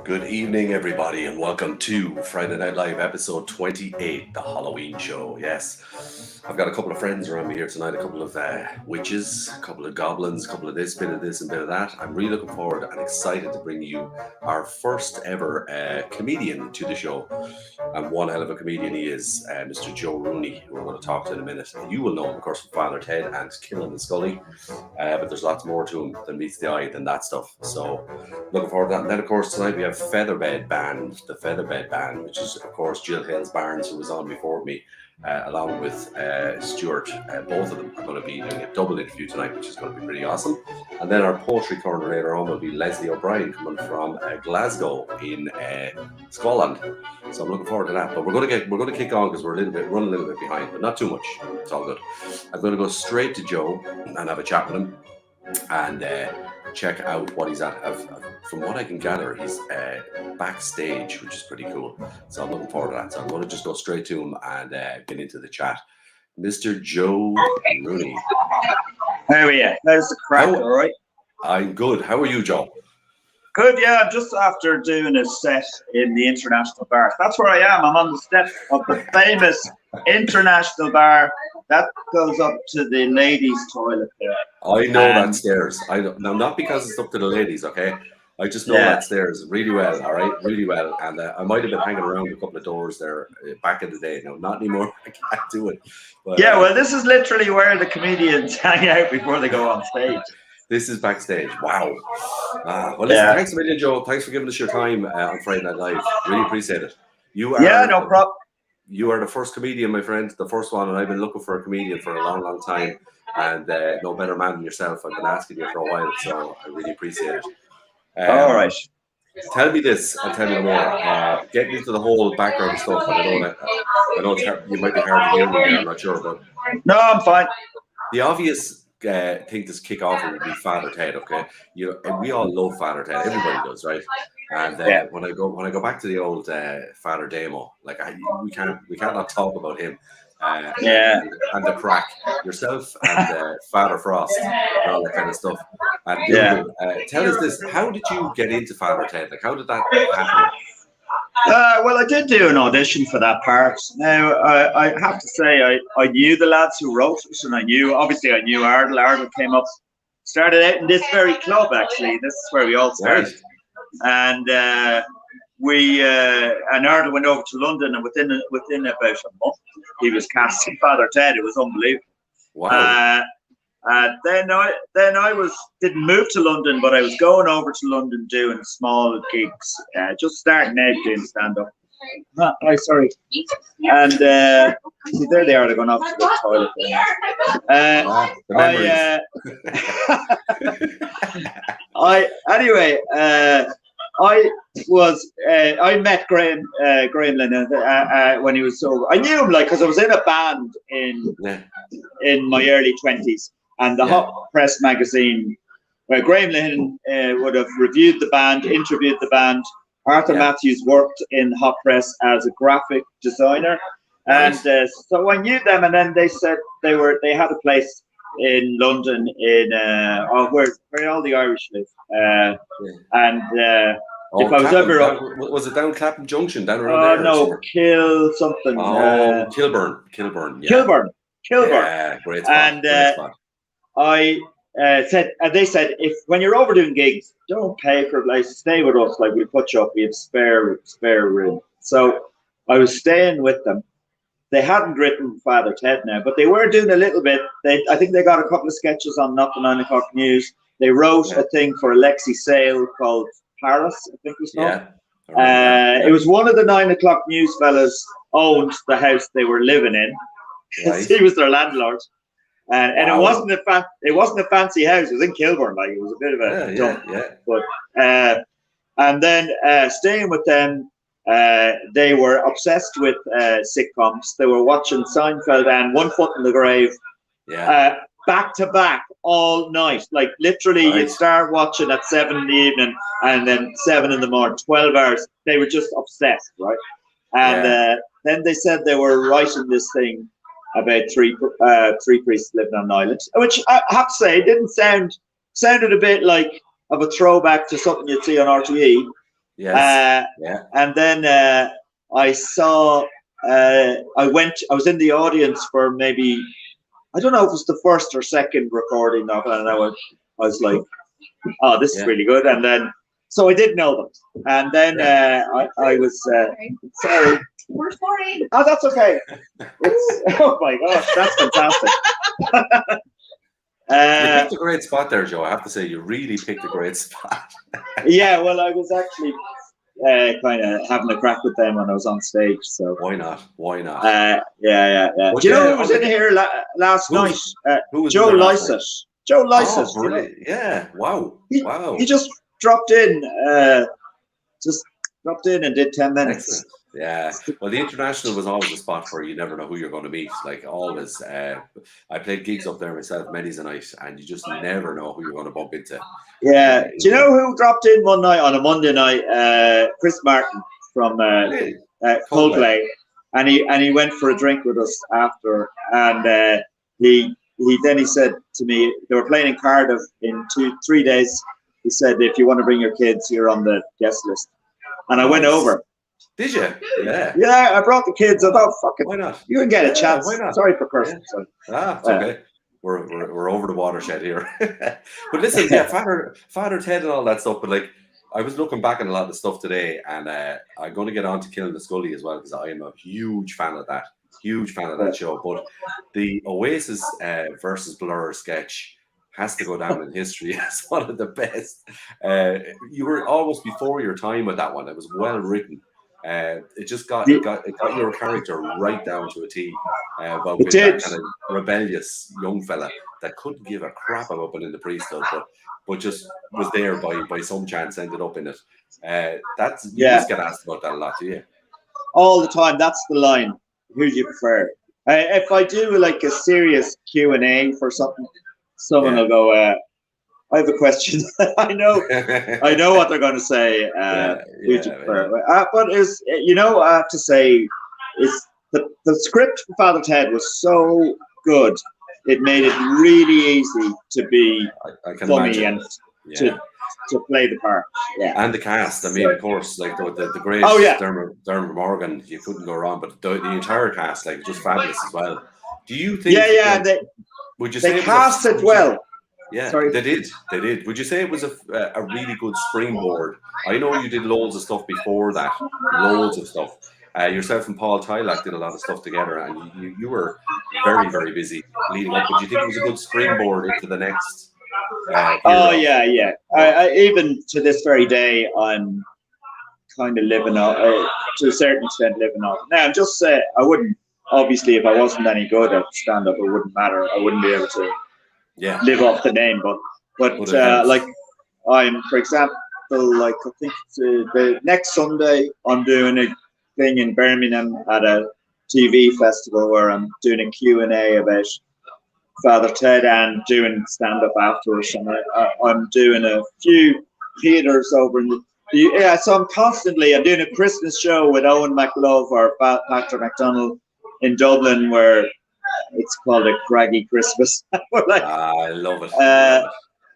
Good evening, everybody, and welcome to Friday Night Live, episode 28, the Halloween show. Yes, I've got a couple of friends around me here tonight, a couple of witches, a couple of goblins, a couple of this, bit of this, and bit of that. I'm really looking forward and excited to bring you our first ever comedian to the show. And one hell of a comedian he is, Mr. Joe Rooney, who we're going to talk to in a minute. You will know him, of course, from Father Ted and Killing the Scully, but there's lots more to him than meets the eye than that stuff. So, looking forward to that. And then, of course, tonight we have Featherbed Band, the Featherbed Band, which is, of course, Jill Hales Barnes, who was on before me, along with Stuart. Both of them are going to be doing a double interview tonight, which is going to be pretty awesome. And then our poetry corner later on will be Leslie O'Brien, coming from Glasgow in Scotland. So I'm looking forward to that. But we're going to kick on because we're running a little bit behind, but not too much. It's all good. I'm going to go straight to Joe and have a chat with him and check out what he's at. From what I can gather, he's backstage, which is pretty cool. So I'm looking forward to that. So I'm going to just go straight to him and get into the chat. Mr. Joe Rooney. How are you? How's the crack? All right? I'm good. How are you, Joe? Good, yeah. Just after doing a set in the International Bar. That's where I am. I'm on the step of the famous International Bar. That goes up to the ladies' toilet there. I know that stairs. Now, not because it's up to the ladies, okay? I just know that stairs really well, all right? Really well. And I might have been hanging around a couple of doors there back in the day. No, not anymore. I can't do it. But, well, this is literally where the comedians hang out before they go on stage. This is backstage. Wow. Well, listen, thanks a million, Joe. Thanks for giving us your time on Friday Night Live. Really appreciate it. You are, no problem. You are the first comedian, my friend, the first one, and I've been looking for a comedian for a long, long time. And no better man than yourself. I've been asking you for a while, so I really appreciate it. All right. Tell me this and tell me more. Get into the whole background stuff. I know you might be hard to hear me there, I'm not sure, but no, I'm fine. The obvious thing to kick off would be Father Ted, okay? And we all love Father Ted. Everybody does, right? And when I go back to the old Father Damo, like we can't not talk about him. And the crack, yourself and Father Frost and all that kind of stuff. And tell us this: how did you get into Father Ted? Like, how did that happen? Well, I did do an audition for that part. Now, I have to say, I knew the lads who wrote it, and I knew Ardle. Ardle came up, started out in this very club, actually. This is where we all started. Right. And Ardle went over to London, and within about a month, he was casting Father Ted. It was unbelievable. Wow. Then I didn't move to London, but I was going over to London doing small gigs, just starting out doing stand-up. Sorry. And there they are. They're going off to the toilet. I met Graham Lennon when he was sober. I knew him because I was in a band in my early 20s, and the Hot Press magazine, where Graham Lennon would have reviewed the band, interviewed the band. Arthur Matthews worked in Hot Press as a graphic designer, and so I knew them. And then they said they had a place in London in where all the Irish live, if I was ever was it down Clapham Junction down around there? No, something. Kilburn. Kilburn. Yeah, great spot. And great spot. They said, if when you're over doing gigs, don't pay for a place. Stay with us. Like, we'll put you up. We have spare room. So I was staying with them. They hadn't written Father Ted now, but they were doing a little bit. I think they got a couple of sketches on Not the 9 O'Clock News. They wrote a thing for Alexi Sale called Paris, I think it was called. It was one of the 9 O'Clock News fellas owned the house they were living in. Right. He was their landlord. And it wasn't a fancy house. It was in Kilburn, like it was a bit of a dump. But and then staying with them, they were obsessed with sitcoms. They were watching Seinfeld and One Foot in the Grave, back to back all night. Like literally, you'd start watching at 7 in the evening and then 7 in the morning, 12 hours. They were just obsessed, right? And then they said they were writing this thing about three priests living on an island, which I have to say didn't sound sounded a bit like of a throwback to something you'd see on RTE. Yes. Yeah. And then I saw. I was in the audience for maybe, I don't know if it was the first or second recording of it, and I was like, oh, this is really good. And then, so I did know them. And then I was, sorry. We're sorry. Oh, that's okay. Oh my gosh, that's fantastic. You picked a great spot there, Joe. I have to say, you really picked a great spot. Yeah, well, I was actually kind of having a crack with them when I was on stage. So why not? Why not? Yeah. Well, Do you know who was in here last night? Who was Joe in there last night? Lycett. Joe Lycett. Oh, brilliant. Yeah. Wow. Wow. He just dropped in. And did 10 minutes. Excellent. Yeah. Well, the International was always a spot where you never know who you're going to meet. Like always, I played gigs up there myself many's a night, and you just never know who you're going to bump into. Yeah. Do you know who dropped in one night on a Monday night? Chris Martin from Coldplay, and he went for a drink with us after, and he said to me, they were playing in Cardiff in 3 days. He said, if you want to bring your kids, you're on the guest list. And I went over. Did you? Yeah. Yeah, I brought the kids. I thought, fuck it. Why not? You can get a chance. Why not? Sorry for cursing. Yeah. It's okay. We're over the watershed here. But listen, yeah, Father Ted and all that stuff. But like, I was looking back on a lot of the stuff today, and I'm going to get on to Killing the Scully as well, because I am a huge fan of that. Huge fan of that show. But the Oasis versus Blur sketch has to go down in history as one of the best. You were almost before your time with that one. It was well written. It just got your character right down to a T. But with that kind of rebellious young fella that couldn't give a crap about being in the priesthood, but just was there by some chance, ended up in it. You just get asked about that a lot, do you? All the time. That's the line. Who do you prefer? If I do like a serious Q&A for something, someone will go, I have a question. I know what they're going to say. But is I have to say, is the script for Father Ted was so good. It made it really easy to be funny and to play the part. Yeah, and the cast. I mean, of course, like the great Dermot Morgan, you couldn't go wrong. But the entire cast, like, just fabulous as well. Do you think? Would you say they cast it well? Yeah, sorry. They did. Would you say it was a really good springboard? I know you did loads of stuff before that, loads of stuff. Yourself and Paul Tylak did a lot of stuff together, and you were very, very busy leading up. But do you think it was a good springboard into the next? Yeah. I even to this very day, I'm kind of living off, to a certain extent, living off. Now, I'm just saying, I wouldn't, obviously, if I wasn't any good at stand-up, it wouldn't matter. I wouldn't be able to live off the name. But like, I'm, for example, like, I think the next Sunday, I'm doing a thing in Birmingham at a TV festival where I'm doing a Q&A about Father Ted and doing stand-up afterwards, and I'm doing a few theatres over in so I'm doing a Christmas show with Owen McLove or Patrick McDonald in Dublin, where it's called a Craggy Christmas. I love it.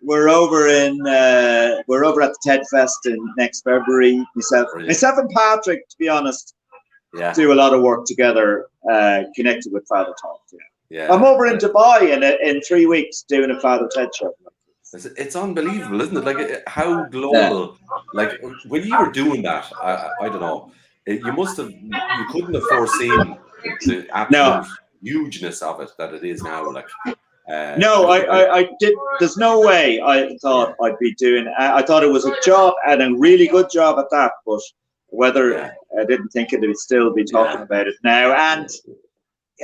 We're over at the Ted Fest in next February. Myself and Patrick, to be honest, do a lot of work together, connected with Father Ted. Yeah, I'm over in Dubai in 3 weeks doing a Father Ted show. It's unbelievable, isn't it? Like, how global. Like, when you were doing that, I don't know. You couldn't have foreseen the absolute hugeness of it that it is now. Like, I did. There's no way I thought I'd be doing. I thought it was a job and a really good job at that. But whether I didn't think it would still be talking about it now, and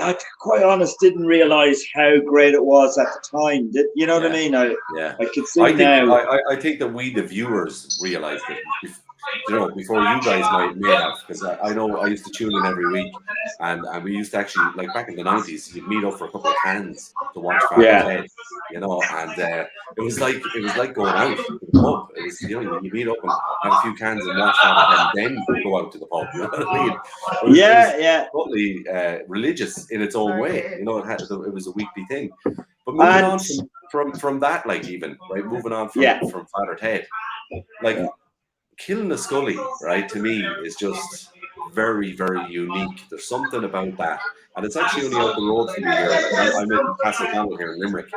I, quite honest, didn't realize how great it was at the time. You know what I mean? I can see now. I think that we, the viewers, realized it before you guys may have, because I know I used to tune in every week, and we used to actually, like back in the 90s, you'd meet up for a couple of cans to watch Father Yeah. Ted, and it was like going out to the pub. It was, you meet up and have a few cans and watch Father Ted, and then go out to the pub. You know what I mean? It was totally religious in its own way. It was a weekly thing. But moving on from that, like, even right, moving on from Father Ted, like, Killing a Scully, right, to me is just very, very unique. There's something about that, and it's actually only up the road from me here. Like, I'm in Castleconnell here in Limerick,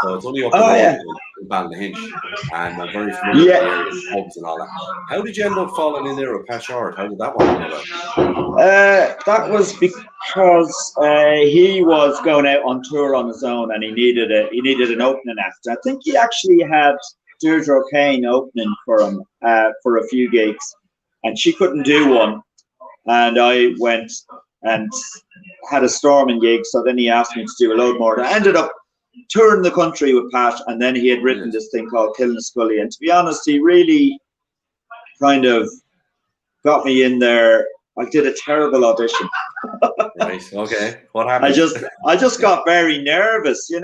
so it's only up the road in Ballynahinch, and I'm very familiar with the area, pubs and all that. How did you end up falling in there with Pat Short? How did that one come about? That was because he was going out on tour on his own, and he needed an opening act. I think he actually had Deirdre O'Kane opening for him for a few gigs, and she couldn't do one, and I went and had a storming gig. So then he asked me to do a load more. I ended up touring the country with Pat, and then he had written this thing called Killing a Scully, and to be honest, he really kind of got me in there. I did a terrible audition. Right. Okay. What happened? I just got very nervous. I'm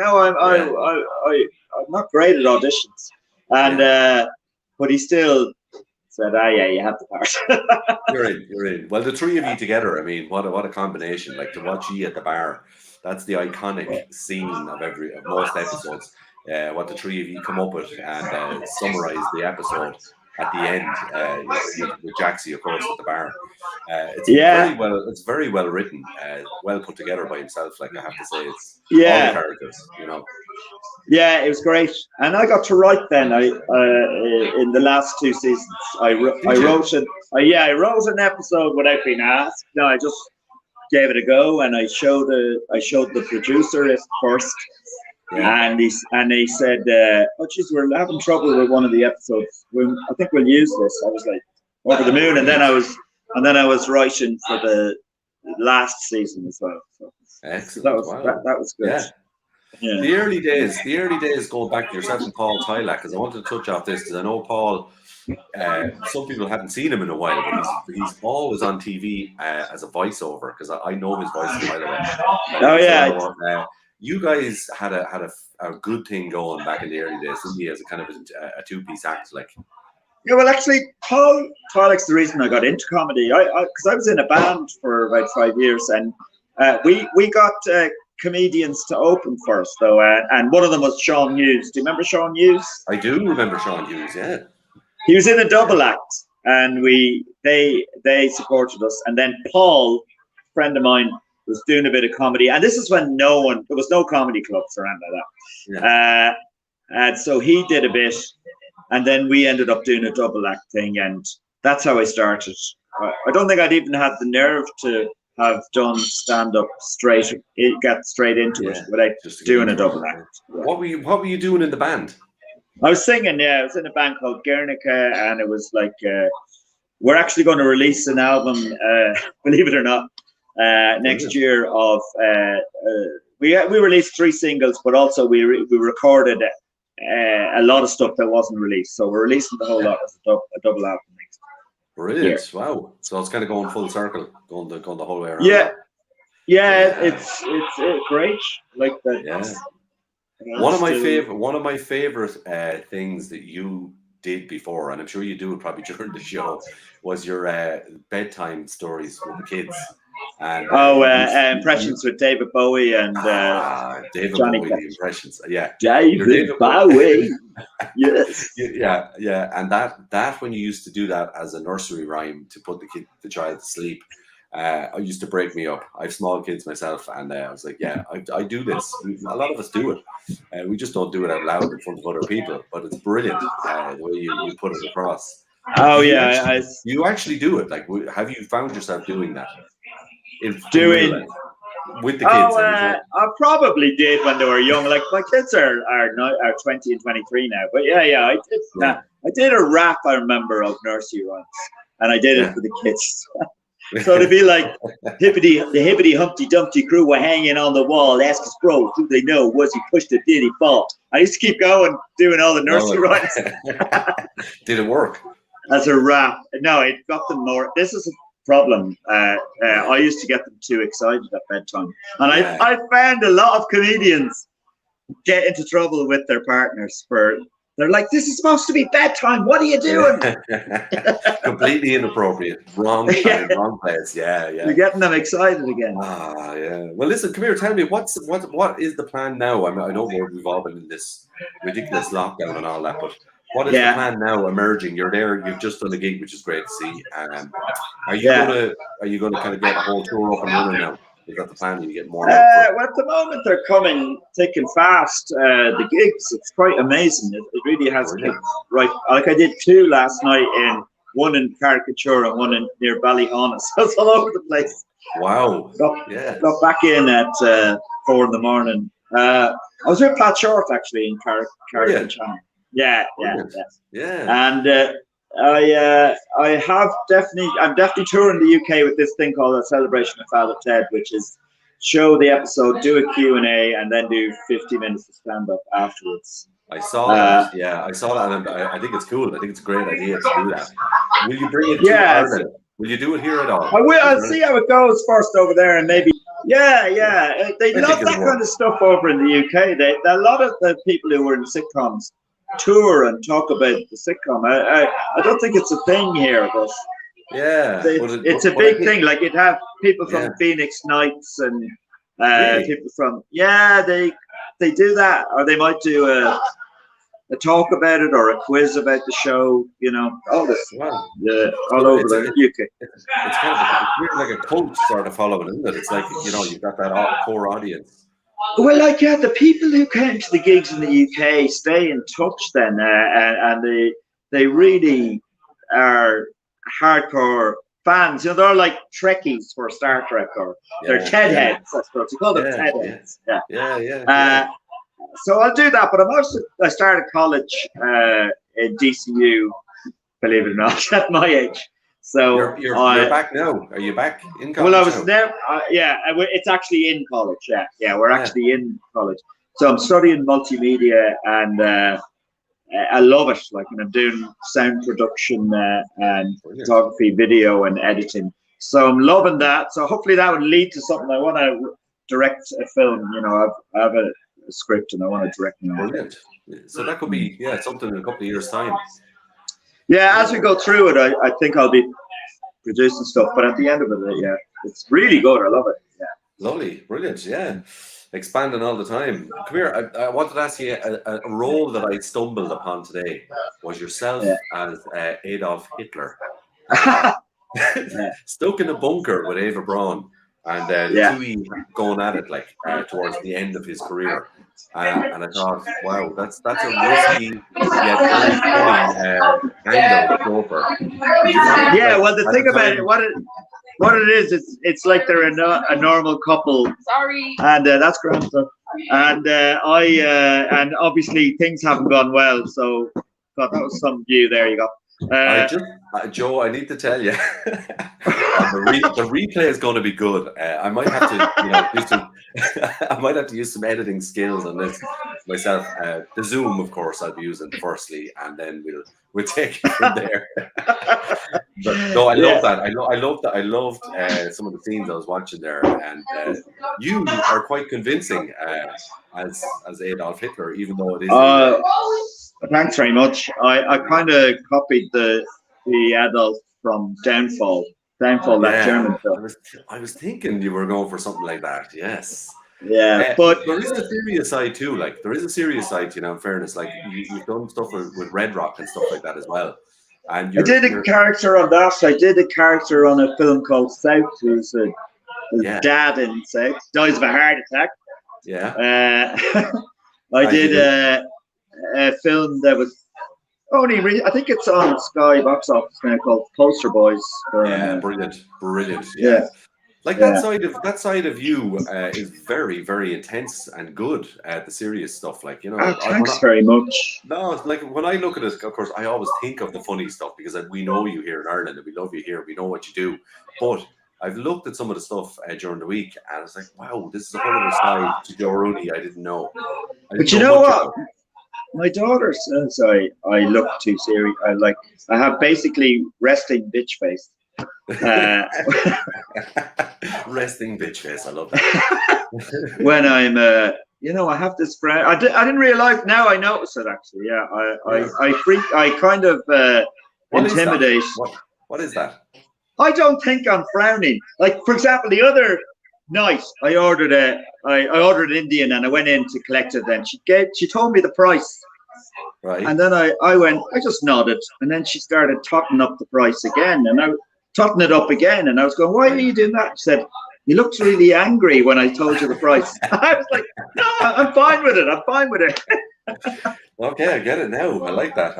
not great at auditions. And but he still said, yeah, you have the part. You're in. Well, the three of you together, I mean, what a combination. Like, to watch you at the bar, that's the iconic scene of most episodes. What the three of you come up with and summarize the episode at the end with Jaxie, of course, at the bar. It's very well written, well put together by himself. Like, I have to say, it's all the characters, Yeah, it was great, and I got to write then. In the last two seasons, I wrote an episode without being asked. No, I just gave it a go, and I showed the producer it first. Yeah. And he said, "Oh, geez, we're having trouble with one of the episodes. I think we'll use this." I was like, over the moon, and then I was writing for the last season as well. So excellent. That was good. Yeah. The early days going back to yourself and Paul Tylak, because I wanted to touch off this because I know Paul. Some people haven't seen him in a while, but he's always on TV as a voiceover, because I know his voice, by the way. Oh yeah. You guys had a good thing going back in the early days, didn't you, as a kind of a two-piece act, like? Yeah, well, actually, Paul Tylak's the reason I got into comedy. Because I was in a band for about 5 years, and we got comedians to open first, though, and one of them was Sean Hughes. Do you remember Sean Hughes? I do remember Sean Hughes. Yeah, he was in a double act, and they supported us. And then Paul, a friend of mine, was doing a bit of comedy, and this is when there was no comedy clubs around like that. Yeah. And so he did a bit, and then we ended up doing a double act thing, and that's how I started. I don't think I'd even had the nerve to have done stand-up get straight into it without doing a double act. Yeah. What were you doing in the band? I was singing. Yeah, I was in a band called Guernica, and it was like we're actually going to release an album, believe it or not, next year. Of we released 3 singles, but also we recorded a lot of stuff that wasn't released. So we're releasing the whole lot as a double album next year. Brilliant! Yeah. Wow. So it's kind of going full circle, going the whole way around. Yeah. It's great. Like that. Yeah. One of my favorite things that you did before, and I'm sure you do it probably during the show, was your bedtime stories with the kids. And impressions with David Bowie and David Johnny Bowie, the impressions. Yeah, David Bowie. Yes. Yeah, and that when you used to do that as a nursery rhyme to put the child to sleep, it used to break me up. I have small kids myself, and I was like, I do this. A lot of us do it. We just don't do it out loud in front of other people, but it's brilliant the way you put it across. Oh yeah, you actually do it. Like, have you found yourself doing that? Doing with the kids? I probably did when they were young. Like, my kids are 20 and 23 now. But I did. Yeah. I did a rap, I remember, of nursery rhymes, and I did it for the kids. So to be like, the hippity Humpty Dumpty crew were hanging on the wall. Ask his bro, who they know? Was he pushed or did he fall? I used to keep going, doing all the nursery rhymes. Did it work? as a wrap. No, it got them more. This is a problem. I used to get them too excited at bedtime, and I found a lot of comedians get into trouble with their partners for. They're like, this is supposed to be bedtime. What are you doing? Completely inappropriate. Wrong time, wrong place. Yeah. You're getting them excited again. Yeah. Well, listen, come here. Tell me, what is the plan now? I know we've all been in this ridiculous lockdown and all that, but what is the plan now emerging? You're there. You've just done a gig, which is great to see. Are you gonna kind of get the whole tour up and running now? Is that the plan? You get more? Well, at the moment they're coming thick and fast. The gigs, it's quite amazing. It really has kicked right. Like I did 2 last night, one in Caricature and one near Ballyhonus. So it's all over the place. Wow. Got back in at 4 in the morning. I was with Pat Short actually in Caricature. Yeah. And I'm definitely touring the UK with this thing called A Celebration of Father Ted, which is show the episode, do a Q&A, and then do 50 minutes of stand-up afterwards. I saw that. I saw that, and I think it's cool. I think it's a great idea to do that. Will you bring it to Ireland? Will you do it here at all? I will. I'll see how it goes first over there, and maybe. Yeah. They love that kind of stuff over in the UK. A lot of the people who were in sitcoms tour and talk about the sitcom. I don't think it's a thing here, but it's a big thing. Like you'd have people from Phoenix Nights and people from they do that, or they might do a talk about it or a quiz about the show. You know, all this. Wow. All over the UK. It's kind of it's like a cult sort of following, isn't it? It's like you've got that core audience. Well, the people who came to the gigs in the UK stay in touch then, and they really are hardcore fans. They're like Trekkies for Star Trek, or they're Ted heads. I suppose you call them Ted heads. Yeah. So I'll do that, but I started college in DCU, believe it or not, at my age. So you're back now. Are you back in college? Well, I was there. It's actually in college. Yeah, we're actually in college. So I'm studying multimedia, and I love it. Like, and I'm doing sound production and photography, video, and editing. So I'm loving that. So hopefully that would lead to something. I want to direct a film. I have a script, and I want to direct it. Brilliant. So that could be something in a couple of years' time. Yeah, as we go through it, I think I'll be producing stuff. But at the end of it, it's really good. I love it. Yeah. Lovely, brilliant. Yeah, expanding all the time. Come here. I wanted to ask you a role that I stumbled upon today was yourself as Adolf Hitler, stuck in a bunker with Eva Braun, and Dewey going at it like towards the end of his career. And I thought, wow, that's a risky yet very funny angle to go for. Yeah, well, the thing about it, what it is, it's like they're a normal couple. Sorry. And that's grand stuff. And and obviously things haven't gone well. So, God, that was some view there you go. Joe, I need to tell you, the replay is going to be good. I might have to, I might have to use some editing skills on this myself. The Zoom, of course, I'll be using firstly, and then we'll take it from there. But no, I love that. I loved some of the scenes I was watching there, and you are quite convincing as Adolf Hitler, even though it is. Thanks very much. I kind of copied the Adolf from Downfall, that German film. I was thinking you were going for something like that. Yes. Yeah, but there is a serious side too. Like there is a serious side, in fairness. Like you've done stuff with Red Rock and stuff like that as well. And I did a character on that. I did a character on a film called South, who's a dad in South, dies of a heart attack. Yeah. I did a film that was I think it's on Sky box office now, called Poster Boys. Brilliant. Yeah. Like that side of you is very, very intense and good at the serious stuff. Like thanks very much. No, like when I look at it, of course, I always think of the funny stuff because we know you here in Ireland and we love you here. We know what you do, but I've looked at some of the stuff during the week and it's like, wow, this is a whole other side to Joe Rooney I didn't know. But you know what? My daughter says I look too serious. I have basically resting bitch face. Resting bitch face. I love that. When I'm, I have this friend. I didn't realize. Now I notice it actually. Yeah, I kind of What is that? intimidate. What is that? I don't think I'm frowning. Like, for example, the other night I ordered an Indian and I went in to collect it. Then she told me the price, Right. and then I just nodded, and then she started totting up the price again, and I totting it up again, and I was going, "Why are you doing that?" She said, "You looked really angry when I told you the price." I was like, "No, I'm fine with it. I'm fine with it." Okay, I get it now. I like that.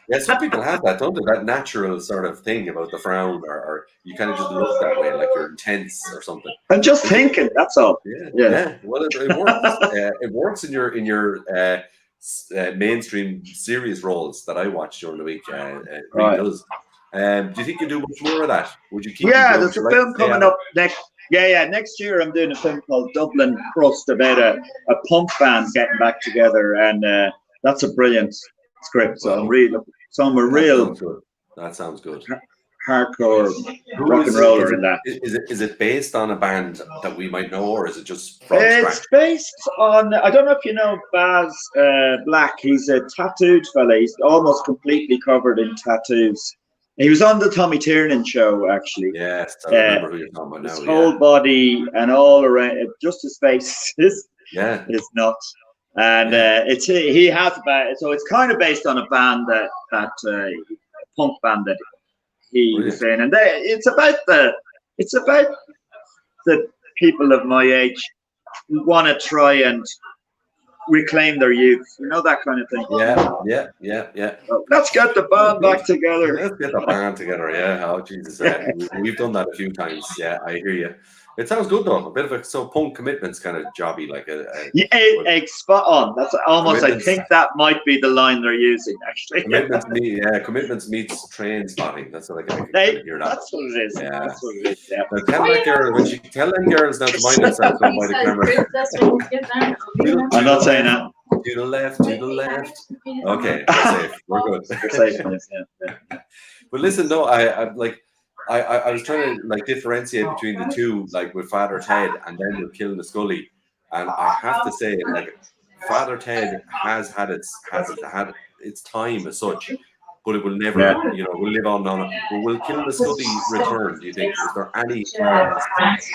Yeah, some people have that, don't they? That natural sort of thing about the frown, or you kind of just look that way, like you're intense or something. I'm just thinking. That's all. Yeah. Well, it works. It works in your mainstream serious roles that I watch during the week. It really does. Do you think you do much more of that? Would you keep? Yeah, there's a film coming up next. Yeah. Next year, I'm doing a film called Dublin Crust about a punk band getting back together, and that's a brilliant script. So I'm really looking. So I'm a real. That sounds good. Hardcore rock and roller in that. Is it based on a band that we might know, or is it just from scratch? It's based on. I don't know if you know Baz Black. He's a tattooed fella. He's almost completely covered in tattoos. He was on the Tommy Tiernan show, actually. Yes, I remember who you're talking about now. His whole body and all around, just his face is nuts. And he has so it's kind of based on a band that a punk band that he was in, and it's about the people of my age who want to try and reclaim their youth, that kind of thing. Yeah. So let's get the band back together. Let's get the band together. Yeah. Oh Jesus, we've done that a few times. Yeah, I hear you. It sounds good though. A bit of a punk commitments kind of jobby, like spot on. That's almost. I think that might be the line they're using actually. Commitments meets train spotting. That's what I can hear. That's what it is. Yeah. That's what it is. Yeah. Now, tell them girls now to mind themselves by the camera. I'm not saying that. To the left. Okay, we're safe. We're good. We're safe. Yeah. But listen, no, I was trying to differentiate between the two, like with Father Ted and then with Killing the Scully, and I have to say, Father Ted has had its time as such, but it will never, will live on. Will Killing the Scully return? Do you think? Is there any plans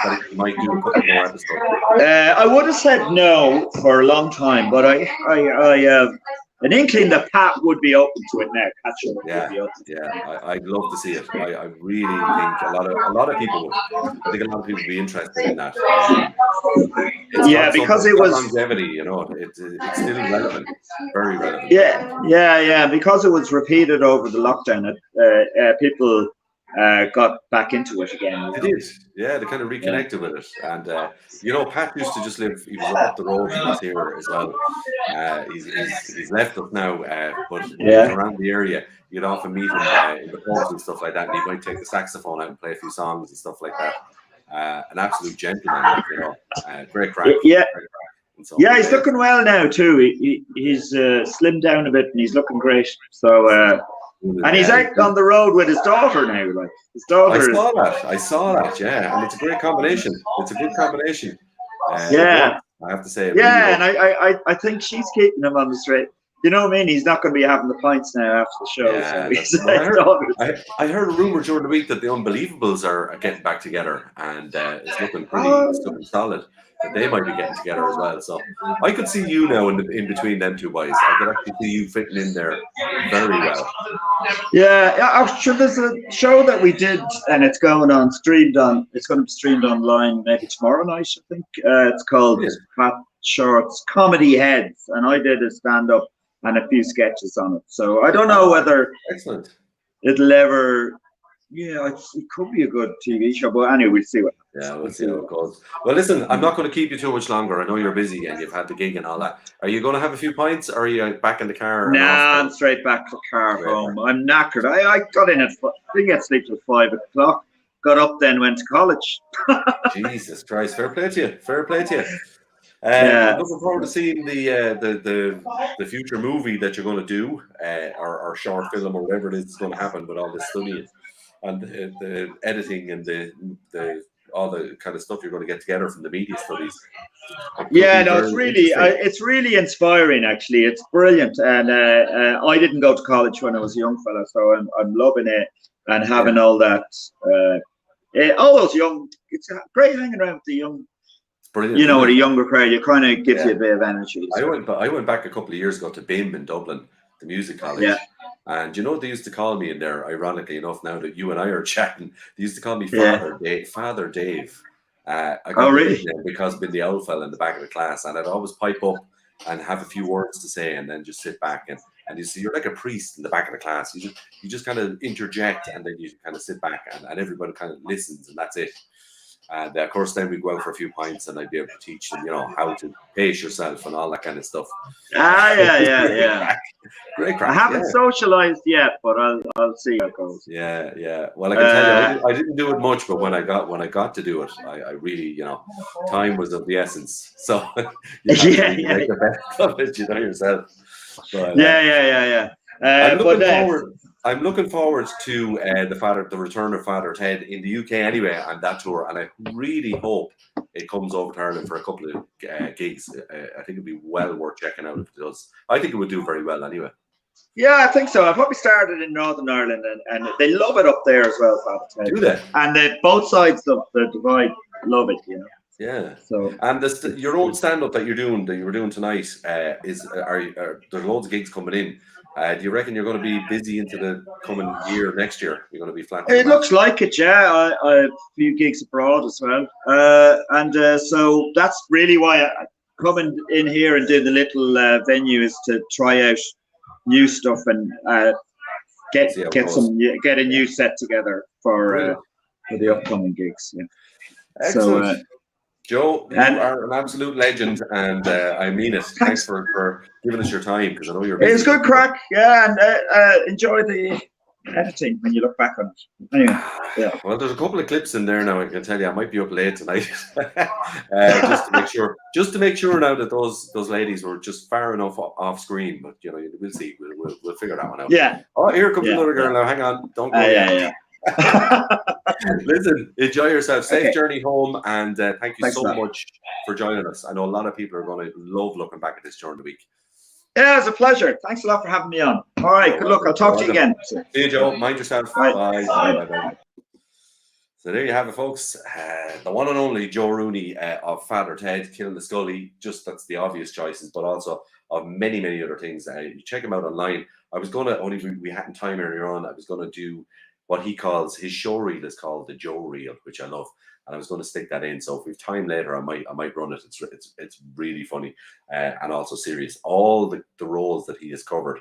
that it might do a couple more episodes? I would have said no for a long time, but I have an inkling that Pat would be open to it now. I'd love to see it. I really think a lot of people would. I think a lot of people would be interested in that. Because it was longevity. It's still relevant, very relevant. Yeah. Because it was repeated over the lockdown, people got back into it again. They did. Yeah, they kind of reconnected with it. And, Pat used to just live, he was up the road, he was here as well. He's left us now, but around the area, you'd often meet him in the pubs and stuff like that, and he might take the saxophone out and play a few songs and stuff like that. An absolute gentleman, great crack. He's looking well now too. He's slimmed down a bit and he's looking great. So, and he's out on the road with his daughter now. His daughter. I saw that. Yeah, and it's a great combination. It's a good combination. I have to say. And I think she's keeping him on the straight. You know what I mean? He's not going to be having the pints now after the show. Yeah, I heard a rumor during the week that the Unbelievables are getting back together, and it's looking pretty solid. That they might be getting together as well. So I could see you now in between them two boys. I could actually see you fitting in there very well. Yeah, sure. There's a show that we did, and it's going to be streamed online maybe tomorrow night, I think. It's called Pat Short's Comedy Heads, and I did a stand-up and a few sketches on it. So I don't know whether it'll ever. Yeah, it could be a good TV show, but anyway, we'll see what happens. Yeah, we'll see how it goes. Well, listen, I'm not going to keep you too much longer. I know you're busy and you've had the gig and all that. Are you going to have a few pints, or are you back in the car? Nah, I'm straight back to the car home. I'm knackered. I got in didn't get sleep till 5 o'clock. Got up then, went to college. Jesus Christ, fair play to you. I'm looking forward to seeing the future movie that you're going to do, or short film or whatever it is going to happen with all this studying and the editing and the all the kind of stuff you're going to get together from the media studies. It could Yeah, be no, very interesting. it's really inspiring. Actually, it's brilliant. And I didn't go to college when I was a young fella, so I'm loving it and having all that. All those young. It's great hanging around with the young. It's brilliant. You know, with isn't a it? younger crowd, it kind of gives you a bit of energy. I So. went back a couple of years ago to BIM in Dublin, the music college. Yeah. And you know what they used to call me in there, ironically enough, now that you and I are chatting, they used to call me Yeah. Father Dave. Father Dave. I got Oh, the really? nickname because I've been the old fella in the back of the class, and I'd always pipe up and have a few words to say, and then just sit back and you see you're like a priest in the back of the class. You just kind of interject, and then you kind of sit back, and everybody kind of listens, and that's it. And of course, then we go out for a few pints, and I'd be able to teach them, how to pace yourself and all that kind of stuff. Yeah. Great crack. I haven't socialized yet, but I'll see how it goes. Yeah. Well, I can tell you, I didn't do it much, but when I got to do it, I really, time was of the essence. So you have to really make the best of it, yourself. But, yeah. I'm looking forward to the return of Father Ted in the UK anyway, and that tour, and I really hope it comes over to Ireland for a couple of gigs. I think it'd be well worth checking out if it does. I think it would do very well anyway. Yeah, I think so. I probably started in Northern Ireland, and they love it up there as well, Father Ted. Do they? And both sides of the divide love it, Yeah. So and your own stand-up that you were doing tonight there's loads of gigs coming in. Do you reckon you're going to be busy into the coming year, next year? You're going to be flat? It looks like it, yeah. I have a few gigs abroad as well, so that's really why I coming in here and doing the little venue is to try out new stuff and get a new set together for the upcoming gigs. Yeah. Excellent. So, Joe, you are an absolute legend, and I mean it. Thanks for giving us your time, because I know you're busy. It's good crack, yeah, and enjoy the editing when you look back on it. Anyway, yeah. Well, there's a couple of clips in there now. I can tell you, I might be up late tonight, just to make sure now that those ladies were just far enough off screen. But we'll see. We'll figure that one out. Yeah. Oh, here comes another girl now. Hang on, don't go yet. Yeah. Listen, enjoy yourself. Safe journey home, and thank you Thanks so much for joining us. I know a lot of people are going to love looking back at this during the week. Yeah, it was a pleasure. Thanks a lot for having me on. All right, good luck. I'll talk to you again. See you, Joe. Mind yourself. Bye. So there you have it, folks. The one and only Joe Rooney of Father Ted, Killing the Scully. Just that's the obvious choices, but also of many, many other things. You check him out online. I was going to, only we hadn't time earlier on, I was going to do what he calls, his show reel is called the Joe Reel, which I love. And I was going to stick that in. So if we've time later, I might run it. It's really funny and also serious. All the roles that he has covered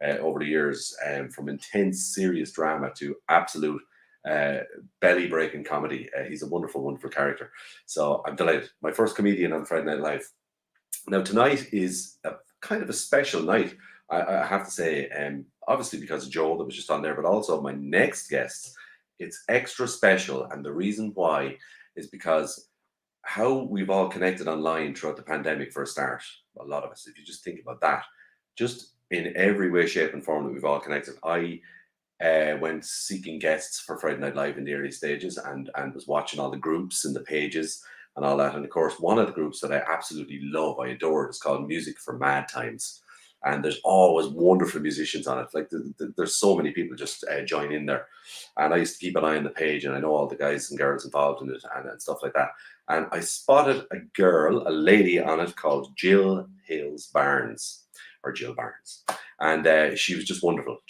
over the years, from intense, serious drama to absolute belly-breaking comedy. He's a wonderful, wonderful character. So I'm delighted. My first comedian on Friday Night Live. Now tonight is a kind of a special night, I have to say, obviously because of Joe that was just on there, but also my next guest. It's extra special, and the reason why is because how we've all connected online throughout the pandemic for a start. A lot of us, if you just think about that, just in every way, shape, and form that we've all connected. I went seeking guests for Friday Night Live in the early stages, and was watching all the groups and the pages and all that. And of course, one of the groups that I absolutely love, I adore, is called Music for Mad Times. And there's always wonderful musicians on it. Like there's so many people just join in there. And I used to keep an eye on the page, and I know all the guys and girls involved in it and stuff like that. And I spotted a lady on it called Jill Hales Barnes, or Jill Barnes. And she was just wonderful.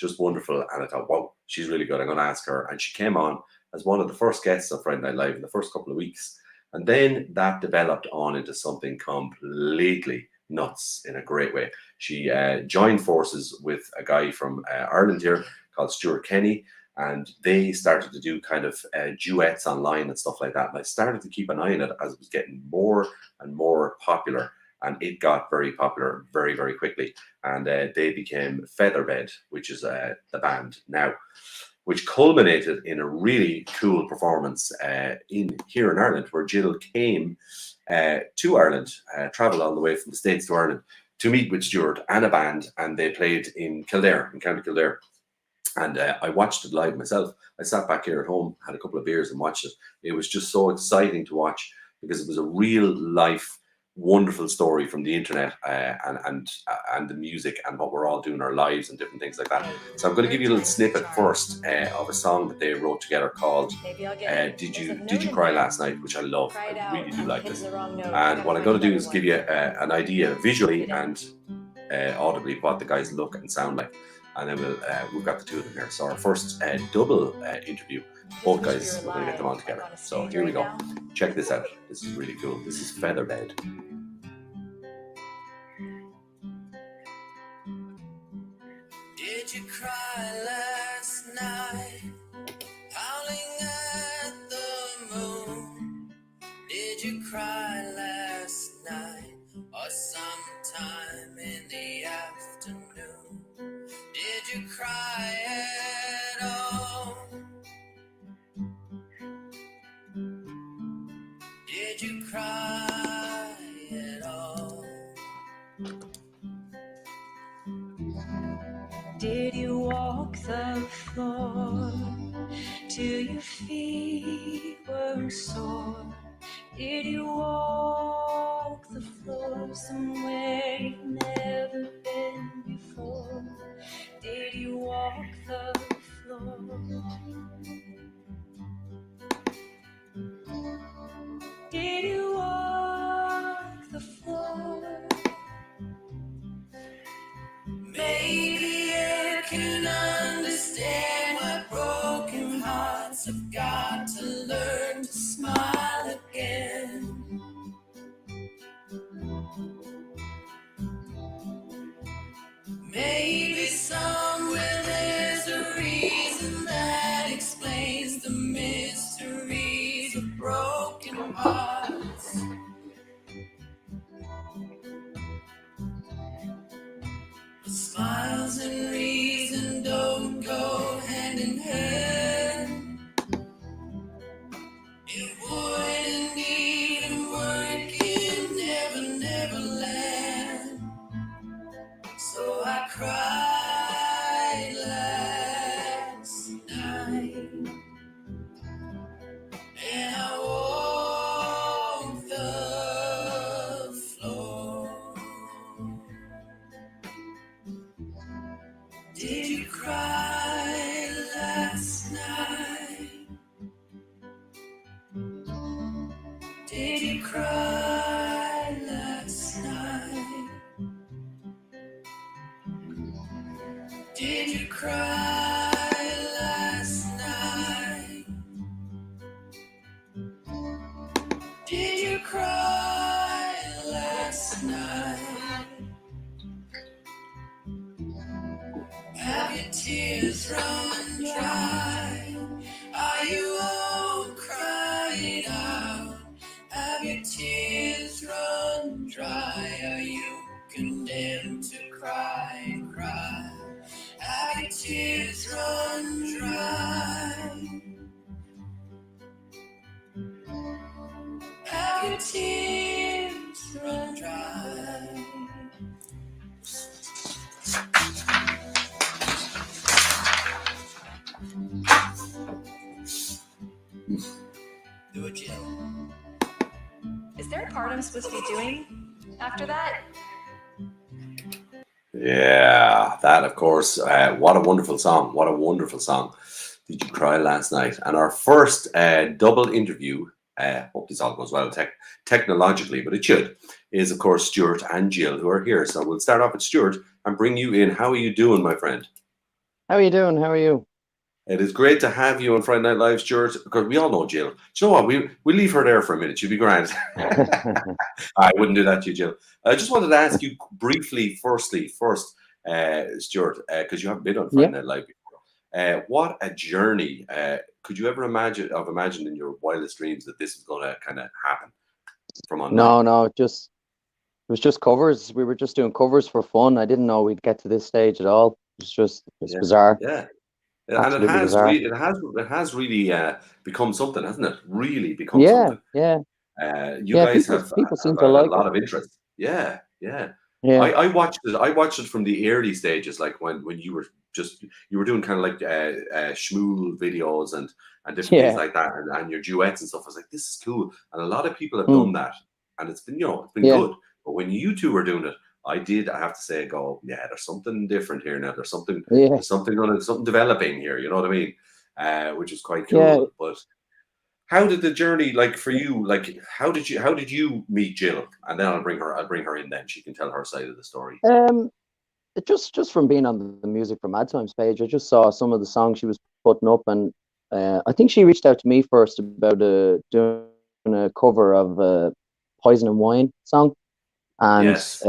And I thought, wow, she's really good. I'm going to ask her. And she came on as one of the first guests of Friday Night Live in the first couple of weeks. And then that developed on into something completely nuts in a great way. She joined forces with a guy from Ireland here called Stuart Kenny, and they started to do kind of duets online and stuff like that. And I started to keep an eye on it as it was getting more and more popular, and it got very popular very, very quickly. And they became Featherbed, which is the band now, which culminated in a really cool performance here in Ireland, where Jill came to Ireland, travelled all the way from the States to Ireland to meet with Stuart and a band, and they played in Kildare, in County Kildare. And I watched it live myself. I sat back here at home, had a couple of beers, and watched it. It was just so exciting to watch because it was a real life, wonderful story from the internet, and the music and what we're all doing in our lives and different things like that. So I'm going to give you a little snippet first of a song that they wrote together called "Did You Cry Last Night," which I love. I really do like this. And what I'm going to do is give you an idea visually and audibly what the guys look and sound like. And then we've got the two of them here. So our first double interview, both guys, we're going to get them on together. So here we go. Check this out. This is really cool. This is Featherbed. Did you cry last night, howling at the moon? Did you cry last night, or sometime in the afternoon? Did you cry at all? Did you cry at all? Did you walk the floor till your feet were sore? Did you walk the floor somewhere you've never been before? Did you walk the floor? Did you walk the floor? Maybe you can understand why broken hearts have got to learn to smile again. Maybe somewhere there's a reason that explains the mysteries of broken hearts. But smiles and reason don't go hand in hand. It wouldn't even work in Never, Never Land. So I cried last night, and I walked the floor. Did you cry last night? Did you cry last night? Did you cry last night? Did you cry last night? Have your tears run dry? Are you all cried out? Have your tears run dry? Are you condemned to cry and cry? Have your tears run dry? Have your tears run dry? Do it, Jill. Is there a part I'm supposed to be doing after that? Yeah, that of course. What a wonderful song! What a wonderful song! Did you cry last night? And our first double interview. Hope this all goes well technologically, but it should. Is of course Stuart and Jill who are here. So we'll start off with Stuart and bring you in. How are you doing, my friend? How are you doing? How are you? It is great to have you on Friday Night Live, Stuart, because we all know Jill. Do you know what? We leave her there for a minute. She'll be grand. I wouldn't do that to you, Jill. I just wanted to ask you briefly, first, Stuart, because you haven't been on Friday Night Live before. What a journey. Could you ever imagine in your wildest dreams that this was going to kind of happen from online? No, it was just covers. We were just doing covers for fun. I didn't know we'd get to this stage at all. It's bizarre. Yeah. And it has really become something, hasn't it? Really become something. Yeah. You Yeah, guys people seem have to a like it. lot of interest. Yeah, yeah. Yeah, I watched it. I watched it from the early stages, like when you were just you were doing kind of like schmool videos and different things yeah, like that, and your duets and stuff. I was like, this is cool, and a lot of people have mm, done that, and it's been it's been yeah, good. But when you two were doing it, I have to say, go, yeah, there's something different here now. yeah, There's something developing here. You know what I mean? Which is quite yeah. cool. But how did the journey, like for you, like how did you meet Jill? And then I'll bring her in. Then she can tell her side of the story. Um, it just from being on the Music for Mad Times page, I just saw some of the songs she was putting up, and I think she reached out to me first about doing a cover of Poison and Wine song, and Yes.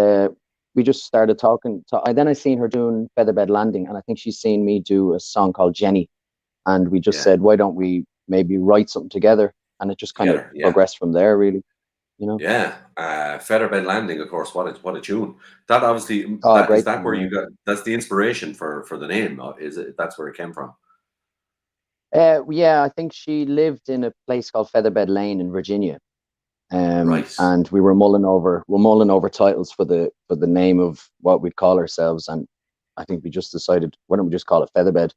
we just started talking. Then I seen her doing Featherbed Landing, and I think she's seen me do a song called Jenny, and we just Yeah. said, why don't we maybe write something together? And it just kind of Together. Yeah. progressed from there, really. You know? Yeah. Featherbed Landing, of course. What a tune. That obviously Oh, that is great that where tune, you got that's the inspiration for the name. Is it that's where it came from? yeah, I think she lived in a place called Featherbed Lane in Virginia. Right. And we're mulling over titles for the name of what we'd call ourselves, and I think we just decided, why don't we just call it Featherbed?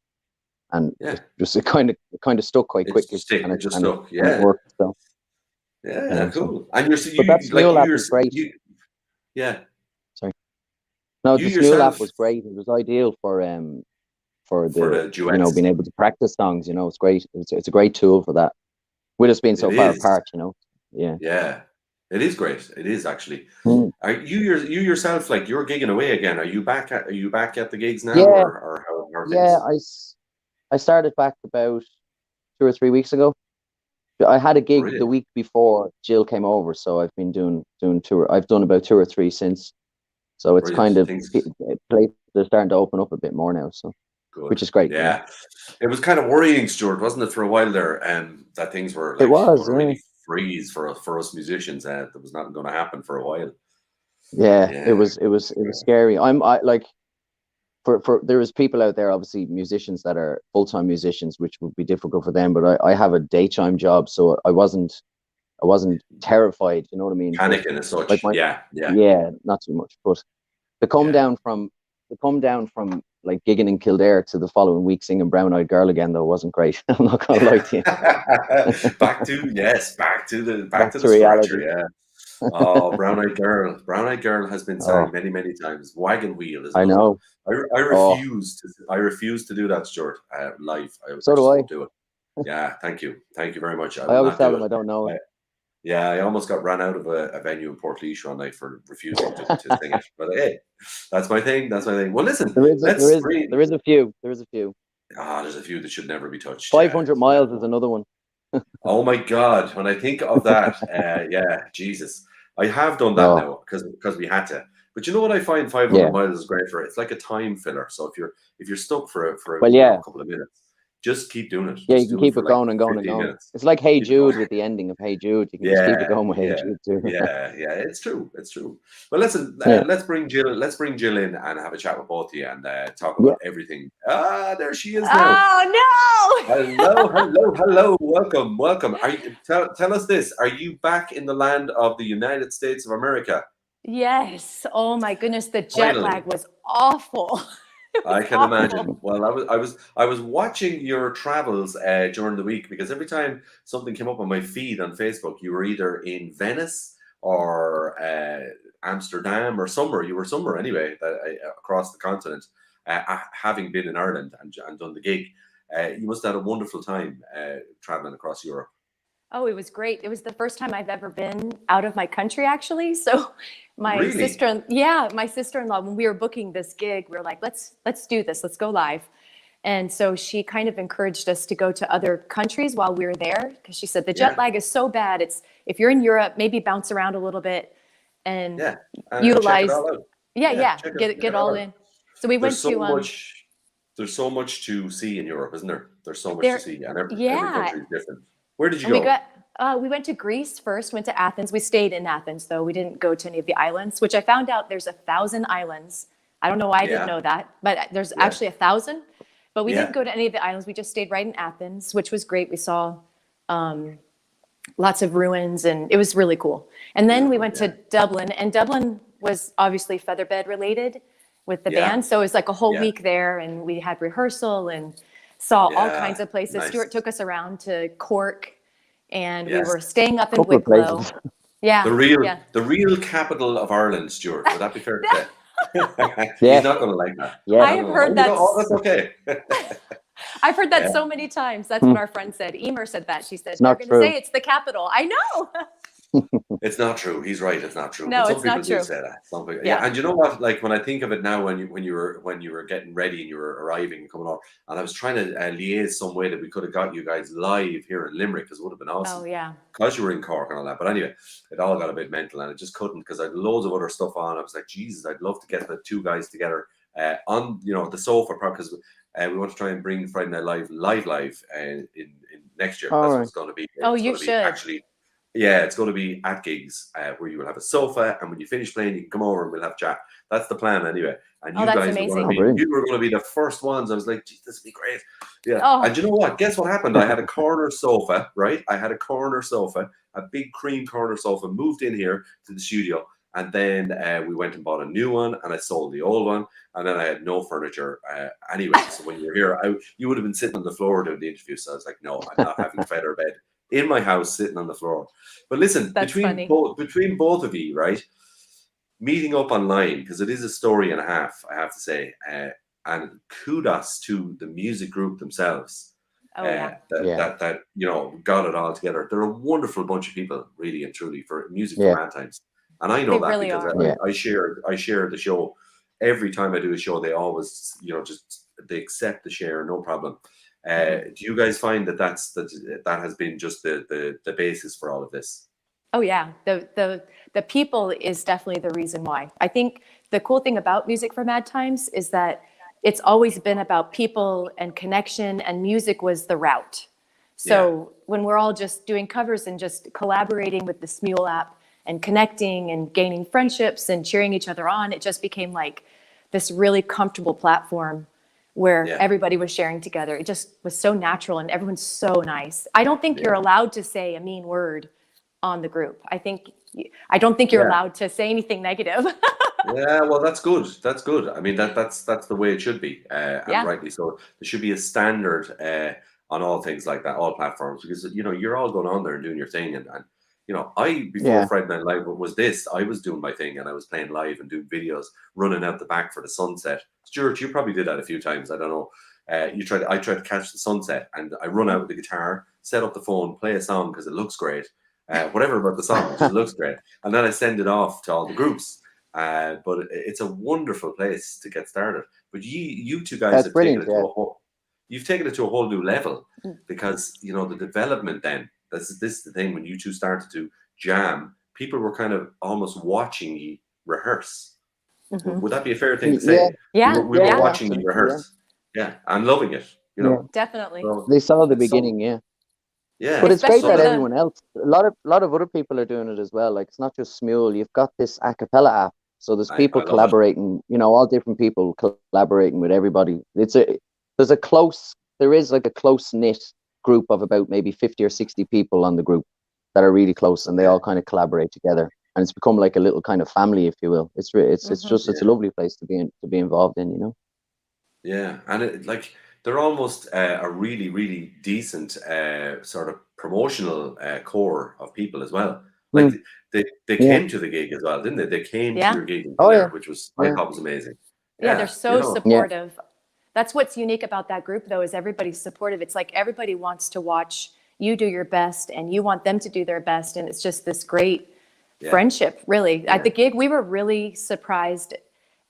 And Yeah. it kind of stuck quite quickly, and It just and stuck. it Yeah. worked. So Yeah, so, cool. And but that Smule app was great. yeah, Sorry, no, you the Smule app yourself was great. It was ideal for for the the duets. being able to practice songs. It's great. It's a great tool for that. With us being It so far is. apart, yeah. Yeah. It is great. It is actually. Mm. Are you yourself, like, you're gigging away again? Are you back at the gigs now, Yeah, or how are yeah. things? I started back about 2 or 3 weeks ago. I had a gig the Brilliant. week before Jill came over, so I've been doing tour. I've done about two or three since. So it's Brilliant. kind of Things places are starting to open up a bit more now. So good. which is great. Yeah. It was kind of worrying, Stuart, wasn't it, for a while there, that things were It like was, going to yeah, really freeze for us musicians. There was nothing going to happen for a while. yeah. It Yeah. was it was it was scary. I like for there is people out there, obviously musicians that are full-time musicians, which would be difficult for them. But I have a daytime job, so I wasn't terrified. You know what I mean? But Panicking as like such. my Yeah. Yeah. yeah, not too much. But the come Yeah. down from the come down from like gigging in Kildare to the following week singing Brown Eyed Girl again, though, wasn't great. I'm not gonna lie to you. Back Back to the to structure, reality. yeah. Oh, Brown Eyed Girl has been sang Oh, many, many times. Wagon Wheel is I another one. know. I Oh, refuse to do that, Stuart, live. I so do just I. won't do it. Yeah, thank you very much. I I will always not tell do them it. I don't know it. I, yeah, I almost got run out of a venue in Port one night for refusing to sing it. But hey, that's my thing. That's my thing. Well, listen, There is a, there let's is bring. there is a few. There is a few. There's a few that should never be touched. Yeah. 500 miles is another one. Oh my God! When I think of that, yeah, Jesus, I have done that Oh, now because we had to. But you know what I find 500 yeah. miles is great for? It's like a time filler. So if you're stuck for Well, yeah. a couple of minutes, just keep doing it. Yeah, you Just can do it keep for it like going and going and 15 going. minutes. It's like Hey Keep it going. Jude with the ending of Hey Jude. You can just keep it Yeah, going with Hey yeah, Jude too. yeah. It's true. It's true. Well, listen. Yeah, Let's bring Jill. Let's bring Jill in and have a chat with both of you and talk yeah. about everything. There she is now. Oh Hello. Welcome. Tell us this. Are you back in the land of the United States of America? no! Yes. Oh my goodness, the jet Finally. lag was awful. It I was can awful. imagine. Well, I was watching your travels during the week because every time something came up on my feed on Facebook, you were either in Venice or Amsterdam or somewhere. You were somewhere anyway across the continent. Having been in Ireland and done the gig, you must have had a wonderful time traveling across Europe. Oh, it was great. It was the first time I've ever been out of my country, actually. So my Really? sister-in-law, when we were booking this gig, we were like, let's do this. Let's go live. And so she kind of encouraged us to go to other countries while we were there, because she said the jet Yeah. lag is so bad. It's if you're in Europe, maybe bounce around a little bit and Yeah. And check it utilize. all out. Yeah, Check get it all all out. in. So we went There's so to much. There's so much to see in Europe, isn't there? There's so much to there. see, and every Yeah, country is different. Where did you and go? we went to Greece first. Went to Athens. We stayed in Athens though. We didn't go to any of the islands, which I found out there's 1,000 islands. I don't know why I didn't Yeah, know that, but there's yeah, actually 1,000. But we yeah. didn't go to any of the islands. We just stayed right in Athens, which was great. We saw lots of ruins, and it was really cool. And then we went to Dublin, and Dublin was obviously Featherbed related with the Yeah. band. So it was like a whole Yeah. week there, and we had rehearsal and saw all Yeah, kinds of places. nice. Stuart took us around to Cork, and we Yes. were staying up in Couple of Wicklow. places. Yeah. The Yeah. real capital of Ireland, Stuart. Would that be fair to say? Yeah. He's not going to like that. Yeah. I have heard Oh, oh, that's okay. I've heard that Yeah. so many times. That's what our friend said. Emer said that. She said, It's they're not going to true. say it's the capital. I know. It's not true. He's right. It's not true. No, But some it's not people do true. say that. Some people, Yeah. yeah. And you know what? Like when I think of it now, when you were getting ready and you were arriving and coming on, and I was trying to liaise some way that we could have got you guys live here in Limerick, because it would have been awesome. Oh, yeah. Because you were in Cork and all that. But anyway, it all got a bit mental, and it just couldn't, because I had loads of other stuff on. I was like, Jesus, I'd love to get the two guys together on the sofa, because we want to try and bring Friday Night Live in next year. All That's right. what it's going to be. Oh, It's you gonna be should. actually. Yeah, it's going to be at gigs where you will have a sofa, and when you finish playing, you can come over and we'll have chat. That's the plan, anyway. And Oh, you that's guys amazing. are Oh, going brilliant. to be, you were going to be the first ones. I was like, geez, this would be great. Yeah. Oh. And you know what? Guess what happened? I had a corner sofa, right? I had a corner sofa, a big cream corner sofa, moved in here to the studio. And then we went and bought a new one, and I sold the old one. And then I had no furniture anyway. So when you were here, you would have been sitting on the floor doing the interview. So I was like, no, I'm not having a feather bed in my house sitting on the floor. But listen, That's funny. between both of you, right, meeting up online, because it is a story and a half, I have to say, and kudos to the music group themselves. Oh, yeah. That got it all together. They're a wonderful bunch of people, really and truly, for music Yeah. for Mad Times. And I know They that really because are. Yeah. I share the show. Every time I do a show, they always, they accept the share, no problem. Do you guys find that that has been just the basis for all of this? Oh, yeah. The people is definitely the reason why. I think the cool thing about Music for Mad Times is that it's always been about people and connection, and music was the route. So when we're all just doing covers and just collaborating with the Smule app and connecting and gaining friendships and cheering each other on, it just became like this really comfortable platform where everybody was sharing together. It just was so natural, and everyone's so nice. I don't think you're allowed to say a mean word on the group. I don't think you're allowed to say anything negative. Yeah, well, that's good. That's good. I mean, that's the way it should be, and rightly so. There should be a standard on all things like that, all platforms, because you're all going on there and doing your thing, and before Friday Night Live was this, I was doing my thing, and I was playing live and doing videos, running out the back for the sunset. Stuart, you probably did that a few times. I don't know. I tried to catch the sunset, and I run out with the guitar, set up the phone, play a song because it looks great. Whatever about the song, it just looks great, and then I send it off to all the groups. But it's a wonderful place to get started. But you two guys have taken it to you've taken it to a whole new level, because the development then. This is the thing, when you two started to jam, people were kind of almost watching you rehearse. Mhm. Would that be a fair thing to say? Yeah. We were watching you rehearse. Yeah, and loving it. Definitely. So They saw the it's so- beginning, yeah. yeah. But it's great Especially that the- everyone else, a lot of other people are doing it as well. Like, it's not just Smule. You've got this a cappella app, so there's people I love it. collaborating. All different people collaborating with everybody. There is like a close knit group of about maybe 50 or 60 people on the group that are really close, and they all kind of collaborate together, and it's become like a little kind of family, if you will. It's a lovely place to be involved in. Yeah, and they're almost a really, really decent sort of promotional core of people as well. Like they came to the gig as well, didn't they? They came to your gig in Kildare, which was I thought was amazing. Yeah, they're so supportive. That's what's unique about that group, though, is everybody's supportive. It's like everybody wants to watch you do your best, and you want them to do their best, and it's just this great friendship, really. At the gig, we were really surprised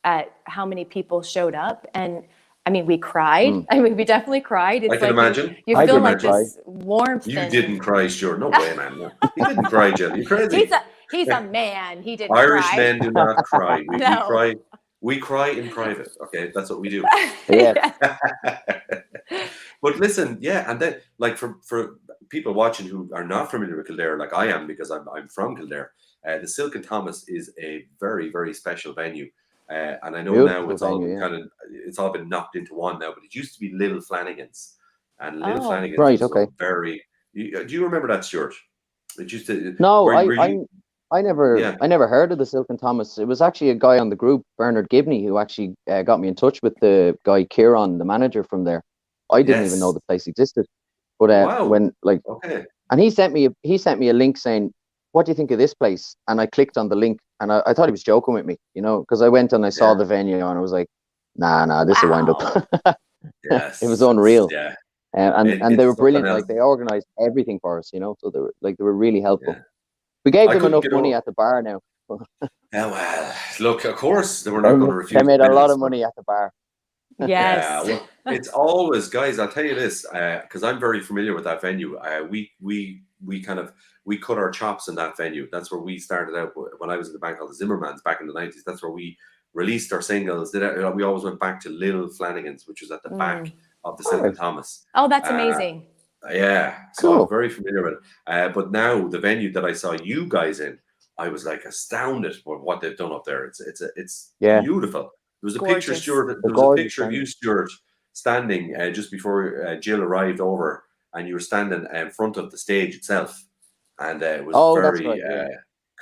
at how many people showed up, and I mean, we cried. I mean, we definitely cried. It's I can imagine. You I feel can like imagine. this warmth. You and- didn't cry, sure. No way, man. No. You didn't cry, Jill. You crazy. He's a man. He didn't Irish cry. men do not cry. No. We cry in private. Okay, that's what we do. Yeah. But listen, and then for people watching who are not familiar with Kildare, like I am, because I'm from Kildare, the Silk and Thomas is a very, very special venue. And I know Beautiful now it's all venue, it's all been knocked into one now, but it used to be Little Flanagan's, and Little Flanagan's right, was okay. very. Do you remember that, Stuart? It used to. No, were you, I yeah. never heard of the Silk and Thomas. It was actually a guy on the group, Bernard Gibney, who actually got me in touch with the guy Kieran, the manager from there. I didn't even know Yes. the place existed, but Wow. when like, Okay. and he sent me a link saying, "What do you think of this place?" And I clicked on the link, and I thought he was joking with me, because I went and I saw Yeah. the venue, and I was like, "Nah, this is a wind up." Wow. Yes. It was unreal. Yeah. And they It's were something brilliant. else. Like they organized everything for us, so they were really helpful. Yeah. We gave I them couldn't enough get money over. at the bar now. Yeah, well, look, of course they were They not going to they refuse made a lot pennies. of money at the bar. Yeah, Yes. well, it's always, guys. I'll tell you this, because I'm very familiar with that venue. We kind of we cut our chops in that venue. That's where we started out when I was in the band called the Zimmermans back in the '90s. That's where we released our singles. We always went back to Little Flanagan's, which was at the back of the Silk and Thomas. Oh, that's Uh, amazing. Yeah, so I'm Cool. very familiar with it. But now the venue that I saw you guys in, I was like astounded by what they've done up there. It's Yeah, beautiful. There was a picture, Gorgeous. Stuart. the There was a gorgeous picture of you, venue. Stuart, standing just before Jill arrived over, and you were standing in front of the stage itself, and it was Oh, that's very right. Yeah.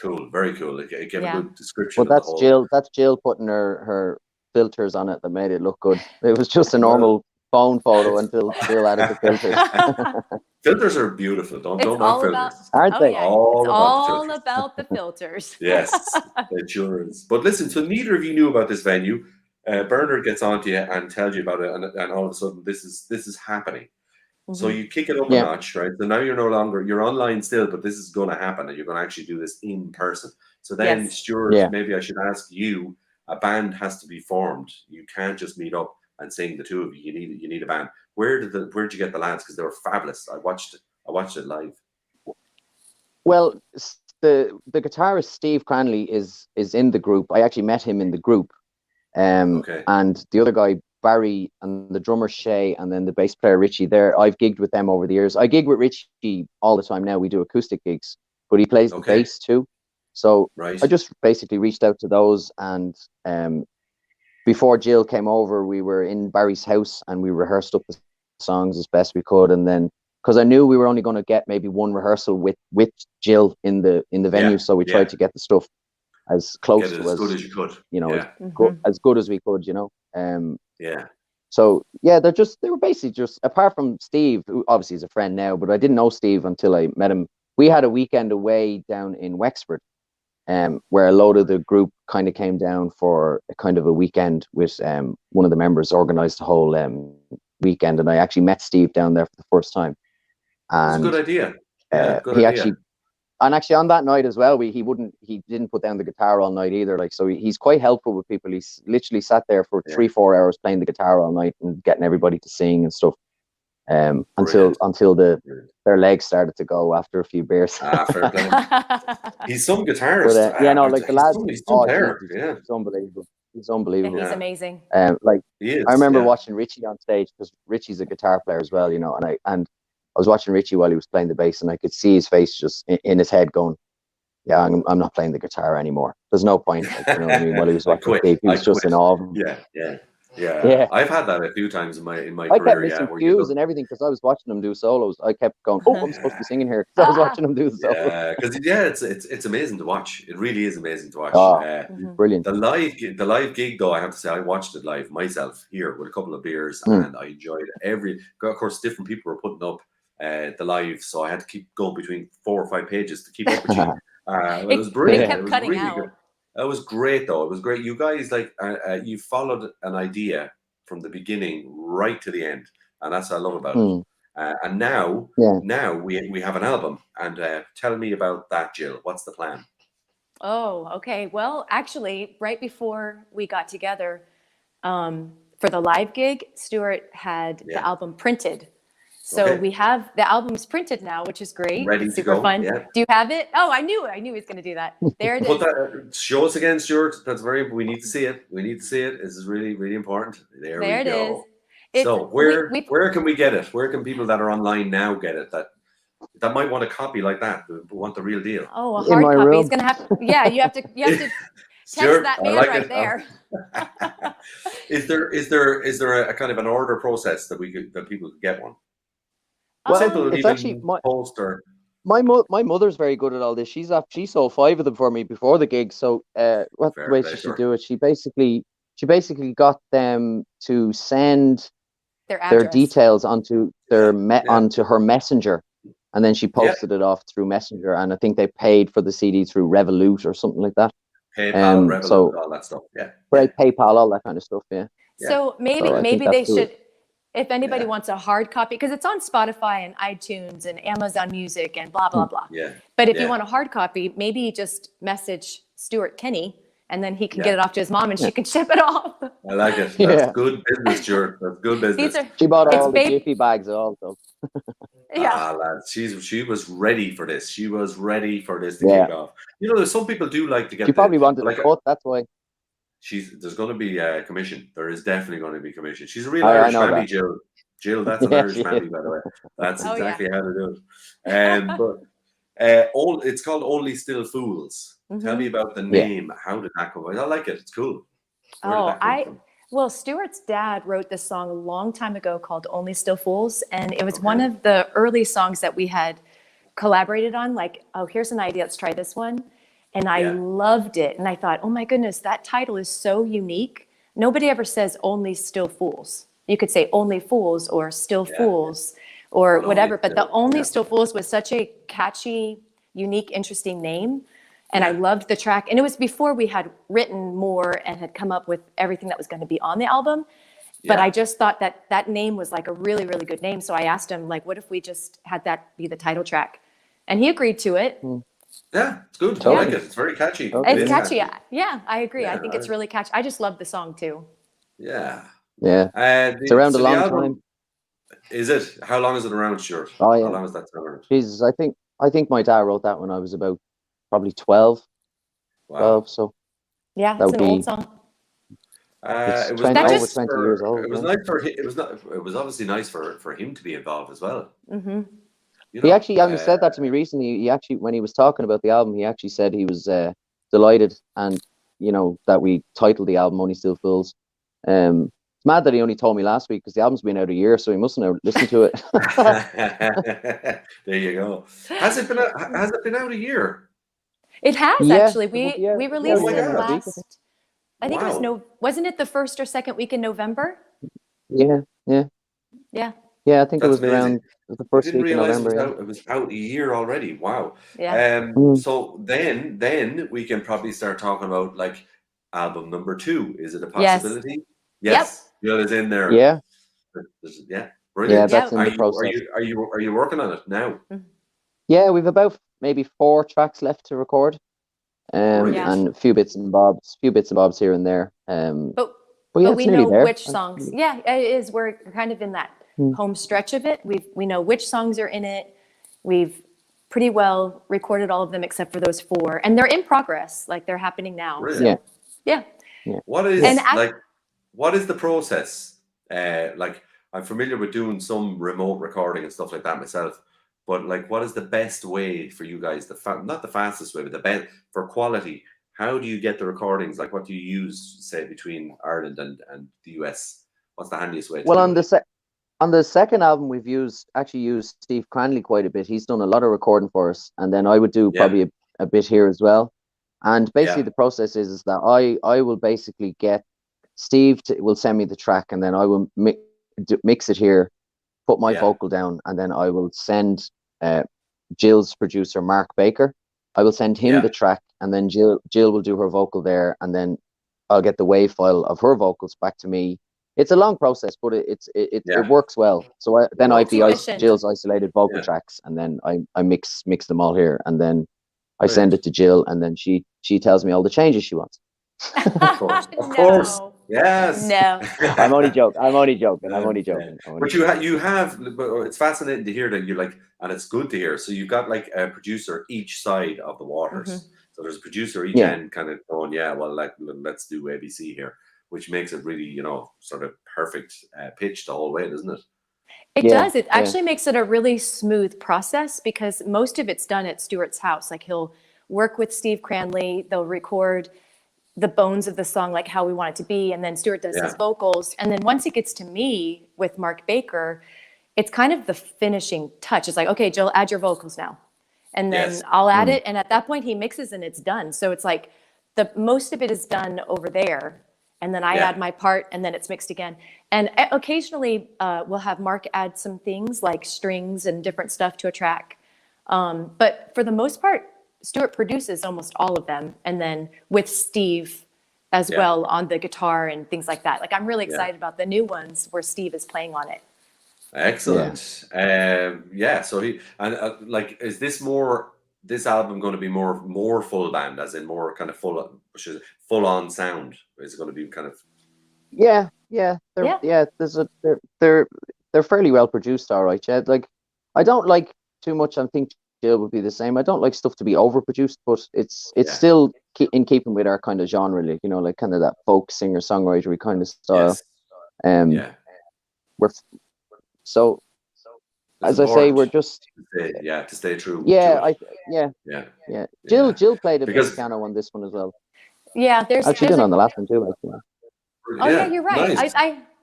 cool, very cool. It gave a Yeah. good description Well, of the that's whole. Jill. That's Jill putting her filters on it that made it look good. It was just a Well, normal phone photo until Jill added the filters. filters are beautiful. Don't It's knock all about, filters. Aren't oh they? yeah, it's All about the all filters. about the filters. Yes, insurance. But listen, so neither of you knew about this venue. Bernard gets on to you and tells you about it, and all of a sudden this is happening. So Mhm. you kick it up a Yeah. notch, right? So now you're online still, but this is going to happen, and you're going to actually do this in person. So then, Yes. Stuart, Yeah. maybe I should ask you. A band has to be formed. You can't just meet up and sing, the two of you. You need a band. Where'd you get the lads? Because they were fabulous. I watched it live. Well, the guitarist Steve Cranley is in the group. I actually met him in the group. Okay. And the other guy, Barry, and the drummer Shay, and then the bass player Richie. There, I've gigged with them over the years. I gig with Richie all the time now. We do acoustic gigs, but he plays the Okay. bass too. So Right. I just basically reached out to those, and before Jill came over, we were in Barry's house and we rehearsed up the songs as best we could. And then, because I knew we were only going to get maybe one rehearsal with Jill in the venue, Yeah, so we yeah. tried to get the stuff as close Get it to as good as you could. Yeah. as good as we could, Yeah. So yeah, they were basically just, apart from Steve, who obviously is a friend now, but I didn't know Steve until I met him. We had a weekend away down in Wexford, where a load of the group kind of came down for a kind of a weekend with one of the members organized the whole weekend, and I actually met Steve down there for the first time. It's a And good idea. Yeah, good he idea. actually on that night as well, he didn't put down the guitar all night either. Like, so he's quite helpful with people. He's literally sat there for 3-4 hours playing the guitar all night and getting everybody to sing and stuff. Until their legs started to go after a few beers. Fair play. He's some guitarist. But yeah, no, like the lads, he's some player. Jesus, Yeah, it's unbelievable. It's Yeah, unbelievable. he's Yeah. amazing. Like he is. I remember yeah. watching Richie on stage, because Richie's a guitar player as well, and I was watching Richie while he was playing the bass, and I could see his face just in his head going, "Yeah, I'm not playing the guitar anymore. There's no point." Like, you know what I mean? While he was I watching quit. Steve, he was I just quit. in awe of him. Yeah. I've had that a few times in my I career. kept missing Where you cues look, and everything because I was watching him do solos. I kept going, "Oh, I'm supposed to be singing here," because I was watching him do the solo. yeah, because it's amazing to watch. It really is amazing to watch. Oh, Mhm. brilliant. The live gig, though, I have to say, I watched it live myself here with a couple of beers, Mm. and I enjoyed every. Of course, different people were putting up the live, so I had to keep going between 4 or 5 pages to keep up with you. It was brilliant. It kept It was cutting really out. good. It was great, though. It was great. You guys, like, you followed an idea from the beginning right to the end, and that's what I love about it. Mm. And now we have an album. And tell me about that, Jill. What's the plan? Oh, okay. Well, actually, right before we got together for the live gig, Stuart had the album printed. So Okay. we have the album's printed now, which is great. Ready It's to super go, fun. yeah. Do you have it? Oh, I knew he was going to do that. There it Put is. that. Show us again, Stuart. That's we need to see it. We need to see it. This is really, really important. There There we it go. is. It's, So where can we get it? Where can people that are online now get it? That might want a copy like that, but want the real deal. Oh, a In hard my copy. room. He's gonna have. Yeah, you have to text Stuart, that I man like right it. there. Is there a kind of an order process that people could get one? Well, Simple, it's even actually post or my mother's very good at all this. She sold 5 of them for me before the gig. So what Fair the way play she to her. do it? She basically got them to send Their their address. details onto their Yeah. onto her messenger, and then she posted it off through Messenger. And I think they paid for the CD through Revolut or something like that. PayPal, Revolut, So all that stuff. Yeah. right, PayPal, all that kind of stuff. Yeah. So maybe So I think they that's should, good. if anybody Yeah. wants a hard copy, because it's on Spotify and iTunes and Amazon Music and blah blah blah. Yeah. But if you Yeah. want a hard copy, maybe just message Stuart Kenny, and then he can Yeah. get it off to his mom, and she can ship it off. I like it. That's Yeah. good business, Stuart. That's good business. These are She bought It's all the big- Jiffy bags also. yeah. Lads, she was ready for this. She was ready for this to Yeah. kick off. You know, there's some people do like to get. She probably wanted like a cut. That's why. there's going to be commission. There is definitely going to be commission. She's a real I Irish know mammy, that. Jill. Jill, that's an Yeah, Irish she mammy, by the way. That's Oh, yeah. exactly how to do it. But it's called Only Still Fools. Tell Mhm. me about the Yeah. name. How did that come about? I like it. It's cool. Where did Oh, that come from? Well, Stuart's dad wrote this song a long time ago called Only Still Fools. And it was Okay. one of the early songs that we had collaborated on. Like, oh, here's an idea. Let's try this one. And I Yeah. loved it. And I thought, oh my goodness, that title is so unique. Nobody ever says Only Still Fools. You could say Only Fools or Still Yeah. Fools or Only whatever. But the Still, Only yeah. Still Fools was such a catchy, unique, interesting name. And I loved the track. And it was before we had written more and had come up with everything that was going to be on the album. But Yeah. I just thought that that name was like a really, really good name. So I asked him, like, what if we just had that be the title track? And he agreed to it. Yeah, it's good. I Totally. like it. It's very catchy. Okay. It It's is catchy. Yeah, I agree. I Yeah, think it's really catchy. I just love the song too. Yeah. Yeah. It's around a the long album- time. Is it? How long is it around, Stuart? Oh, yeah. How long is that around? Jesus, I think my dad wrote that when I was about probably 12. Wow. So Yeah, That it's would an be- old song. It's It was 20 nice over 20 for- years old, It was yeah. nice for him. It was obviously nice for him to be involved as well. Hmm. You he know, actually said that to me recently. He actually, when he was talking about the album, he actually said he was delighted, and that we titled the album "Only Still Fools." It's mad that he only told me last week because the album's been out a year, so he mustn't have listened to it. There you go. Has it been out a year? It has Yeah, actually. yeah. We released Oh my it God. last. I think it was Wow. wasn't it the first or second week in November? Yeah. Yeah, I think That's it was amazing. around the I first didn't week in realize November. it was out a year already. Wow. yeah. So then we can probably start talking about like album number 2. Is it a Yes. possibility? Yes. Jill is in there. Yeah, Yeah. Brilliant. that's in Are the you, process. are you working on it now? Yeah, we've about maybe 4 tracks left to record, Brilliant. and a few bits and bobs here and there. But But yeah, but it's we nearly know there. which songs. Yeah, it is. We're kind of in that Hmm. home stretch of it. We know which songs are in it. We've pretty well recorded all of them except for those 4, and they're in progress. Like they're happening now. Brilliant. Yeah. Yeah. What is And what is the process? Like I'm familiar with doing some remote recording and stuff like that myself, but like what is the best way for you guys? Not the fastest way, but the best for quality. How do you get the recordings? Like what do you use, say, between Ireland and the US? What's the handiest way? To Well, do on the second album, we've actually used Steve Cranley quite a bit. He's done a lot of recording for us, and then I would do Yeah. probably a bit here as well. And basically, Yeah. the process is that I will basically get Steve will send me the track, and then I will mix it here, put my Yeah. vocal down, and then I will send Jill's producer Mark Baker. I will send him Yeah. the track, and then Jill will do her vocal there, and then I'll get the WAV file of her vocals back to me. It's a long process, but it Yeah. works well. So I works well. Jill's isolated vocal Yeah. tracks, and then I mix them all here, and then I Brilliant. send it to Jill, and then she tells me all the changes she wants. Of course. Of No. course. Yes. No. I'm only joking. I'm only Yeah. joking. But you have, but it's fascinating to hear that you like, and it's good to hear. So you've got like a producer each side of the waters. Mhm. So there's a producer each Yeah. end, kind of going, yeah, well, like let's do ABC here, which makes it really, sort of perfect pitch the whole way, doesn't it? It Yeah, does. It yeah. actually makes it a really smooth process because most of it's done at Stuart's house. Like he'll work with Steve Cranley, they'll record the bones of the song, like how we want it to be, and then Stuart does his Yeah. vocals. And then once it gets to me with Mark Baker, it's kind of the finishing touch. It's like, okay, Jill, add your vocals now. and then Yes. I'll add Mm. it. And at that point, he mixes and it's done. So it's like the most of it is done over there, and then I Yeah. add my part, and then it's mixed again. And occasionally, we'll have Mark add some things like strings and different stuff to a track. But for the most part, Stuart produces almost all of them, and then with Steve as Yeah. well on the guitar and things like that. Like I'm really Yeah. excited about the new ones where Steve is playing on it. Excellent. Yeah. So he and like, is this album going to be more full band, as in more kind of full on sound? Is it going to be kind of Yeah, Yeah. they're fairly well produced, all right. Yeah, like I don't like too much. I think Jill would be the same. I don't like stuff to be overproduced, but it's Yeah. still in keeping with our kind of genre, like, you know, like kind of that folk singer songwritery kind of style. yes? Um, Yeah. so It's as I say, we're important just to stay true yeah, to it. yeah. Yeah. Jill Yeah. played a bit Because of piano on this one as well. Yeah, Actually, did on the last one too. Actually. Oh yeah, you're right. Nice.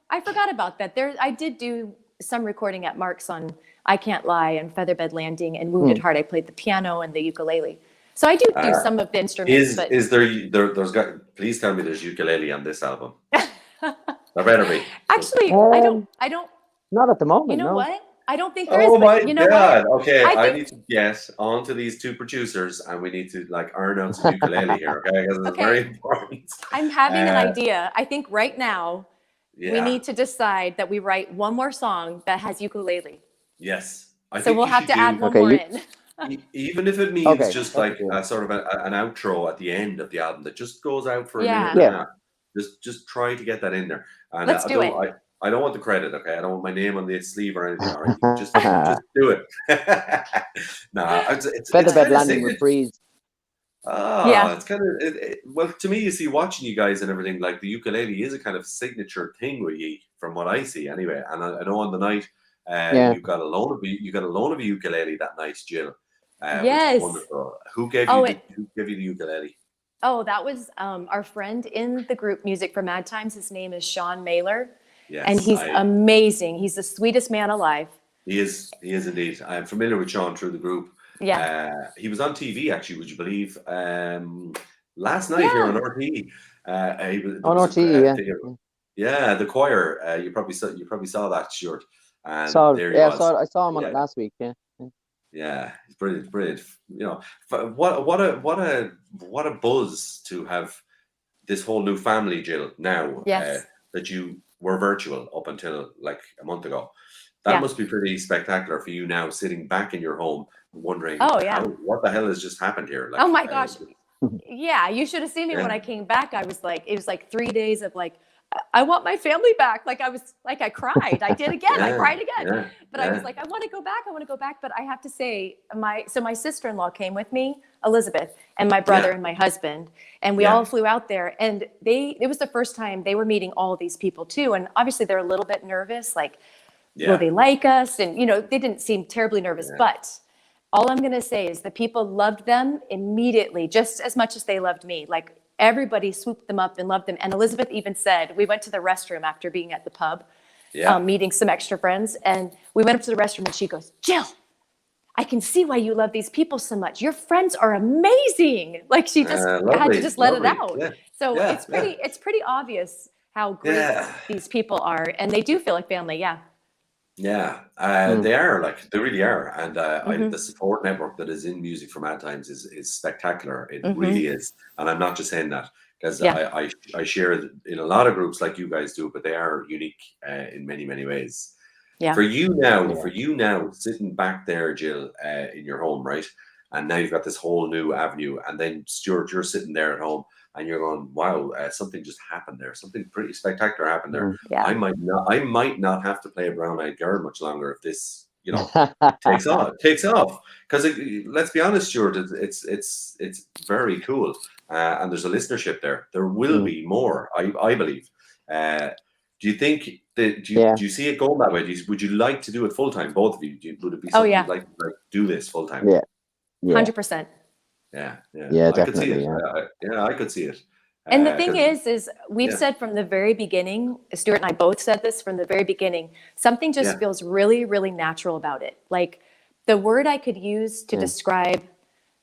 I forgot about that. I did do some recording at Mark's on I Can't Lie and Featherbed Landing and Wounded Heart. I played the piano and the ukulele. So I do some of the instruments, but Is there's got, please tell me there's ukulele on this album. There better be. actually I don't Not at the moment. you know no. what? I don't think there is. Oh but my you know God. what? Okay, I I think- need to get onto these two producers, and we need to like earn out some ukulele here, okay? Because it's Okay. very important. I'm having an Uh, idea. I think right now we Yeah. need to decide that we write one more song that has ukulele. Yes. I So think we'll you have should to add do- one Okay, more you- in. Even if it means Okay, just that's like good. a sort of an outro at the end of the album that just goes out for a Yeah. minute and Yeah. a half. Just try to get that in there. And Let's do I don't want the credit, okay? I don't want my name on the sleeve or anything. All right, you just do it. Nah, it's Featherbed kind of Landing reprise. Yeah. it's kind of well, to me, you see, watching you guys and everything, like the ukulele is a kind of signature thing with you, from what I see, anyway. And I know on the night, Yeah. you got a loan of a ukulele that night, Jill. Which is Yes. wonderful. Who gave Oh, who gave you the ukulele? Oh, that was our friend in the group Music for Mad Times. His name is Sean Mailer, Yes, and he's amazing. He's the sweetest man alive. he is indeed. I'm familiar with Sean through the group. Yeah. He was on TV, actually, would you believe? Last night here on RT. He was, On there was RT, a- yeah. Yeah, the choir. You probably saw that shirt. And Saw, there he yeah, was. I saw him on Yeah. it last week. Yeah. Yeah, it's brilliant. You know, what a buzz to have this whole new family, Jill. Now Yes. that you were virtual up until like a month ago, that Yeah. must be pretty spectacular for you now, sitting back in your home, wondering, Oh, yeah. what the hell has just happened here? Like, Oh my gosh. Yeah, you should have seen me when Yeah. I came back. It was like 3 days of like, I want my family back. I cried. I did again. I Yeah, cried again. yeah, But I was yeah. like, I want to go back. But I have to say, my sister-in-law came with me, Elizabeth, and my brother and my husband, and we Yeah. all flew out there. And it was the first time they were meeting all these people too. And obviously they're a little bit nervous, like, Yeah. will they like us? And they didn't seem terribly nervous. Yeah. But all I'm gonna say is the people loved them immediately, just as much as they loved me. Like everybody swooped them up and loved them. And Elizabeth even said, we went to the restroom after being at the pub, Yeah. meeting some extra friends. And we went up to the restroom and she goes, Jill, I can see why you love these people so much. Your friends are amazing. Like she just had Lovely, to just let it lovely. out. Yeah. So Yeah, it's pretty obvious how great Yeah. these people are. And they do feel like family. Yeah. Yeah, Mm. they really are, and Mhm. the support network that is in Music for Mad Times is spectacular. It Mhm. really is, and I'm not just saying that because Yeah. I share in a lot of groups like you guys do, but they are unique in many ways. Yeah. For you now, sitting back there, Jill, in your home, right, and now you've got this whole new avenue, and then Stuart, you're sitting there at home. And you're going, wow, something just happened there. Something pretty spectacular happened there. Mm. Yeah. I might not have to play a brown-eyed girl much longer if this, takes off. Because let's be honest, Stuart, it's very cool, and there's a listenership there. There will be more, I believe. Do you think that do you see it going that way? Would you like to do it full time, both of you? Would it be Oh, something yeah. you'd like to do this full time? Yeah. Yeah. 100%. Yeah, Yeah, I could see it. definitely, I could see it. And the thing 'cause- is we've yeah. said from the very beginning, Stuart and I both said this from the very beginning, something just Yeah. feels really, really natural about it. Like the word I could use to Yeah. describe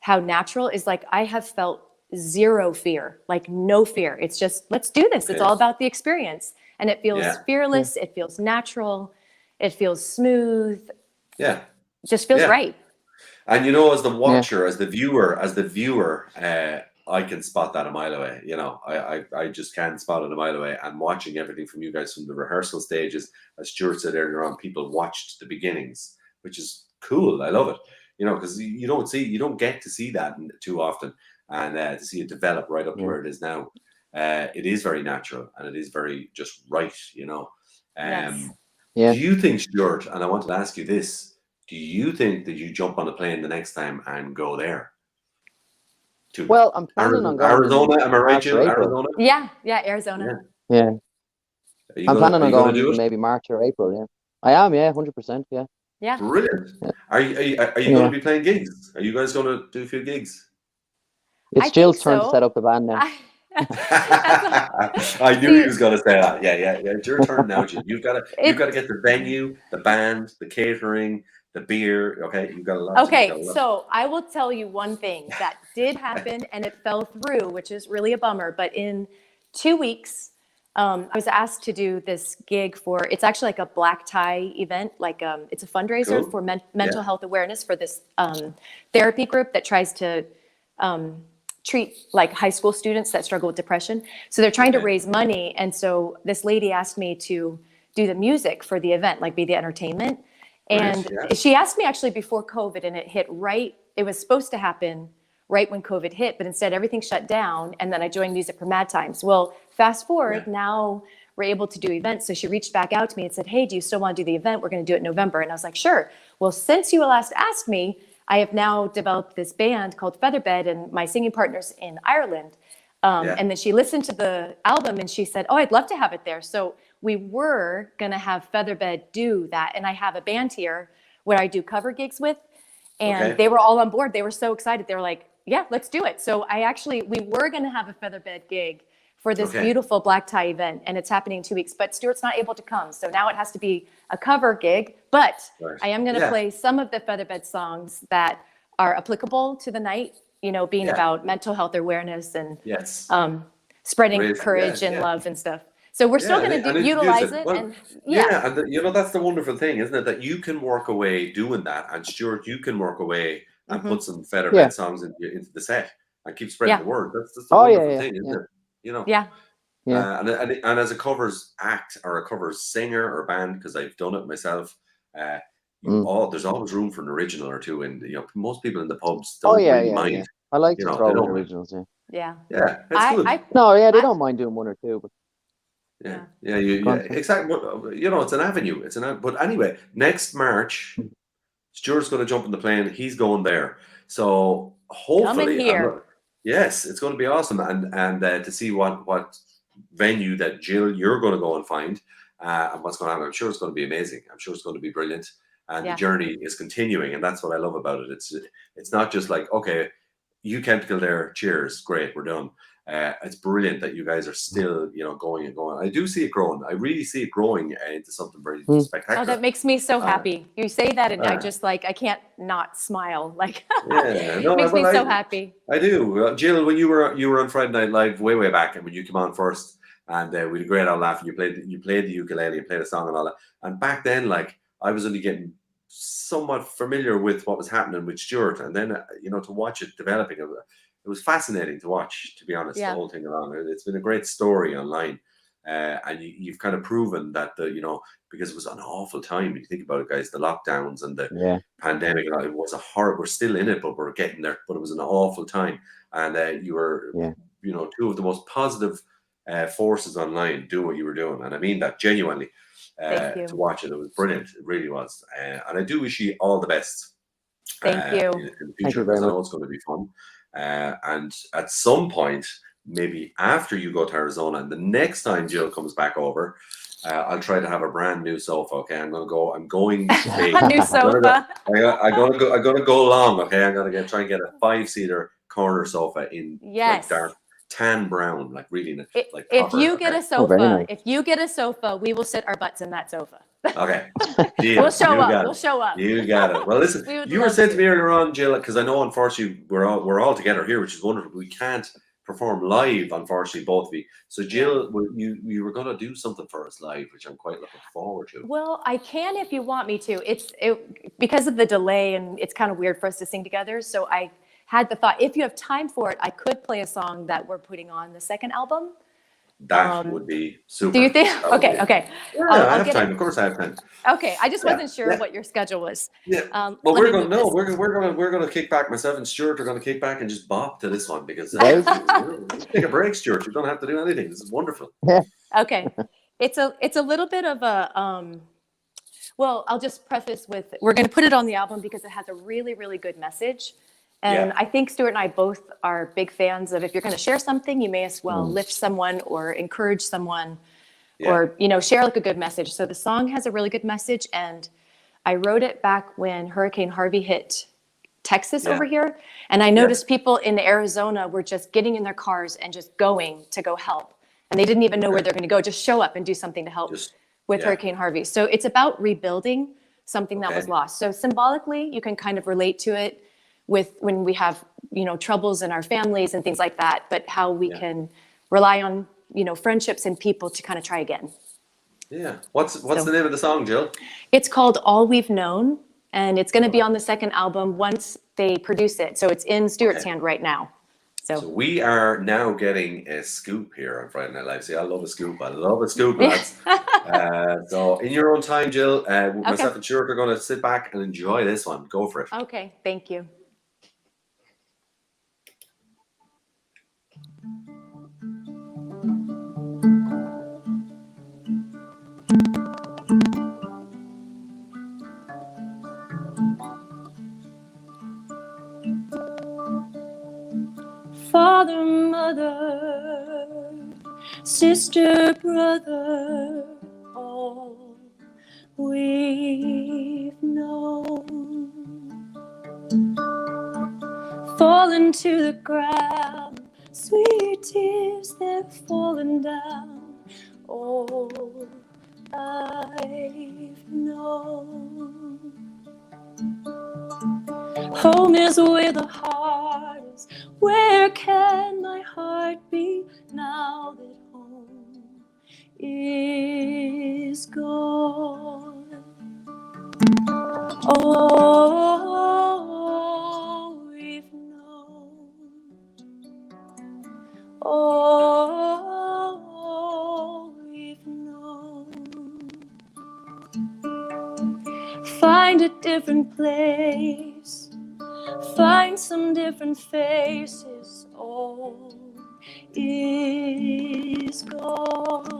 how natural is like I have felt zero fear, like no fear. It's just let's do this. It's Okay. all about the experience, and it feels Yeah. fearless. It feels natural. It feels smooth. Yeah. It just feels Yeah. right. And you know, as the watcher, as the viewer, I can spot that a mile away. You know, I just can spot it a mile away. And watching everything from you guys from the rehearsal stages, as Stuart said earlier on, people watched the beginnings, which is cool. I love it. You know, because you don't get to see that too often, and to see it develop right up to Yeah. where it is now. It is very natural, and it is very just right. You know. Yes. Yeah. Do you think, Stuart? And I wanted to ask you this. Do you think that you jump on a plane the next time and go there? To Well, I'm planning on going in Arizona, am I right, March or Jill? April. Arizona? Yeah. Arizona. Yeah. Yeah, Are you I'm gonna, planning are on you gonna going do it? maybe March or April. Yeah, I am. Yeah, 100%. Yeah. Yeah. Brilliant. Yeah. Are you going Yeah. to be playing gigs? Are you guys going to do a few gigs? It's I Jill's think turn to so. set up the band now. I knew he was going to say that. Yeah. It's your turn now, Jill. You've got to get the venue, the band, the catering, the beer. Okay, you've got a lot. Okay, so I will tell you one thing that did happen and it fell through, which is really a bummer. But in 2 weeks, I was asked to do this gig for, it's actually like a black tie event, like it's a fundraiser Cool. for mental Yeah. health awareness for this therapy group that tries to treat like high school students that struggle with depression. So they're trying to Okay. raise money. And so this lady asked me to do the music for the event, like be the entertainment. And Right, yeah. she asked me actually before COVID, and it hit right. It was supposed to happen right when COVID hit, but instead everything shut down. And then I joined Music for Mad Times. Well, fast forward, now we're able to do events. So she reached back out to me and said, "Hey, do you still want to do the event? We're going to do it in November." And I was like, "Sure." Well, since you last asked me, I have now developed this band called Featherbed, and my singing partner's in Ireland. Yeah. And then she listened to the album and she said, "Oh, I'd love to have it there." So we were going to have Featherbed do that. And I have a band here where I do cover gigs with. And Okay. they were all on board. They were so excited. They were like, "Yeah, let's do it." So we were going to have a Featherbed gig for this Okay. beautiful black tie event. And it's happening in 2 weeks. But Stuart's not able to come. So now it has to be a cover gig. But Right. I am going to Yeah. play some of the Featherbed songs that are applicable to the night, being Yeah. about mental health awareness and Yes. spreading Raise- courage yeah, and yeah. love and stuff. So we're still Yeah, going and to introduce utilize it. it. Well, And and that's the wonderful thing, isn't it? That you can work away doing that, and Stuart, you can work away and Mhm. put some Featherbed Yeah. songs into the set and keep spreading Yeah. the word. That's the Oh, yeah, wonderful yeah, thing, isn't yeah. it? You know. Yeah. Yeah. And as a covers act or a covers singer or band, because I've done it myself, there's always room for an original or two, and most people in the pubs don't Oh, yeah, really yeah, mind. yeah. I like You to know, throw they in don't- originals. Yeah. Yeah. Yeah, it's good. No, yeah, they I- don't mind doing one or two, but Yeah, Content. exactly. It's an avenue. But anyway, next March, Stuart's going to jump in the plane. He's going there. So hopefully, here. yes, it's going to be awesome, and to see what venue that Jill you're going to go and find, and what's going to happen. I'm sure it's going to be amazing. I'm sure it's going to be brilliant, and Yeah. the journey is continuing, and that's what I love about it. It's not just like, okay, you came to Kildare, cheers, great, we're done. It's brilliant that you guys are still, going and going. I do see it growing. I really see it growing into something very Mm. spectacular. Oh, that makes me so happy. You say that, and I uh, just I can't not smile. Like, Yeah, no, makes me well, so happy. I do. Jill, when you were on Friday Night Live way back, and when you came on first, and we had a great old laugh, and you played the ukulele, and played a song and all that. And back then, I was only getting somewhat familiar with what was happening with Stuart, and then to watch it developing, it was fascinating to watch. To be honest, Yeah. the whole thing along, it's been a great story online, and you've kind of proven that because it was an awful time. When you think about it, guys, the lockdowns and the yeah. pandemic, it was a horror. We're still in it, but we're getting there. But it was an awful time, and you were, Yeah. two of the most positive forces online doing what you were doing, and I mean that genuinely. Thank you. To watch it, it was brilliant. It really was, and I do wish you all the best. Thank you. In the future, you very because I know much. it's going to be fun. And at some point, maybe after you go to Arizona, and the next time Jill comes back over, I'll try to have a brand new sofa. Okay, I'm going big. A new sofa. I'm gonna go long. Okay, I'm gonna try and get a 5-seater corner sofa in Yes. like tan brown, like really like If proper. you get a Oh, very sofa, nice. if you get a sofa, we will sit our butts in that sofa. Okay. Deal. We'll show You up. got We'll it. show up. You got it. Well, listen, We would you were love saying to to. me earlier on, Jill, because I know unfortunately we're all together here, which is wonderful. We can't perform live, unfortunately, both of you. So, Jill, you were going to do something for us live, which I'm quite looking forward to. Well, I can if you want me to. Because of the delay and it's kind of weird for us to sing together. So I had the thought, if you have time for it, I could play a song that we're putting on the second album. That would be super. Do you think? That would Okay, be- okay. Yeah, I'll I have get time. it. Of course, I have time. Okay, I just Yeah, wasn't sure yeah. what your schedule was. Yeah. Well, Let we're me going. move No, this. we're going to kick back. Myself and Stuart are going to kick back and just bop to this one because Right. take a break, Stuart. You don't have to do anything. This is wonderful. Okay, it's a little bit of a well, I'll just preface with we're going to put it on the album because it has a really, really good message. And Yeah. I think Stuart and I both are big fans of if you're going to share something, you may as well Mm. lift someone or encourage someone Yeah. or, share like a good message. So the song has a really good message. And I wrote it back when Hurricane Harvey hit Texas Yeah. over here. And I noticed people in Arizona were just getting in their cars and just going to go help. And they didn't even know where they're going to go, just show up and do something to help Just with yeah. Hurricane Harvey. So it's about rebuilding something that was Okay. lost. So symbolically, you can kind of relate to it with when we have, troubles in our families and things like that, but how we Yeah. can rely on, friendships and people to kind of try again. Yeah. What's So- the name of the song, Jill? It's called All We've Known, and it's going to be on the second album once they produce it. So it's in Stuart's Okay. hand right now. So we are now getting a scoop here on Friday Night Live. See, I love a scoop. I love a scoop, lads. So in your own time, Jill, myself and Stuart are going to sit back and enjoy this one. Go for it. Okay, thank you. Father, mother, sister, brother, all we've known. Fallen to the ground, sweet tears they've fallen down. All I've known. Home is where the heart is. Where can my heart be now that home is gone? All we've known. All we've known. Find a different place. Find some different faces. All is gone.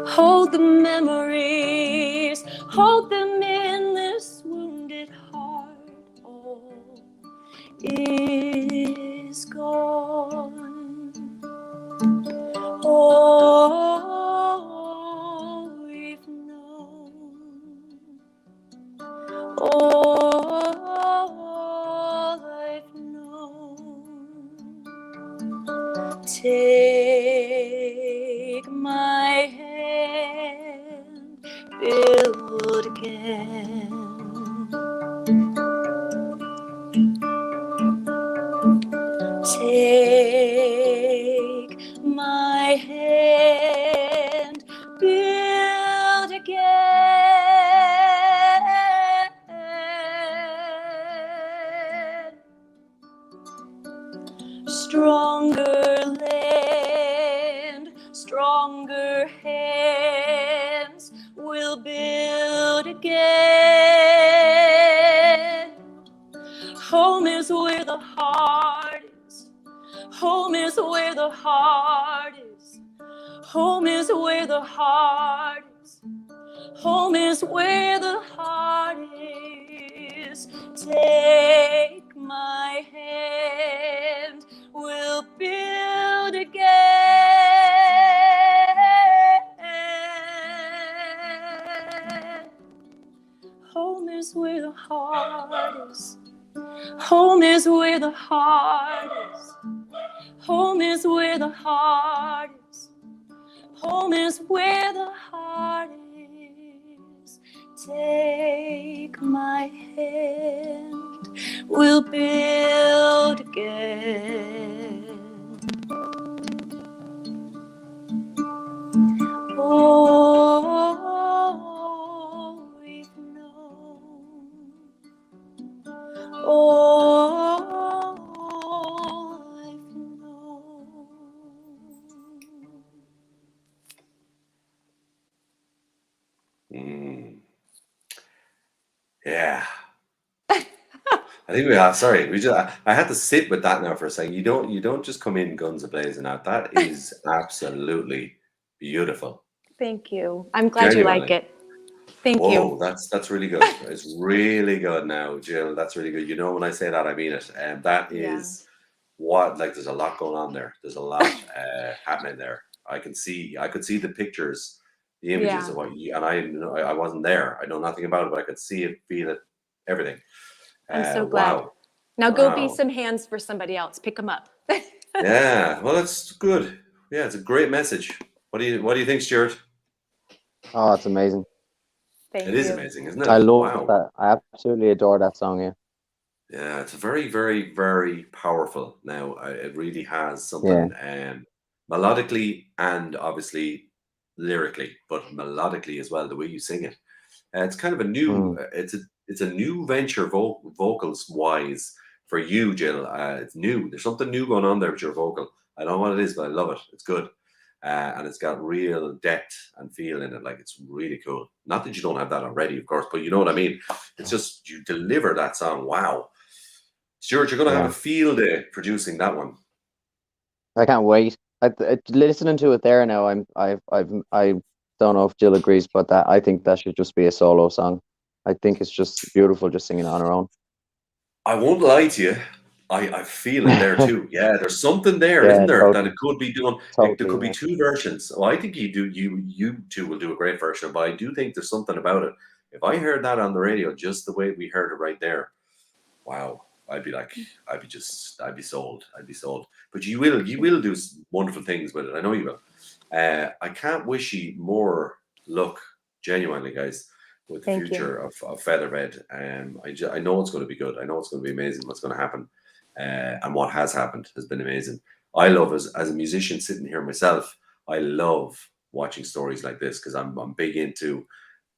Hold the memories. Hold them in this wounded heart. All is gone. All we've known. All I've known. Take my hand, build again. Take my hand, build again. Stronger land, stronger hands will build again. Home is where the heart is. Home is where the heart is. Home is where the heart is. Home is where the heart is. Take my hand, we'll build again. Home is where the heart is. Home is where the heart Home is where the heart is. Home is where the heart is. Take my hand, we'll build again. Oh, we've known. Oh, I've known. Yeah. I think we are. Sorry, we just. I had to sit with that now for a second. You don't just come in guns a-blazing out. That is absolutely beautiful. Thank you. I'm glad you like Genuinely. it. Thank Whoa, you. that's really good. It's really good now, Jill. That's really good. You know, when I say that, I mean it. And that Yeah. is what, like, there's a lot going on there. There's a lot happening there. I could see the pictures, the images Yeah. of what you, and I wasn't there. I know nothing about it, but I could see it, feel it, everything. I'm so glad. Wow. Now go be Wow. some hands for somebody else. Pick them up. Yeah. Well, that's good. Yeah, it's a great message. What do you think, Stuart? Oh, it's amazing. Thank It is you. amazing, isn't it? I love Wow. that. I absolutely adore that song. Yeah. Yeah, it's very, very, very powerful. Now, it really has something, melodically and obviously lyrically, but melodically as well. The way you sing it, it's kind of a new. It's a new venture, vocals wise, for you, Jill. It's new. There's something new going on there with your vocal. I don't know what it is, but I love it. It's good. And it's got real depth and feel in it. Like, it's really cool. Not that you don't have that already, of course, but you know what I mean. It's just you deliver that song. Wow. Stuart, you're going to have Yeah. a field day producing that one. I can't wait. Listening to it there now, I don't know if Jill agrees, but that I think that should just be a solo song. I think it's just beautiful, just singing on her own. I won't lie to you. I feel it there too. Yeah, there's something there, Yeah, not there, totally. that it could be doing. There Totally. could be Yeah. two versions. Well, I think you two will do a great version, but I do think there's something about it. If I heard that on the radio, just the way we heard it right there, wow, I'd be sold. I'd be sold. But you will do wonderful things with it. I know you will. I can't wish you more luck, genuinely, guys, with the Thank you. future of Featherbed. I know it's going to be good. I know it's going to be amazing what's going to happen. And what has happened has been amazing. I love, as a musician sitting here myself, I love watching stories like this, because I'm big into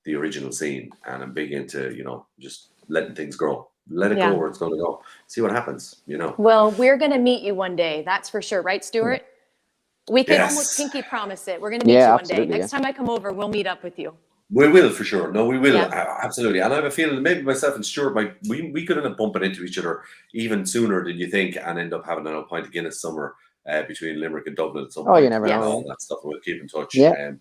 the original scene, and I'm big into, just letting things grow. Let it Yeah. go where it's going to go. See what happens, Well, we're going to meet you one day. That's for sure. Right, Stuart? We can almost Yes. pinky promise it. We're going to meet Yeah, you one day. absolutely, Next time I come over, we'll meet up with you. We will, for sure. No, we will. Yeah. Absolutely. And I have a feeling maybe myself and Stuart we could end up bumping into each other even sooner than you think, and end up having a pint of Guinness somewhere between Limerick and Dublin at some point. You never Yes. know. All that stuff. We'll keep in touch. Yeah.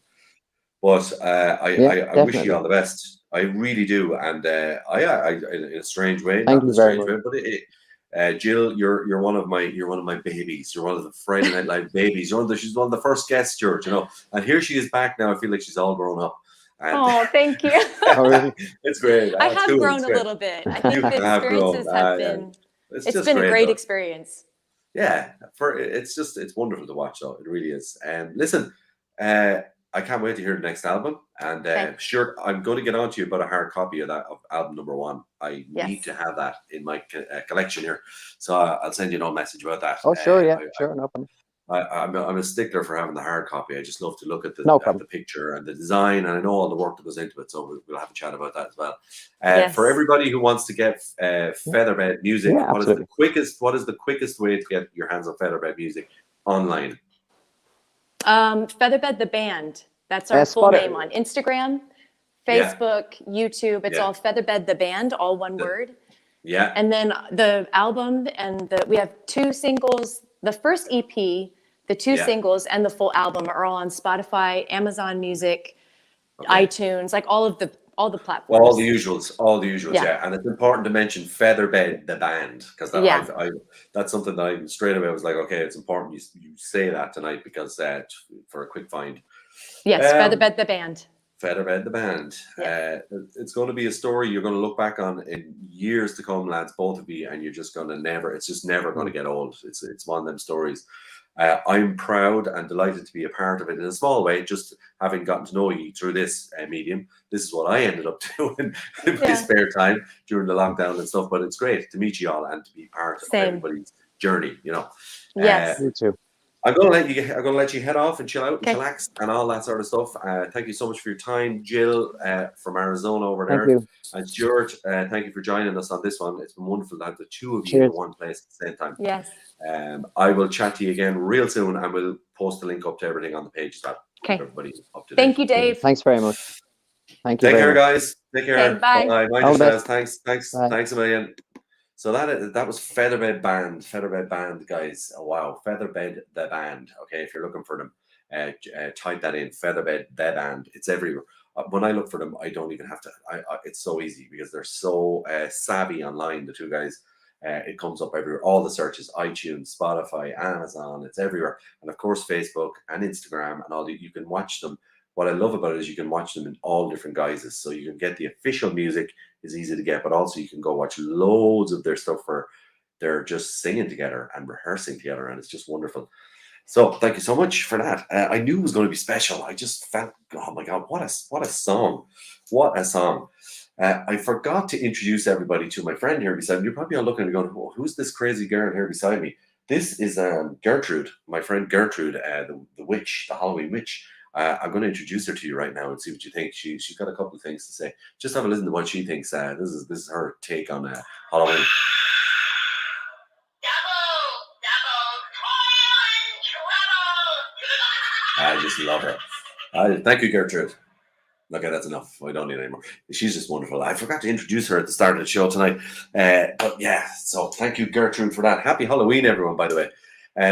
But I wish definitely. you all the best. I really do. And I in a strange way, Thank not in you a very strange much. way, but Jill, you're one of my babies. You're one of the Friday Night Live babies. She's one of the first guests, Stuart. And here she is back now. I feel like she's all grown up. And Oh, thank you. Oh, really? it's great. I It's have cool. grown It's a great. little bit. I think You the have grown. experiences have been, It's it's just been a great though. experience. Yeah, it's wonderful to watch, though. It really is. Listen, I can't wait to hear the next album. And Thanks. sure, I'm going to get on to you about a hard copy of that, of album number 1. I Yes. need to have that in my collection here, so I'll send you a message about that. Oh, sure. Yeah, I- sure. No problem. I'm a stickler for having the hard copy. I just love to look at No at problem. the picture and the design, and I know all the work that goes into it. So we'll have a chat about that as well. Yes. For everybody who wants to get Featherbed music, Yeah, what is the absolutely. quickest way to get your hands on Featherbed music online? Featherbed the Band. That's our full Spot it. name on Instagram, Yeah. Facebook, YouTube. It's Yeah. all Featherbed the Band, all one word. Yeah, And then the album we have 2 singles. The first EP, the 2 Yeah. singles, and the full album are all on Spotify, Amazon Music, okay. iTunes, like all the platforms. Well, all the usuals, Yeah. yeah. And it's important to mention Featherbed the band, because Yeah. that's something that I straight away was like, okay, it's important you say that tonight, because for a quick find. Yes, Um, Featherbed the Band. Featherbed the band. Yeah. It's going to be a story you're going to look back on in years to come, lads, both of you, and you're just going to it's just never going to get old. It's one of them stories. I'm proud and delighted to be a part of it in a small way, just having gotten to know you through this medium. This is what I ended up doing in my Yeah. spare time during the lockdown and stuff. But it's great to meet you all and to be part of Same. everybody's journey. You know. Yes. You too. I'm gonna let you head off and chill out and Okay. chillax and all that sort of stuff. Thank you so much for your time, Jill, from Arizona over Thank there, you. and Stuart. Thank you for joining us on this one. It's been wonderful to have the two of you Cheers. in one place at the same time. Yes. I will chat to you again real soon, and we'll post the link up to everything on the page as well. Okay. Everybody up to Thank date. you, Dave. Thanks very much. Thank you Take very care, much. guys. Take care. Okay, bye. Bye. Mind All the yourselves. best. Thanks. Bye. Thanks a million. So that was Featherbed Band, guys. Oh, wow, Featherbed the Band. Okay, if you're looking for them, type that in. Featherbed the Band. It's everywhere. When I look for them, I don't even have to. It's so easy because they're so savvy online. The two guys. It comes up everywhere. All the searches: iTunes, Spotify, Amazon. It's everywhere, and of course Facebook and Instagram and all. You can watch them. What I love about it is you can watch them in all different guises. So you can get the official music is easy to get, but also you can go watch loads of their stuff where they're just singing together and rehearsing together, and it's just wonderful. So thank you so much for that. I knew it was going to be special. I just felt, oh my god, what a song, what a song. I forgot to introduce everybody to my friend here beside me. You're probably all looking and going, oh, who's this crazy girl here beside me? This is Gertrude, my friend Gertrude, the witch, the Halloween witch. I'm going to introduce her to you right now and see what you think. She's got a couple of things to say. Just have a listen to what she thinks. This is her take on Halloween. I just love her. Thank you, Gertrude. Okay, that's enough. I don't need any more. She's just wonderful. I forgot to introduce her at the start of the show tonight. But yeah, so thank you, Gertrude, for that. Happy Halloween, everyone, by the way.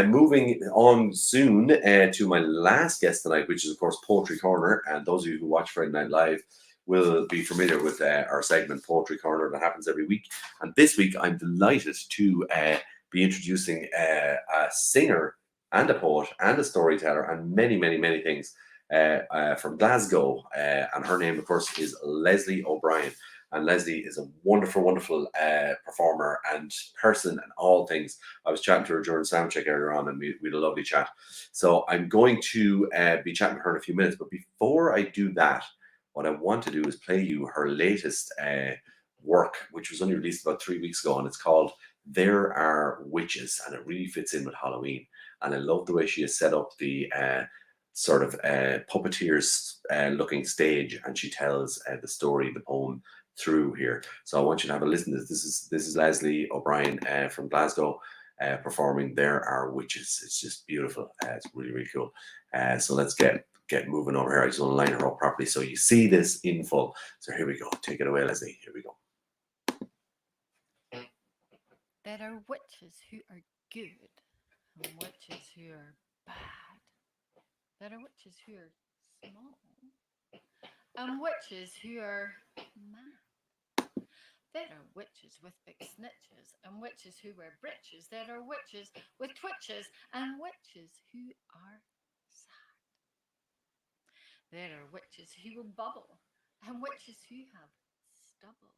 Moving on soon to my last guest tonight, which is, of course, Poetry Corner. And those of you who watch Friday Night Live will be familiar with our segment, Poetry Corner, that happens every week. And this week, I'm delighted to be introducing a singer and a poet and a storyteller and many, many, many things from Glasgow. And her name, of course, is Leslie O'Brien. And Leslie is a wonderful, wonderful performer and person and all things. I was chatting to her during soundcheck earlier on, and we had a lovely chat. So I'm going to be chatting to her in a few minutes. But before I do that, what I want to do is play you her latest work, which was only released about 3 weeks ago, and it's called There Are Witches, and it really fits in with Halloween. And I love the way she has set up the sort of puppeteers looking stage, and she tells the story, the poem through here. So I want you to have a listen to this. This is Leslie O'Brien from Glasgow performing There Are Witches. It's just beautiful. It's really, really cool. So let's get moving over here. I just want to line her up properly so you see this in full. So here we go. Take it away, Leslie. Here we go. There are witches who are good and witches who are bad. There are witches who are small and witches who are mad. There are witches with big snitches and witches who wear breeches. There are witches with twitches and witches who are sad. There are witches who will bubble and witches who have stubble.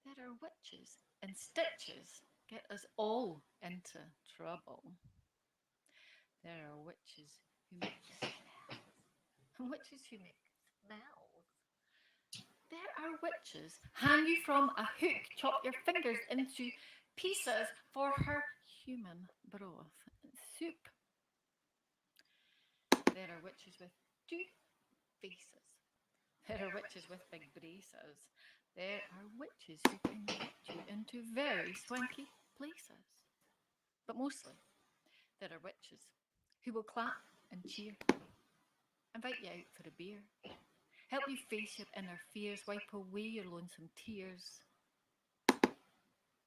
There are witches and stitches get us all into trouble. There are witches who make smells and witches who make smells. There are witches hang you from a hook, chop your fingers into pieces for her human broth soup. There are witches with two faces. There are witches with big braces. There are witches who can get you into very swanky places. But mostly, there are witches who will clap and cheer, invite you out for a beer, help you face your inner fears, wipe away your lonesome tears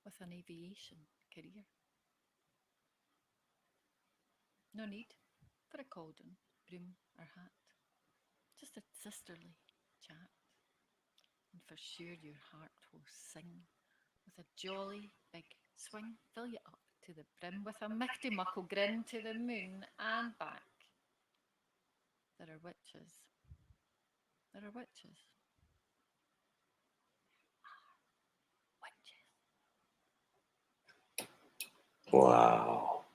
with an aviation career. No need for a cauldron, broom or hat, just a sisterly chat. And for sure your heart will sing with a jolly big swing, fill you up to the brim with a mighty muckle grin to the moon and back. There are witches. There are witches. Wow.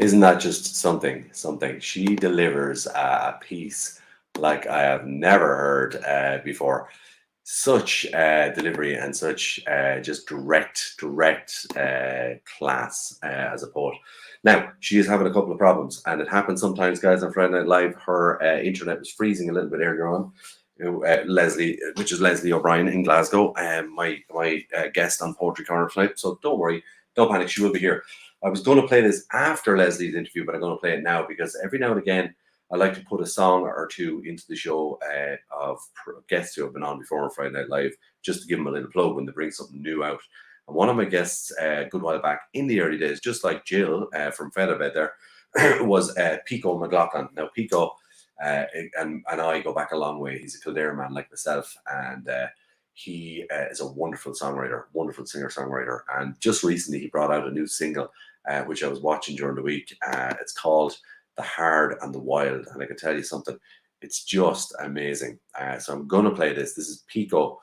Isn't that just something? Something. She delivers a piece like I have never heard before. Such delivery and such just direct class as a poet. Now, she is having a couple of problems, and it happens sometimes, guys, on Friday Night Live. Her internet was freezing a little bit earlier on. Leslie, which is Leslie O'Brien in Glasgow, my guest on Poetry Corner tonight. So don't worry, don't panic, she will be here. I was going to play this after Leslie's interview, but I'm going to play it now because every now and again I like to put a song or two into the show of guests who have been on before on Friday Night Live, just to give them a little plug when they bring something new out. And one of my guests a good while back in the early days, just like Jill from Featherbed there, was Pico McLaughlin. Now, Pico and I go back a long way. He's a Kildare man like myself, and he is a wonderful songwriter, wonderful singer-songwriter. And just recently he brought out a new single, which I was watching during the week. It's called The Hard and the Wild, and I can tell you something, it's just amazing. So I'm going to play this. This is Pico,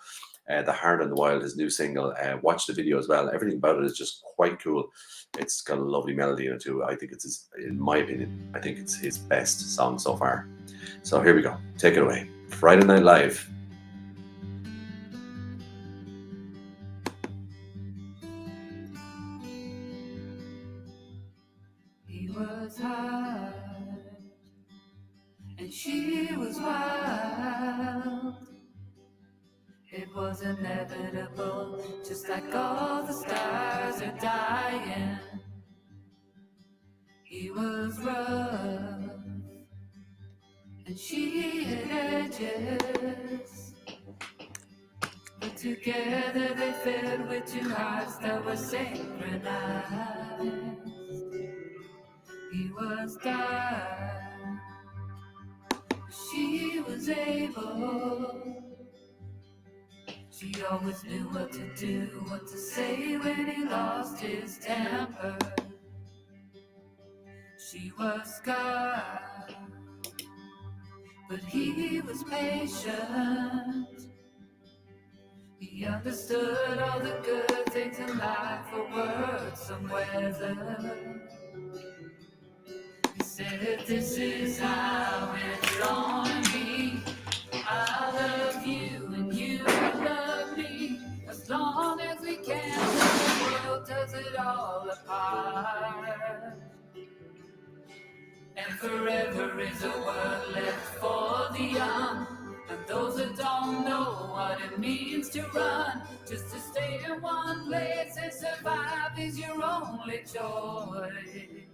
The Hard and the Wild, his new single. Watch the video as well. Everything about it is just quite cool. It's got a lovely melody in it too. I think it's his, in my opinion, I think it's his best song so far. So here we go. Take it away. Friday Night Live. He was hard, and she was wild. It was inevitable, just like all the stars are dying. He was rough, and she had edges, but together they fed with two hearts that were synchronized. He was dark, she was able. She always knew what to do, what to say when he lost his temper. She was scarred, but he was patient. He understood all the good things in life were worth some weather. He said, this is how it's gonna be. I love you and you love me. As long as we can, the world does it all apart. And forever is a word left for the young, and those that don't know what it means to run. Just to stay in one place and survive is your only choice.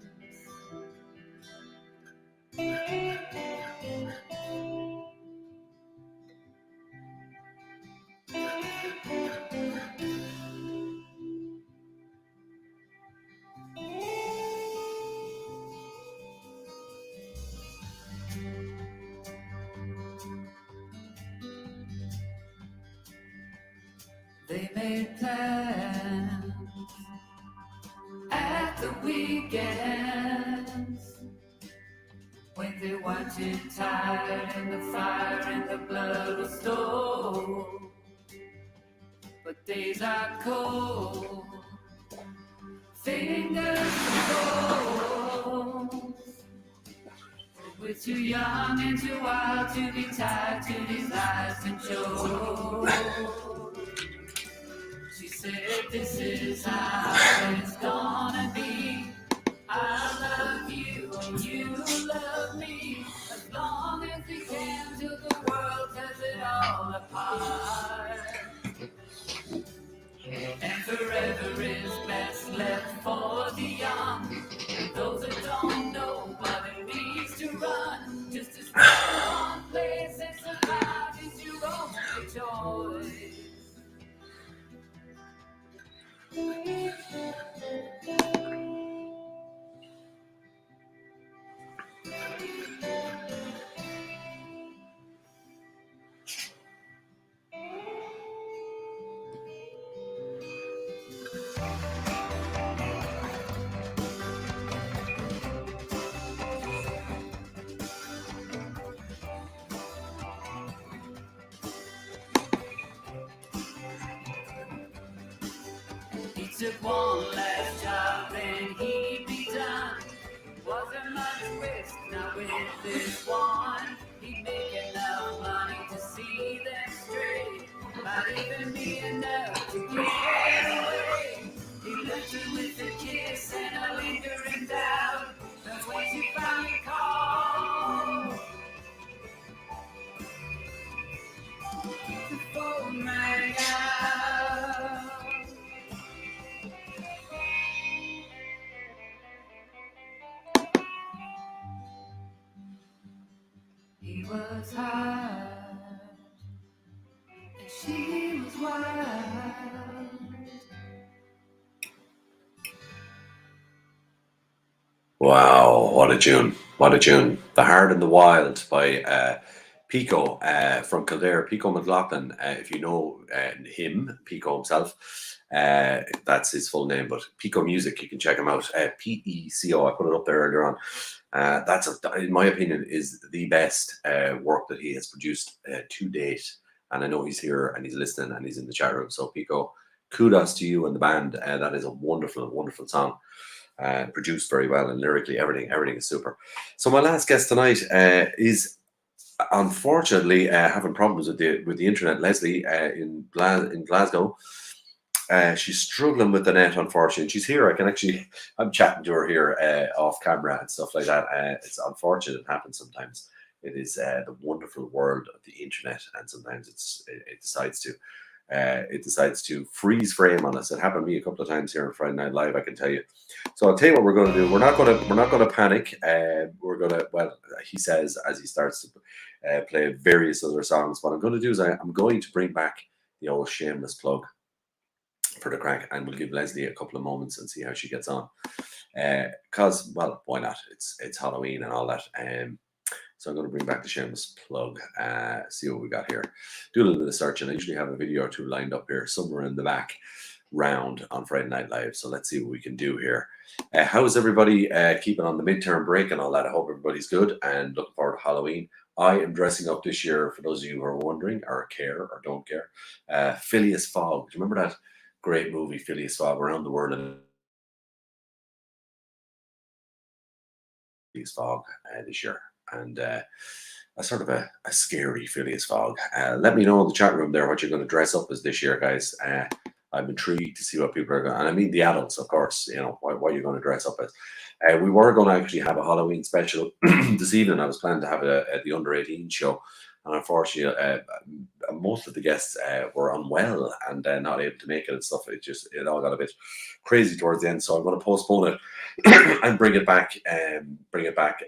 They made plans at the weekends when they weren't too tired and the fire and the blood was stole. But days are cold, fingers cold. We're too young and too wild to be tied to these lies and shows. She said, this is how it's gonna be. I love you and you love me. As long as we can till the world tears it all apart. And forever is best left for the young, and those that don't know what it means to run. Just to stay in one place and survive is your only choice. He took one last job and he'd be done. wasn't much risk. Now with this one, he'd make enough money to see them straight. Might even be enough to get away. He left her with a kiss and a lingering doubt. But when she finally called, the phone rang out. He was hot, and she was wild. Wow, what a tune. What a tune. The Hard and the Wild by Pico from Kildare, Pico McLaughlin. If you know him, Pico himself, that's his full name, but Pico Music, you can check him out. P-E-C-O, I put it up there earlier on. That's, in my opinion, is the best work that he has produced to date. And I know he's here and he's listening and he's in the chat room. So Pico, kudos to you and the band. That is a wonderful, wonderful song. Produced very well, and lyrically everything is super. So my last guest tonight is unfortunately having problems with the internet. Leslie in Glasgow. She's struggling with the net, unfortunately. She's here. I'm chatting to her here off camera and stuff like that. It's unfortunate. It happens sometimes. It is the wonderful world of the internet, and sometimes it decides to freeze frame on us. It happened to me a couple of times here on Friday Night Live, I can tell you. So I'll tell you what we're going to do. We're not going to panic. We're going to, well, he says as he starts to play various other songs. What I'm going to do is I'm going to bring back the old shameless plug for the crack, and we'll give Leslie a couple of moments and see how she gets on. Because, well, why not? It's Halloween and all that. So I'm going to bring back the shameless plug, see what we got here. Do a little bit of searching. I usually have a video or two lined up here somewhere in the back round on Friday Night Live. So let's see what we can do here. How's everybody keeping on the midterm break and all that? I hope everybody's good and looking forward to Halloween. I am dressing up this year, for those of you who are wondering or care or don't care. Phileas Fogg. Do you remember that great movie, Phileas Fogg, around the world? And Phileas Fogg this year. And a sort of a scary Phileas Fogg. Let me know in the chat room there what you're going to dress up as this year, guys. I'm intrigued to see what people are going to, and I mean the adults, of course, you know, what you're going to dress up as. We were going to actually have a Halloween special this evening. I was planning to have it at the under 18 show. And unfortunately, most of the guests were unwell and not able to make it and stuff. It all got a bit crazy towards the end. So I'm going to postpone it and bring it back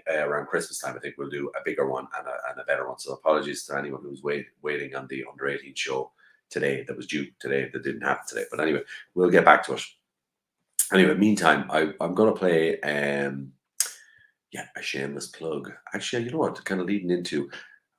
around Christmas time. I think we'll do a bigger one and a better one. So apologies to anyone who was waiting on the under 18 show today that was due today that didn't happen today. But anyway, we'll get back to it. Anyway, meantime, I'm going to play a shameless plug. Actually, you know what? Kind of leading into,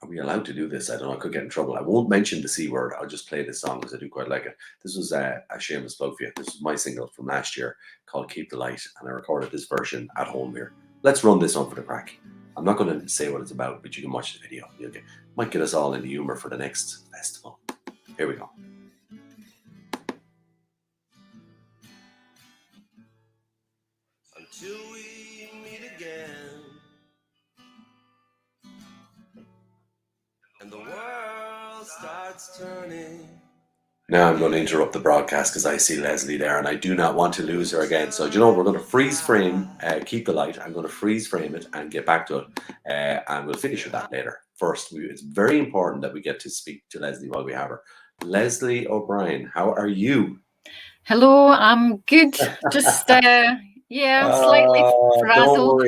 are we allowed to do this? I don't know. I could get in trouble. I won't mention the C word. I'll just play this song because I do quite like it. This was a shameless plug for you. This was my single from last year called Keep the Light, and I recorded this version at home here. Let's run this on for the crack. I'm not going to say what it's about, but you can watch the video. Might get us all in the humor for the next festival. Here we go. Until we meet again, and the world starts turning. Now I'm going to interrupt the broadcast because I see Leslie there and I do not want to lose her again. So, you know, we're going to freeze frame, Keep the Light. I'm going to freeze frame it and get back to it. And we'll finish with that later. First, it's very important that we get to speak to Leslie while we have her. Leslie O'Brien, how are you? Hello, I'm good. Just slightly frazzled.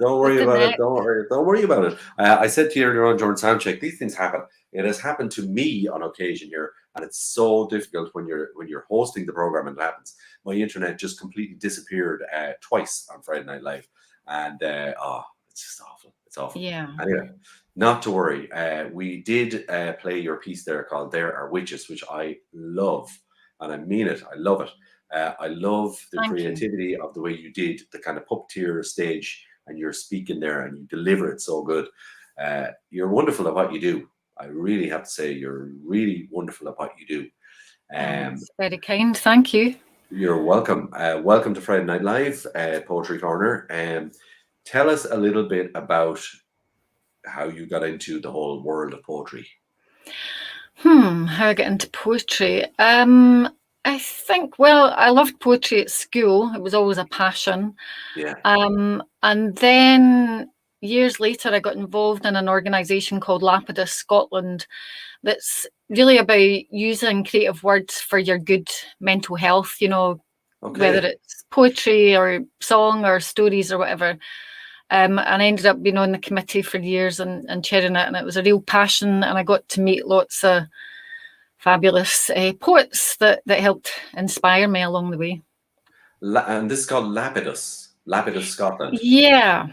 Don't worry about it. Don't worry about it. I said to you earlier on during soundcheck, these things happen. It has happened to me on occasion here, and it's so difficult when you're hosting the program and it happens. My internet just completely disappeared twice on Friday Night Live, and it's just awful. It's awful. Yeah. Anyway, not to worry. We did play your piece there called "There Are Witches," which I love, and I mean it. I love it. I love the creativity of the way you did the kind of puppeteer stage, and you're speaking there and you deliver it so good. You're wonderful at what you do. I really have to say you're really wonderful at what you do. Very kind, thank you. You're welcome. Welcome to Friday Night Live, Poetry Corner. Tell us a little bit about how you got into the whole world of poetry. How I got into poetry. I think, well, I loved poetry at school. It was always a passion. Yeah. And then years later, I got involved in an organisation called Lapidus Scotland that's really about using creative words for your good mental health, you know, whether Okay. it's poetry or song or stories or whatever. And I ended up being on the committee for years and chairing it, and it was a real passion. And I got to meet lots of fabulous poets that helped inspire me along the way. And this is called Lapidus Scotland. Yeah,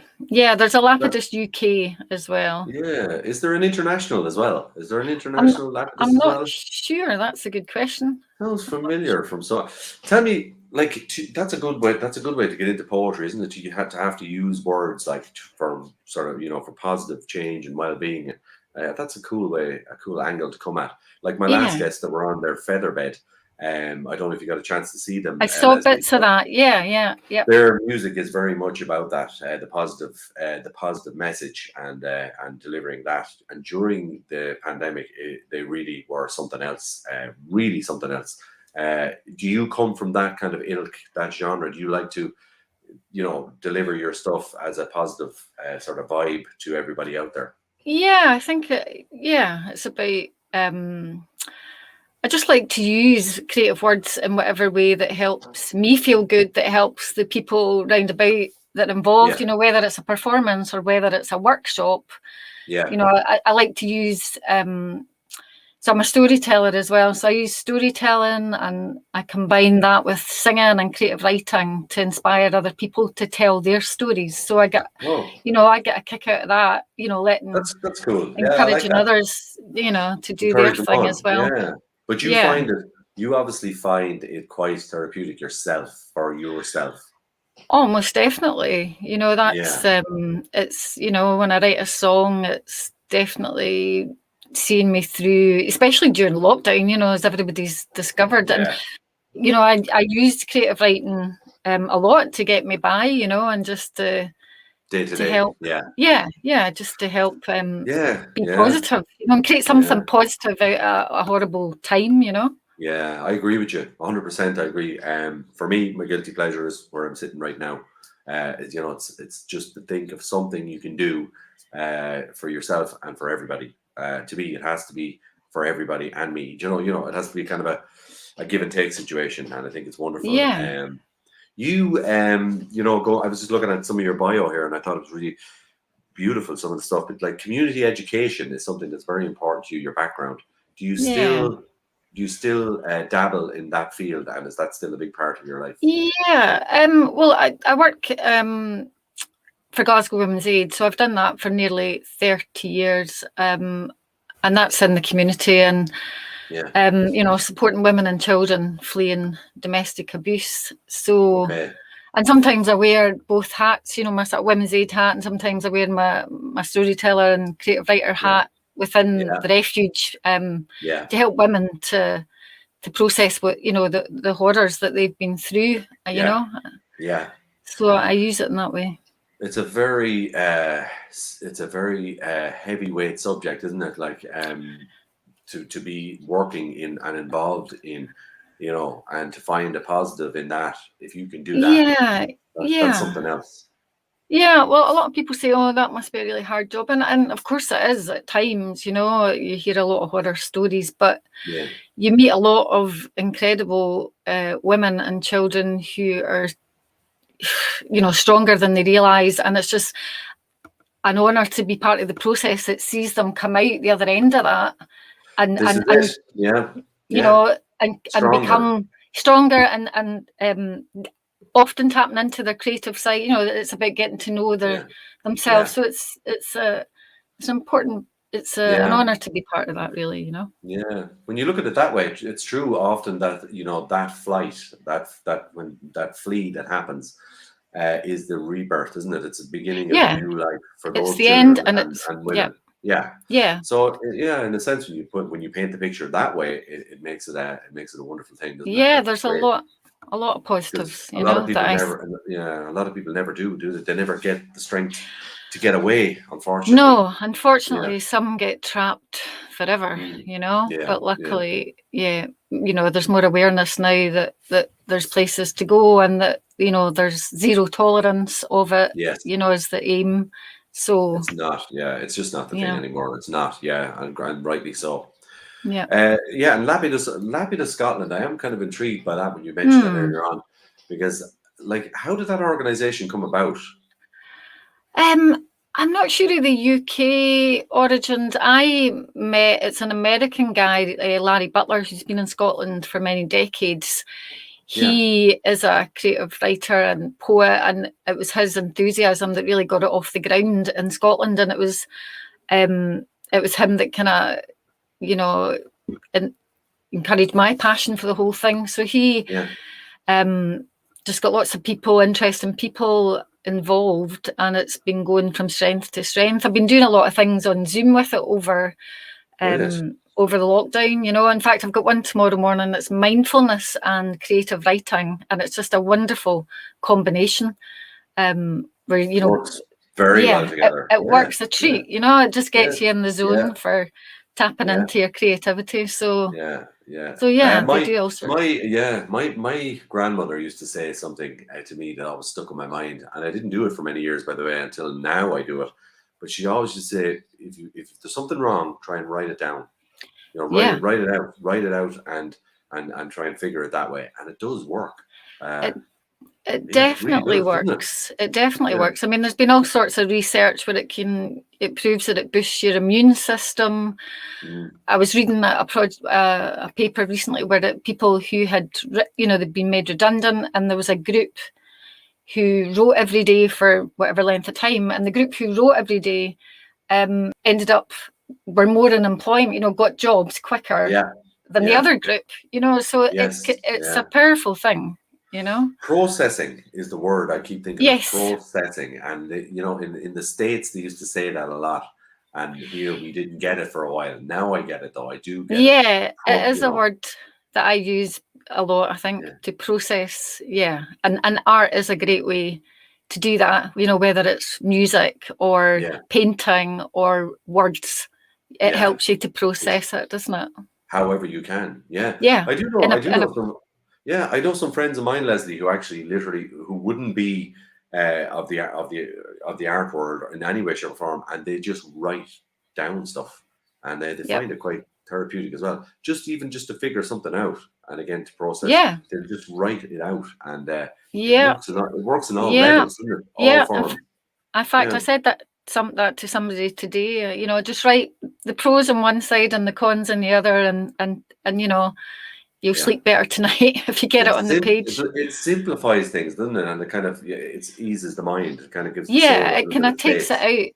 there's a Lapidus UK as well. Yeah. Is there an international as well? Is there an I'm, international Lapidus I'm as not well? sure. That's a good question. Sounds familiar from so. Tell me, like, that's a good way. That's a good way to get into poetry, isn't it? You have to use words like for sort of, you know, for positive change and well-being. That's a cool way, a cool angle to come at. Like my last Yeah, guests that were on their Featherbed. I don't know if you got a chance to see them, I saw Leslie, bits of but that. Yeah. their music is very much about that, the positive message and delivering that. And during the pandemic, they really were something else, really something else. Do you come from that kind of ilk, that genre? Do you like to, you know, deliver your stuff as a positive sort of vibe to everybody out there? Yeah, I think it's about I just like to use creative words in whatever way that helps me feel good, that helps the people round about that are involved, Yeah, you know, whether it's a performance or whether it's a workshop. You yeah, know, I like to use so I'm a storyteller as well. So I use storytelling and I combine that with singing and creative writing to inspire other people to tell their stories. So I get, oh, you know, I get a kick out of that, you know, that's cool. Yeah, I like encouraging that. others, you know, to do their Encourage them thing as on. well. Yeah, but Yeah. you obviously find it quite therapeutic yourself for yourself. Oh, most definitely. You know, Yeah, it's, you know, when I write a song, it's definitely seeing me through, especially during lockdown, you know, as everybody's discovered. And, yeah, you know, I used creative writing a lot to get me by, you know, and just day to to day. help. Yeah, just to help Yeah, be yeah, positive, you know, and create yeah. something positive out of a horrible time, you know. Yeah, I agree with you. 100%. I agree. For me, my guilty pleasure is where I'm sitting right now. You know, it's just to think of something you can do for yourself and for everybody. To me, it has to be for everybody and me. You know, it has to be kind of a give and take situation, and I think it's wonderful. Yeah. You know, I was just looking at some of your bio here, and I thought it was really beautiful. Some of the stuff, but like community education is something that's very important to you. Your background. Do you Yeah. still do you still dabble in that field, and is that still a big part of your life? Yeah. Well, I work for Glasgow Women's Aid, so I've done that for nearly 30 years, and that's in the community and Yeah. you know, supporting women and children fleeing domestic abuse. So, Okay. and sometimes I wear both hats, you know, my sort of women's aid hat, and sometimes I wear my storyteller and creative writer Yeah. hat within Yeah. the refuge Yeah. to help women to process what, you know, the horrors that they've been through, you Yeah. know. Yeah. So I use it in that way. It's a very heavyweight subject, isn't it? Like to be working in and involved in, you know, and to find a positive in that. If you can do that, Yeah, that's yeah. something else. Yeah, well, a lot of people say, oh, that must be a really hard job. And of course it is at times, you know, you hear a lot of horror stories, but Yeah. you meet a lot of incredible women and children who are, you know, stronger than they realise. And it's just an honour to be part of the process that sees them come out the other end of that and, This and, is and it. Yeah. you Yeah. know, and Stronger. become stronger and often tapping into their creative side. You know, it's about getting to know Yeah. themselves. Yeah. So it's important. It's an Yeah. honor to be part of that, really. You know. Yeah, when you look at it that way, it's true often that, you know, that flight, when that flee that happens, is the rebirth, isn't it? It's the beginning of Yeah, a new life for it's those the end, children and it's and women. Yeah. yeah. So yeah, in a sense, when you paint the picture that way, it makes it a wonderful thing, doesn't it? Yeah, Like, there's a great. lot a lot of 'Cause positives, a you lot know, of people that I never, yeah, a lot of people never do they? They never get the strength to get away, unfortunately. no, Yeah. unfortunately, some get trapped forever, Mm. you know. Yeah. But Yeah. luckily, yeah, you know, there's more awareness now that there's places to go, and that, you know, there's zero tolerance of it, Yes. you know, is the aim. So It's not. Yeah. It's just not the thing yeah, anymore. It's not. Yeah. And rightly so. yeah. Yeah. And Lapidus Scotland, I am kind of intrigued by that when you mentioned it earlier on, because like, how did that organization come about? I'm not sure of the UK origins. It's an American guy, Larry Butler, who's been in Scotland for many decades. He is a creative writer and poet, and it was his enthusiasm that really got it off the ground in Scotland. And it was him that kind of, you know, encouraged my passion for the whole thing. So he just got lots of people, interesting people involved, and it's been going from strength to strength. I've been doing a lot of things on Zoom with it over the lockdown, you know. In fact, I've got one tomorrow morning that's mindfulness and creative writing, and it's just a wonderful combination where, you know, Works very well together. it works a treat, you know. It just gets you in the zone Yeah. for tapping into your creativity. So Yeah. Yeah. so yeah, my they do all sorts. my grandmother used to say something to me that always stuck in my mind, and I didn't do it for many years, by the way, until now I do it. But she always used to say, if there's something wrong, try and write it down. You know, write it out, and try and figure it that way, and it does work. It Yeah, it really definitely does, doesn't it? works. It definitely Yeah. works. I mean, there's been all sorts of research where it proves that it boosts your immune system. Mm. I was reading a paper recently where people who had, you know, they'd been made redundant, and there was a group who wrote every day for whatever length of time, and the group who wrote every day ended up were more in employment, you know, got jobs quicker than the other group, you know. So it's a powerful thing, you know. Processing is the word I keep thinking of. Yes. Processing. And you know, in the States they used to say that a lot, and here we didn't get it for a while. Now I get it, though. I do get it. It is a word that I use a lot, I think, to process. And art is a great way to do that, you know, whether it's music or painting or words. It helps you to process it, doesn't it? However you can. Yeah. Yeah. I do know I know some friends of mine, Leslie, who actually literally who wouldn't be of the art world in any way, shape, or form, and they just write down stuff, and they find it quite therapeutic as well. Just to figure something out, and again to process. They just write it out, and it works in all levels, doesn't it? All forms. In fact, I said that to somebody today. You know, just write the pros on one side and the cons on the other, and you know, you'll sleep better tonight if you get it on the page. It simplifies things, doesn't it? And it kind of it eases the mind. It kind of gives it kind of takes it out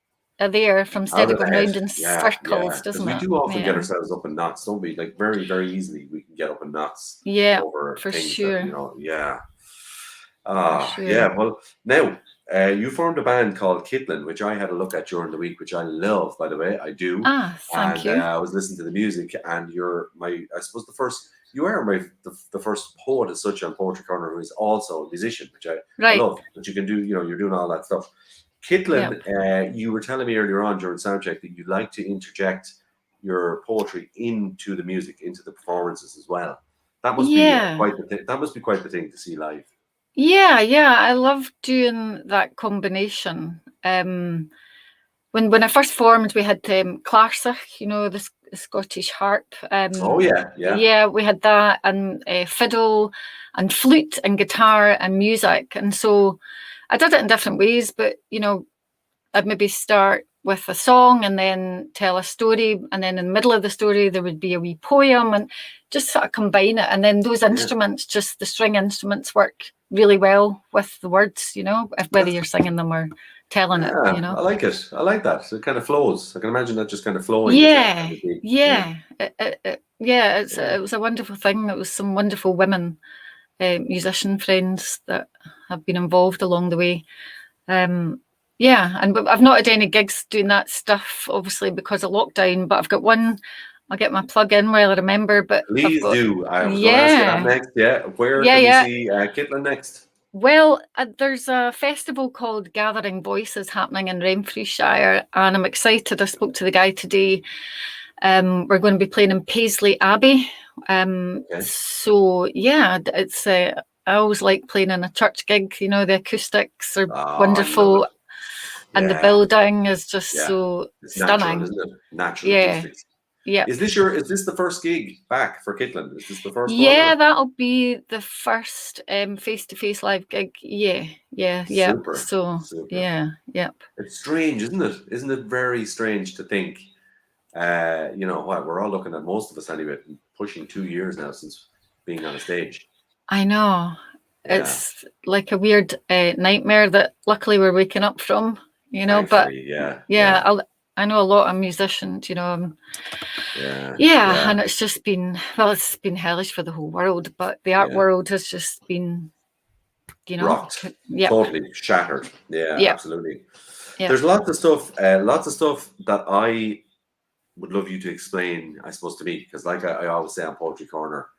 of there from instead of going round in circles, doesn't it? We do often get ourselves up in knots, don't we? Like very, very easily we can get up in knots. Over for things sure. That, you know, Well, now you formed a band called Kitlin, which I had a look at during the week, which I love, by the way. I do. Thank you. I was listening to the music, and you're I suppose you are the first poet as such on Poetry Corner who is also a musician, which I love. That you can do, you know, you're doing all that stuff. Kitlin, you were telling me earlier on during soundcheck that you like to interject your poetry into the music, into the performances as well. That must be quite the thing to see live. I love doing that combination. When I first formed, we had Clarsach, you know, the Scottish harp. We had that, and fiddle and flute and guitar and music. And so I did it in different ways, but, you know, I'd maybe start with a song and then tell a story, and then in the middle of the story there would be a wee poem, and just sort of combine it. And then those instruments, just the string instruments, work really well with the words, you know, whether you're singing them or telling it, you know. I like it. I like that. So it kind of flows. I can imagine that just kind of flowing. It was a wonderful thing. It was some wonderful women musician friends that have been involved along the way. And I've not had any gigs doing that stuff, obviously, because of lockdown, but I've got one I'll get my plug in while I remember. But I've Please got, do. I was going to ask you that yeah, next. Yeah. Where yeah, can we yeah. see Kitland next? Well, there's a festival called Gathering Voices happening in Renfrewshire, and I'm excited. I spoke to the guy today. We're going to be playing in Paisley Abbey. Okay. So yeah, it's I always like playing in a church gig. You know, the acoustics are Oh, I love wonderful, it. and the Yeah. building is just Yeah. so It's natural, stunning. isn't it? Natural Yeah, acoustics. yeah, Is this the first gig back for Kitland? Is this the first one? yeah. Or? That'll be the first face-to-face live gig. Yeah, yeah, yeah. Super. So Super. yeah, yep. It's strange, isn't it? Isn't it very strange to think, you know, what we're all looking at, most of us anyway, pushing 2 years now since being on a stage. I know. Yeah. It's like a weird nightmare that luckily we're waking up from, you know. Thankfully, but I know a lot of musicians, you know. Yeah. And it's just been, well, it's been hellish for the whole world, but the art world has just been, you know, rocked, yeah, totally shattered. Yeah, Yep. absolutely. Yep. There's lots of stuff that I would love you to explain, I suppose, to me, because like I always say on Poetry Corner,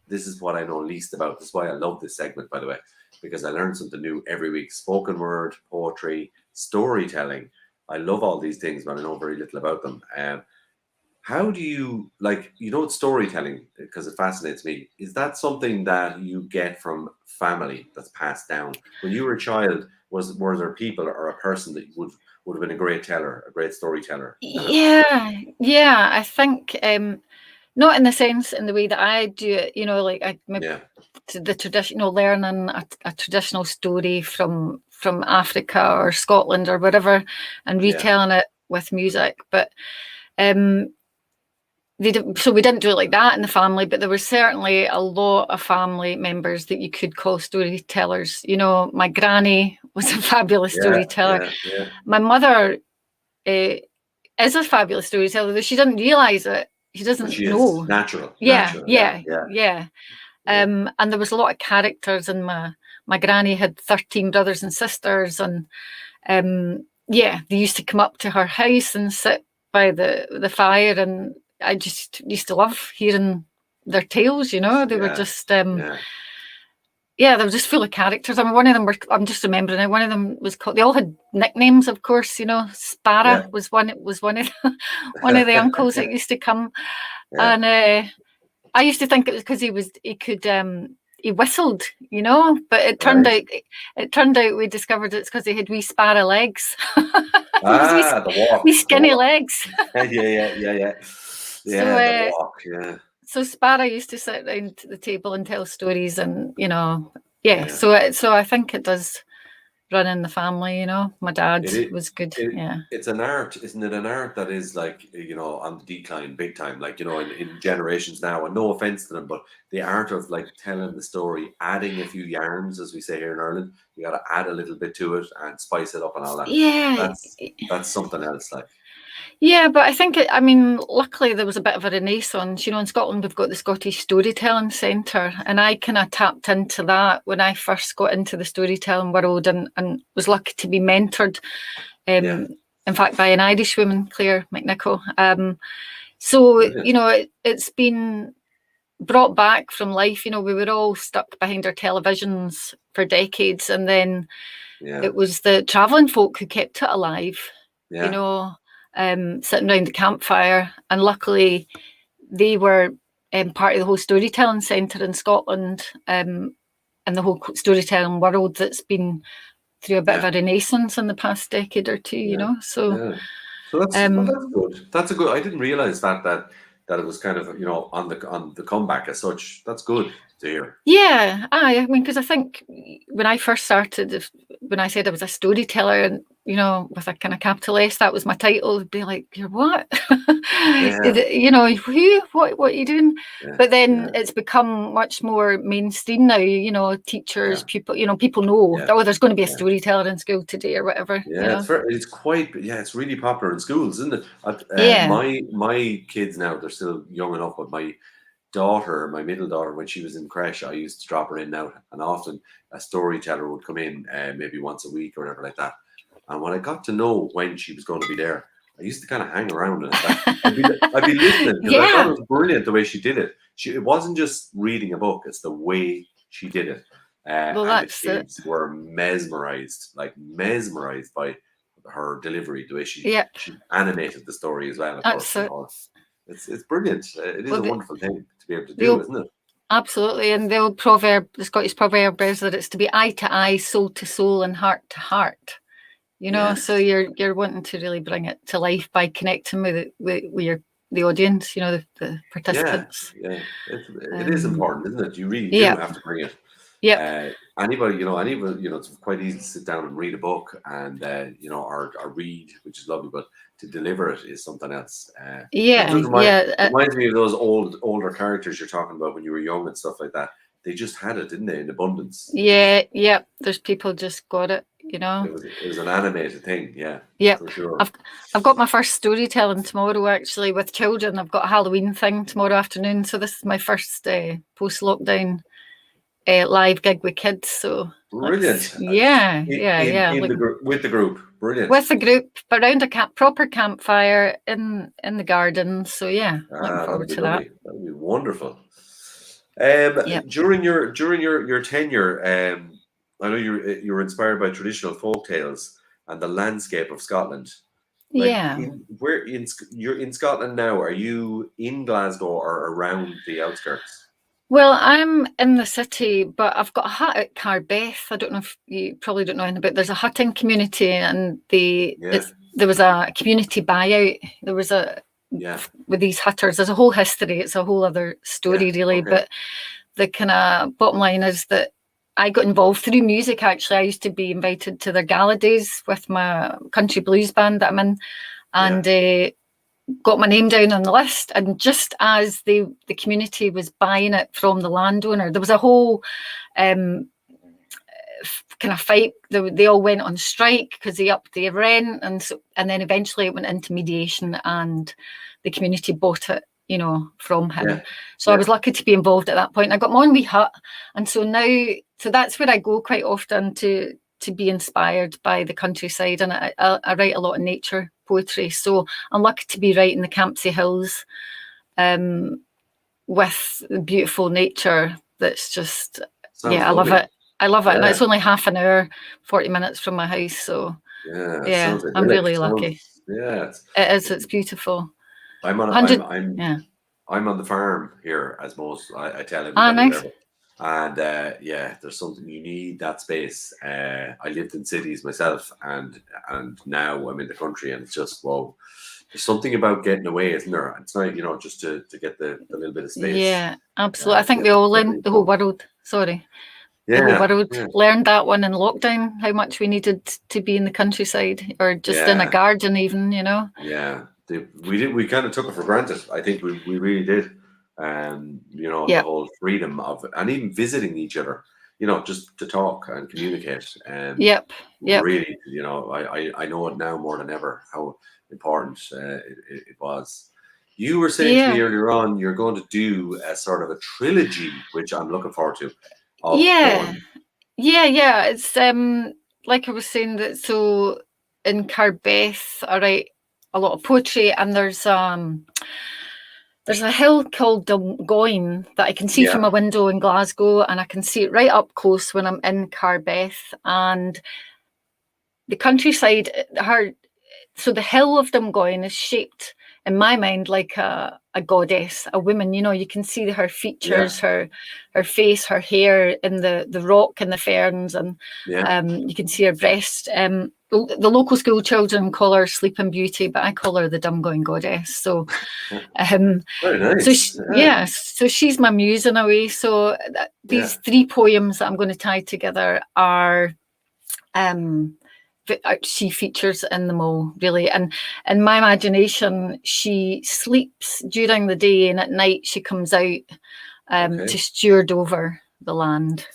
this is what I know least about. That's why I love this segment, by the way, because I learn something new every week. Spoken word, poetry, storytelling. I love all these things, but I know very little about them. How do you, like, you know, it's storytelling, because it fascinates me. Is that something that you get from family that's passed down? When you were a child, were there people or a person that would have been a great teller, a great storyteller? Yeah. I think not in the sense in the way that I do it, you know, like the traditional learning a traditional story from Africa or Scotland or whatever, and retelling it with music, but so we didn't do it like that in the family, but there was certainly a lot of family members that you could call storytellers. You know, my granny was a fabulous storyteller. Yeah. My mother is a fabulous storyteller, though she doesn't realise it. She doesn't know. Natural. Yeah. Yeah. And there was a lot of characters, and my granny had 13 brothers and sisters, and they used to come up to her house and sit by the fire, and I just used to love hearing their tales, you know. They were just they were just full of characters. I mean, one of them I'm just remembering it, one of them was called, they all had nicknames, of course, you know. Sparrow was one of the uncles that used to come. And I used to think it was because he whistled, you know, but it turned out we discovered it's because he had wee sparrow legs. The walk. Wee skinny legs. Yeah. The walk, yeah. So Sparrow used to sit around the table and tell stories, and you know, So I think it does run in the family, you know. My dad was good. It's an art, isn't it? An art that is, like, you know, on the decline big time, like, you know, in generations now, and no offense to them, but the art of, like, telling the story, adding a few yarns, as we say here in Ireland, you got to add a little bit to it and spice it up and all that. That's something else, like. Yeah, but I think, luckily there was a bit of a renaissance. You know, in Scotland, we've got the Scottish Storytelling Centre, and I kind of tapped into that when I first got into the storytelling world, and was lucky to be mentored, in fact, by an Irish woman, Claire McNichol. You know, it's been brought back from life. You know, we were all stuck behind our televisions for decades, and then it was the travelling folk who kept it alive, you know. Sitting around the campfire, and luckily they were part of the whole storytelling centre in Scotland, and the whole storytelling world that's been through a bit of a renaissance in the past decade or two, you know. So that's good. That's a good. I didn't realise that it was kind of, you know, on the comeback as such. That's good to hear. Yeah, I mean, because I think when I first started, when I said I was a storyteller, and you know, with a kind of capital S, that was my title. It'd be like, you're what? You know, what are you doing? But then it's become much more mainstream now. You know, teachers, people, you know, people know, oh, there's going to be a storyteller in school today or whatever. Yeah, you know? it's really popular in schools, isn't it? My kids now, they're still young enough, but my middle daughter, when she was in creche, I used to drop her in now, and often a storyteller would come in maybe once a week or whatever like that. And when I got to know when she was going to be there, I used to kind of hang around in it. I'd be listening because I thought it was brilliant the way she did it. It wasn't just reading a book; it's the way she did it. Well, And the that's it. kids were mesmerized by her delivery, the way she animated the story as well. Of That's course, it's brilliant. It is Well, a wonderful thing to be able to they'll- do, isn't it? Absolutely. And the old proverb, the Scottish proverb is that it's to be eye to eye, soul to soul, and heart to heart. You know, Yes. so you're wanting to really bring it to life by connecting with the audience, you know, the participants. Yeah, it is Um, important, isn't it? You really yeah. do have to bring it. Yep. Anybody, it's quite easy to sit down and read a book and, or read, which is lovely, but to deliver it is something else. Yeah. It reminds me of those older characters you're talking about when you were young and stuff like that. They just had it, didn't they, in abundance? Yeah. There's people just got it, you know. It was an animated thing, yeah. Yeah. For sure. I've got my first storytelling tomorrow, actually, with children. I've got a Halloween thing tomorrow afternoon, so this is my first post-lockdown live gig with kids. So Brilliant. Yeah. With the group. Brilliant. With the group around a proper campfire in the garden. So yeah, looking forward to that. That would be wonderful. Yep. During your tenure, I know you were inspired by traditional folk tales and the landscape of Scotland. Yeah. You're in Scotland now. Are you in Glasgow or around the outskirts? Well, I'm in the city, but I've got a hut at Carbeth. I don't know if you probably don't know anything about. There's a hutting community, and there was a community buyout. There was with these hutters. There's a whole history. It's a whole other story, really. Okay. But the kind of bottom line is that I got involved through music. Actually, I used to be invited to their gala days with my country blues band that I'm in, and got my name down on the list. And just as the community was buying it from the landowner, there was a whole kind of fight. They all went on strike because they upped their rent, and then eventually it went into mediation, and the community bought it, you know, from him. So I was lucky to be involved at that point. I got my own wee hut, and so that's where I go quite often to be inspired by the countryside, and I write a lot of nature poetry. So I'm lucky to be writing the Campsie Hills with beautiful nature. That's just I love it. I love it, and it's only half an hour, 40 minutes from my house. So I'm really lucky. Yeah, it is. It's beautiful. I'm on the farm here, as most I tell everybody. Nice. And there's something, you need that space. I lived in cities myself, and now I'm in the country, and it's just whoa. There's something about getting away, isn't there? It's not, just to get the little bit of space. Yeah, absolutely. I think we all learned, the whole world. Sorry. Yeah, the whole world learned that one in lockdown, how much we needed to be in the countryside or just in a garden, even. Yeah, we kind of took it for granted. I think we really did. The whole freedom of, and even visiting each other, just to talk and communicate. Yep. Really, I know it now more than ever how important it was. You were saying to me earlier on, you're going to do a sort of a trilogy, which I'm looking forward to. Yeah. It's like I was saying, that so in Carbeth, I write a lot of poetry, and there's a hill called Dungoyne that I can see from a window in Glasgow, and I can see it right up close when I'm in Carbeth. And the countryside, so the hill of Dungoyne is shaped in my mind like a goddess, a woman. You can see her features, her face, her hair in the rock and the ferns, and you can see her breast. The local school children call her Sleeping Beauty, but I call her the Dungoyne Goddess. So, very nice. So she's my muse in a way. So these 3 poems that I'm going to tie together are, she features in them all, really. And in my imagination, she sleeps during the day, and at night she comes out to steward over the land.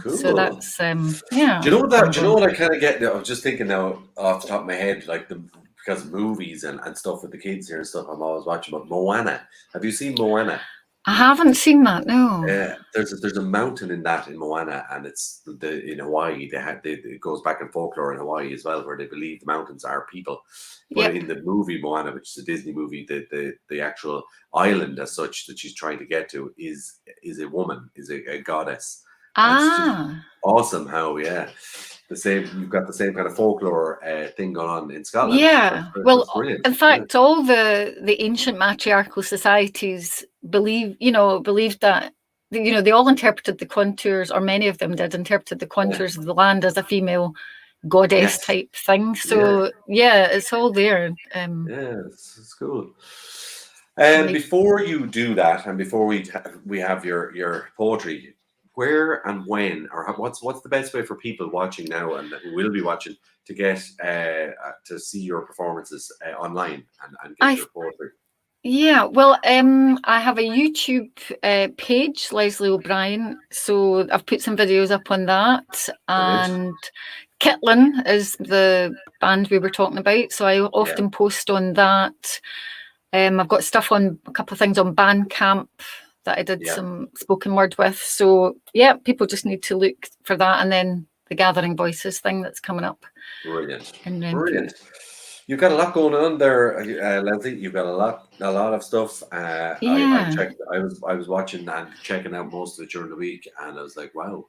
Cool. So that's Do you know what I kind of get? I was just thinking now off the top of my head, because of movies and stuff with the kids here and stuff I'm always watching. But Moana, have you seen Moana? I haven't seen that, no. Yeah, there's a mountain in that in Moana, and it's in Hawaii. It goes back in folklore in Hawaii as well, where they believe the mountains are people. But Yep. in the movie Moana, which is a Disney movie, the actual island as such that she's trying to get to is a woman, is a goddess. And it's just Ah, awesome how you've got the same kind of folklore thing going on in Scotland. yeah. That's Well, brilliant. in fact, all the ancient matriarchal societies believed that, they all interpreted the contours, or many of them did, interpreted the contours of the land as a female goddess Yes. type thing. So yeah, it's all there. Yeah, it's cool. Right. And before you do that, and before we have your poetry, where and when, or what's the best way for people watching now and who will be watching to get to see your performances online and get your poetry? Yeah, well, I have a YouTube page, Leslie O'Brien. So I've put some videos up on that. And Kitlin is the band we were talking about. So I often post on that. I've got stuff on a couple of things on Bandcamp that I did some spoken word with. So yeah, people just need to look for that, and then the Gathering Voices thing that's coming up. Brilliant. And then Brilliant. You've got a lot going on there, Leslie. You've got a lot of stuff. I checked. I was watching and checking out most of it during the week, and I was like, wow,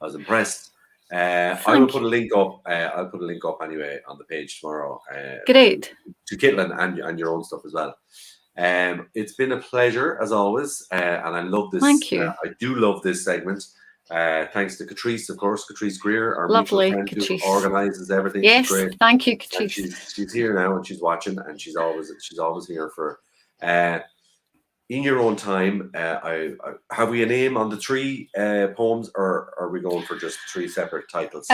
I was impressed. I will put a link up. I'll put a link up anyway on the page tomorrow. Great. To Kitlin and your own stuff as well. It's been a pleasure as always, and I love this. Thank you. I do love this segment. Thanks to Catrice, of course, Catrice Greer, our lovely mutual friend Catrice, who organises everything. Yes, thank you, Catrice. She's here now and she's watching, and she's always here for. In your own time, have we a name on the 3 poems, or are we going for just 3 separate titles?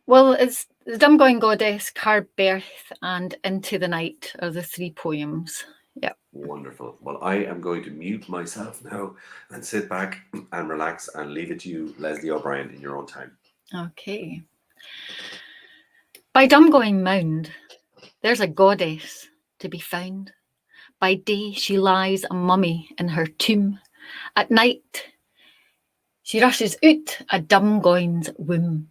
Well, it's The Dumgoing Goddess, Carbirth, and Into the Night are the 3 poems. Yeah. Wonderful. Well, I am going to mute myself now and sit back and relax and leave it to you, Leslie O'Brien, in your own time. Okay. By Dumgoing Mound, there's a goddess to be found. By day she lies a mummy in her tomb. At night she rushes out a Dumgoing's womb.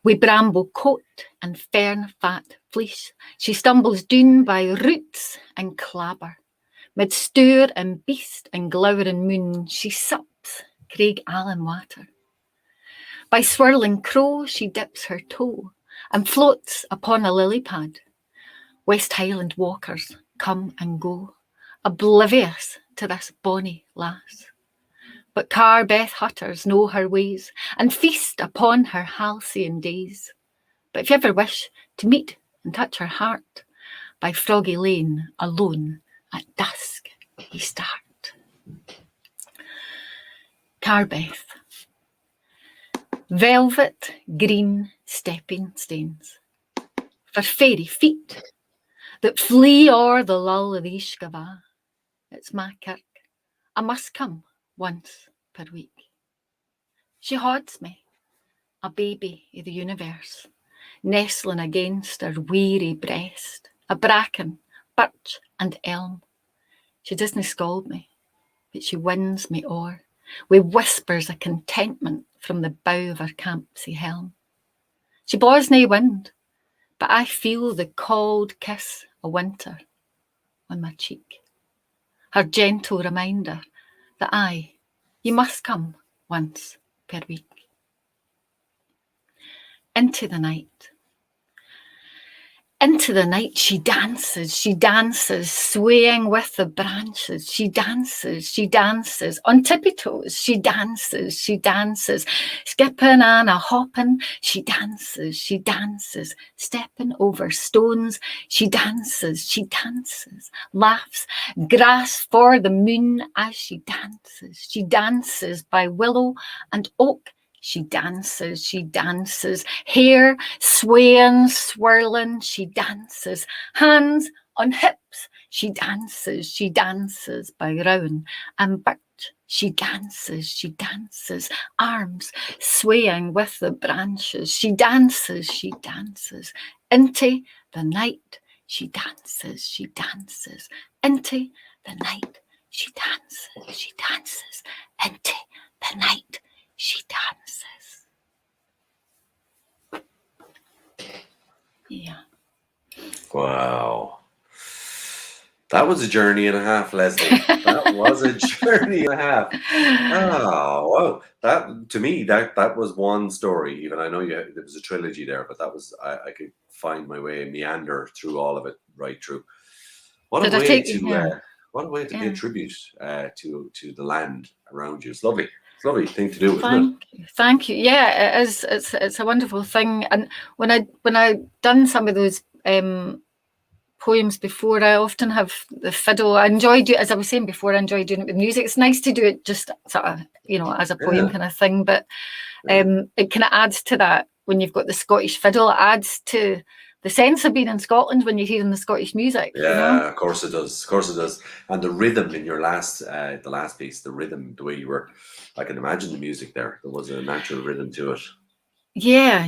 Wi' bramble coat and fern fat fleece, she stumbles down by roots and clabber. Mid stour and beast and glowering moon, she sups Craig Allen water. By swirling crow she dips her toe and floats upon a lily pad. West Highland walkers come and go, oblivious to this bonny lass. But Carbeth hutters know her ways and feast upon her halcyon days. But if you ever wish to meet and touch her heart, by Froggy Lane alone at dusk ye start. Carbeth. Velvet green stepping stones for fairy feet that flee o'er the lull of Ishkava. It's my kirk. I must come once per week. She hods me, a baby of the universe, nestling against her weary breast, a bracken, birch and elm. She doesn't scald me, but she wins me o'er with whispers of contentment from the bow of her campsie helm. She blaws nae wind, but I feel the cold kiss of winter on my cheek. Her gentle reminder that you must come once per week. Into the night. Into the night she dances, swaying with the branches. She dances, on tippy toes. She dances, skipping and a hopping. She dances, stepping over stones. She dances, laughs, grasps for the moon as she dances. She dances by willow and oak. She dances, hair swaying, swirling, she dances, hands on hips, she dances by rowan and birch, she dances, arms swaying with the branches, she dances, into the night, she dances, into the night, she dances into the night, she dances. Yeah. Wow. That was a journey and a half, Leslie. That was a journey and a half. Oh, wow. That, to me, that was one story. Even I know there was a trilogy there, but that was, I could find my way, meander through all of it right through. What Did a I way take to you? Yeah. what a way to Yeah. pay tribute to the land around you. It's lovely. It's a lovely thing to do, isn't it? Thank you. Yeah, it is. It's a wonderful thing. And when I done some of those poems before, I often have the fiddle. I enjoy doing, as I was saying before, I enjoy doing it with music. It's nice to do it just sort of, as a poem kind of thing. But it kind of adds to that when you've got the Scottish fiddle. It adds to the sense of being in Scotland when you're hearing the Scottish music. Yeah, of course it does. Of course it does. And the rhythm in your the last piece, the rhythm, the way you were, I can imagine the music there. There was a natural rhythm to it. Yeah,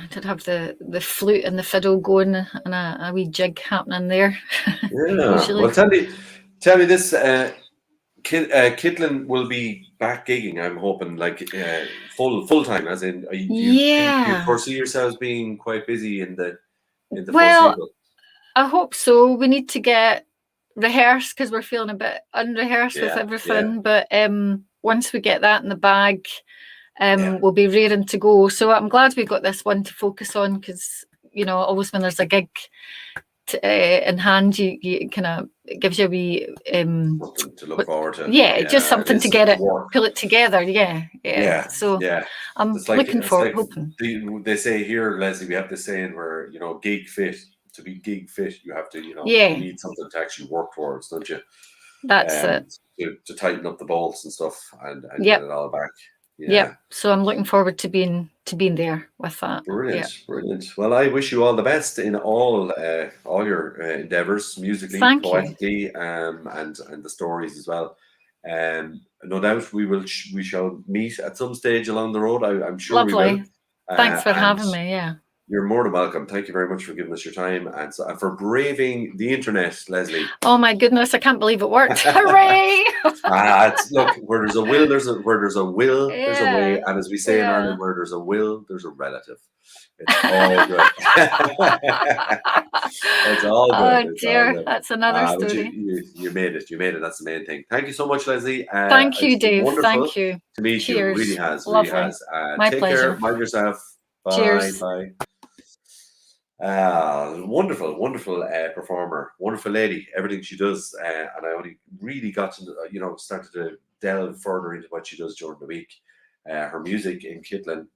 I did have the flute and the fiddle going and a wee jig happening there. Yeah. Usually. Well, tell me this. Kitlin will be back gigging. I'm hoping, like full time, as in. Do you foresee yourselves being quite busy in the foreseeable? I hope so. We need to get rehearsed because we're feeling a bit unrehearsed with everything. Yeah. But once we get that in the bag, we'll be raring to go. So I'm glad we've got this one to focus on because, always when there's a gig in hand, you kind of, it gives you a wee... something to look forward to. Yeah, just something to get pull it together. Yeah. So I'm looking forward, hoping. They say here, Leslie, we have this saying where, gig fit. To be gig fit, you have to, you need something to actually work towards, don't you? That's it. To tighten up the bolts and stuff and get it all back. Yeah. So I'm looking forward to being there with that. Brilliant. Well, I wish you all the best in all your endeavors, musically, poetically, and the stories as well. No doubt we shall meet at some stage along the road. I'm sure. Lovely. We will. Thanks for having me. Yeah. You're more than welcome. Thank you very much for giving us your time and for braving the internet, Leslie. Oh my goodness, I can't believe it worked. Hooray! Look, where there's a will, there's a way. And as we say in Ireland, where there's a will, there's a relative. It's all good. It's all good. Oh dear, that's another story. You made it. That's the main thing. Thank you so much, Leslie. Thank you, Dave. Thank you. To meet you. It really has. Lovely. Really has. My take pleasure. Care. Mind yourself. Bye. Cheers. Bye. Wonderful performer, wonderful lady, everything she does, and I only really got to started to delve further into what she does during the week. Her music in Kitlin,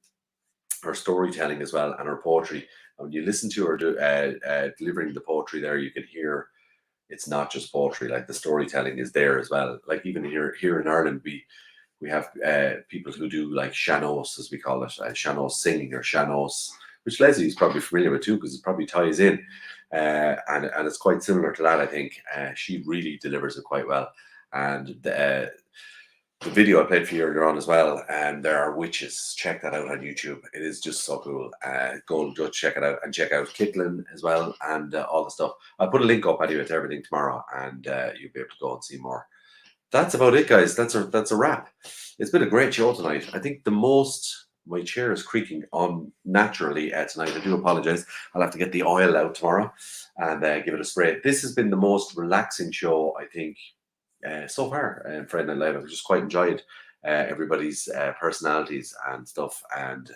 her storytelling as well, and her poetry. And when you listen to her delivering the poetry there, you can hear it's not just poetry. Like the storytelling is there as well. Like even here in Ireland, we have people who do like sean-nós, as we call it, sean-nós singing or sean-nós, which Leslie is probably familiar with too, because it probably ties in, and it's quite similar to that. I think she really delivers it quite well, and the video I played for you earlier on as well. And there are witches. Check that out on YouTube. It is just so cool. Go check it out and check out Kitlin as well and all the stuff. I'll put a link up anyway to everything tomorrow, and you'll be able to go and see more. That's about it, guys. That's a wrap. It's been a great show tonight. I think my chair is creaking unnaturally tonight. I do apologize. I'll have to get the oil out tomorrow and give it a spray. This has been the most relaxing show, I think, so far. Friday Night Live. I've just quite enjoyed everybody's personalities and stuff, and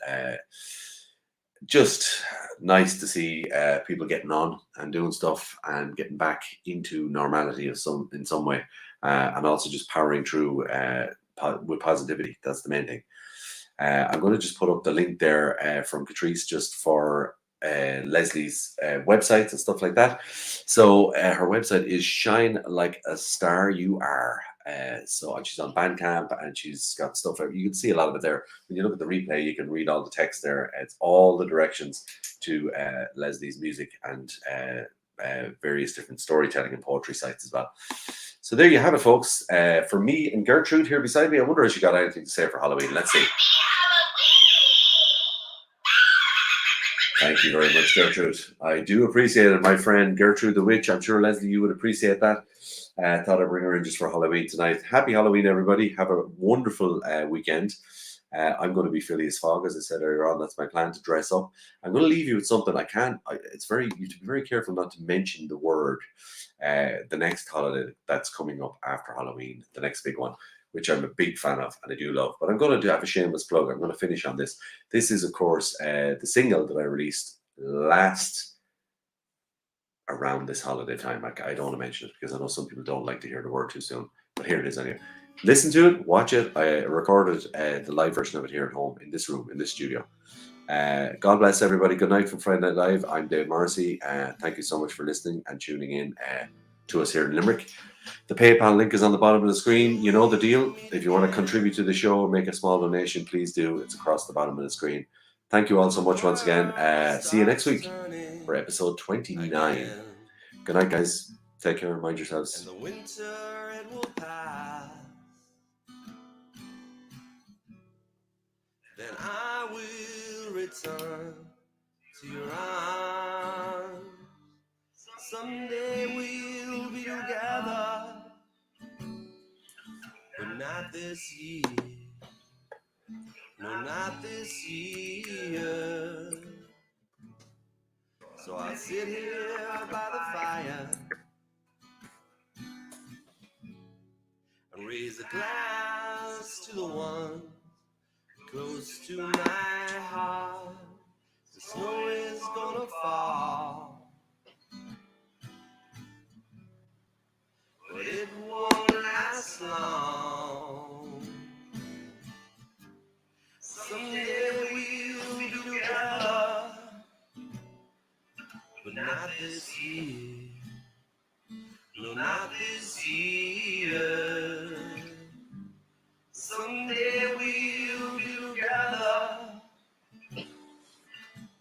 just nice to see people getting on and doing stuff and getting back into normality in some way, and also just powering through with positivity. That's the main thing. I'm going to just put up the link there from Catrice just for Leslie's websites and stuff like that. So her website is Shine Like a Star You Are. So she's on Bandcamp and she's got stuff. You can see a lot of it there. When you look at the replay, you can read all the text there. It's all the directions to Leslie's music and various different storytelling and poetry sites as well. So there you have it, folks. For me and Gertrude here beside me, I wonder if she got anything to say for Halloween. Let's see. Thank you very much, Gertrude. I do appreciate it, my friend Gertrude the Witch. I'm sure, Leslie, you would appreciate that. Thought I'd bring her in just for Halloween tonight. Happy Halloween, everybody. Have a wonderful weekend. I'm going to be Phileas Fogg, as I said earlier on. That's my plan, to dress up. I'm going to leave you with something. You have to be very careful not to mention the word. The next holiday that's coming up after Halloween, the next big one, which I'm a big fan of and I do love. But I'm going to have a shameless plug. I'm going to finish on this. This is, of course, the single that I released around this holiday time. I don't want to mention it because I know some people don't like to hear the word too soon. But here it is anyway. Listen to it, watch it. I recorded the live version of it here at home, in this room, in this studio. God bless everybody. Good night from Friday Night Live. I'm Dave Morrissey. Thank you so much for listening and tuning in to us here in Limerick. The PayPal link is on the bottom of the screen. You know the deal. If you want to contribute to the show or make a small donation, please do. It's across the bottom of the screen. Thank you all so much once again. See you next week for episode 29. Good night, guys. Take care. Mind yourselves. And the winter it will pass. Then I will return to your arms. Someday we'll be together, but not this year. No, not this year. So I'll sit here by the fire and raise a glass to the one close to my heart. The snow is gonna fall, but it won't last long. Someday we'll be together, but not this year. No, not this year. Someday we'll be together,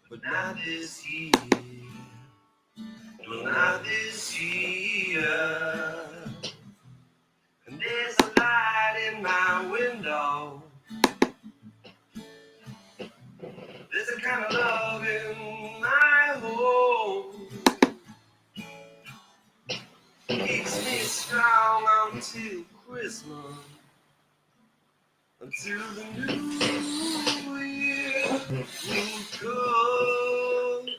but not this year. No, not this year. And there's a light in my window. There's a kind of love in my home. Keeps me strong until Christmas, until the new year will come.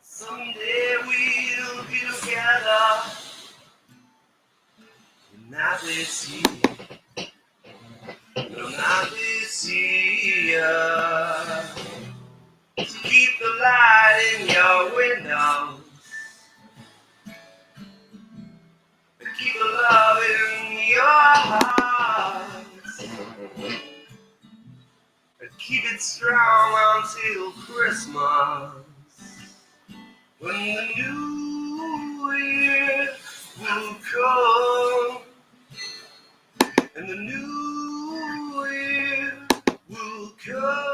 Someday we'll be together, not this year, no, not this year. So keep the light in your window, keep the love in your heart, and keep it strong until Christmas. When the new year will come, and the new year will come.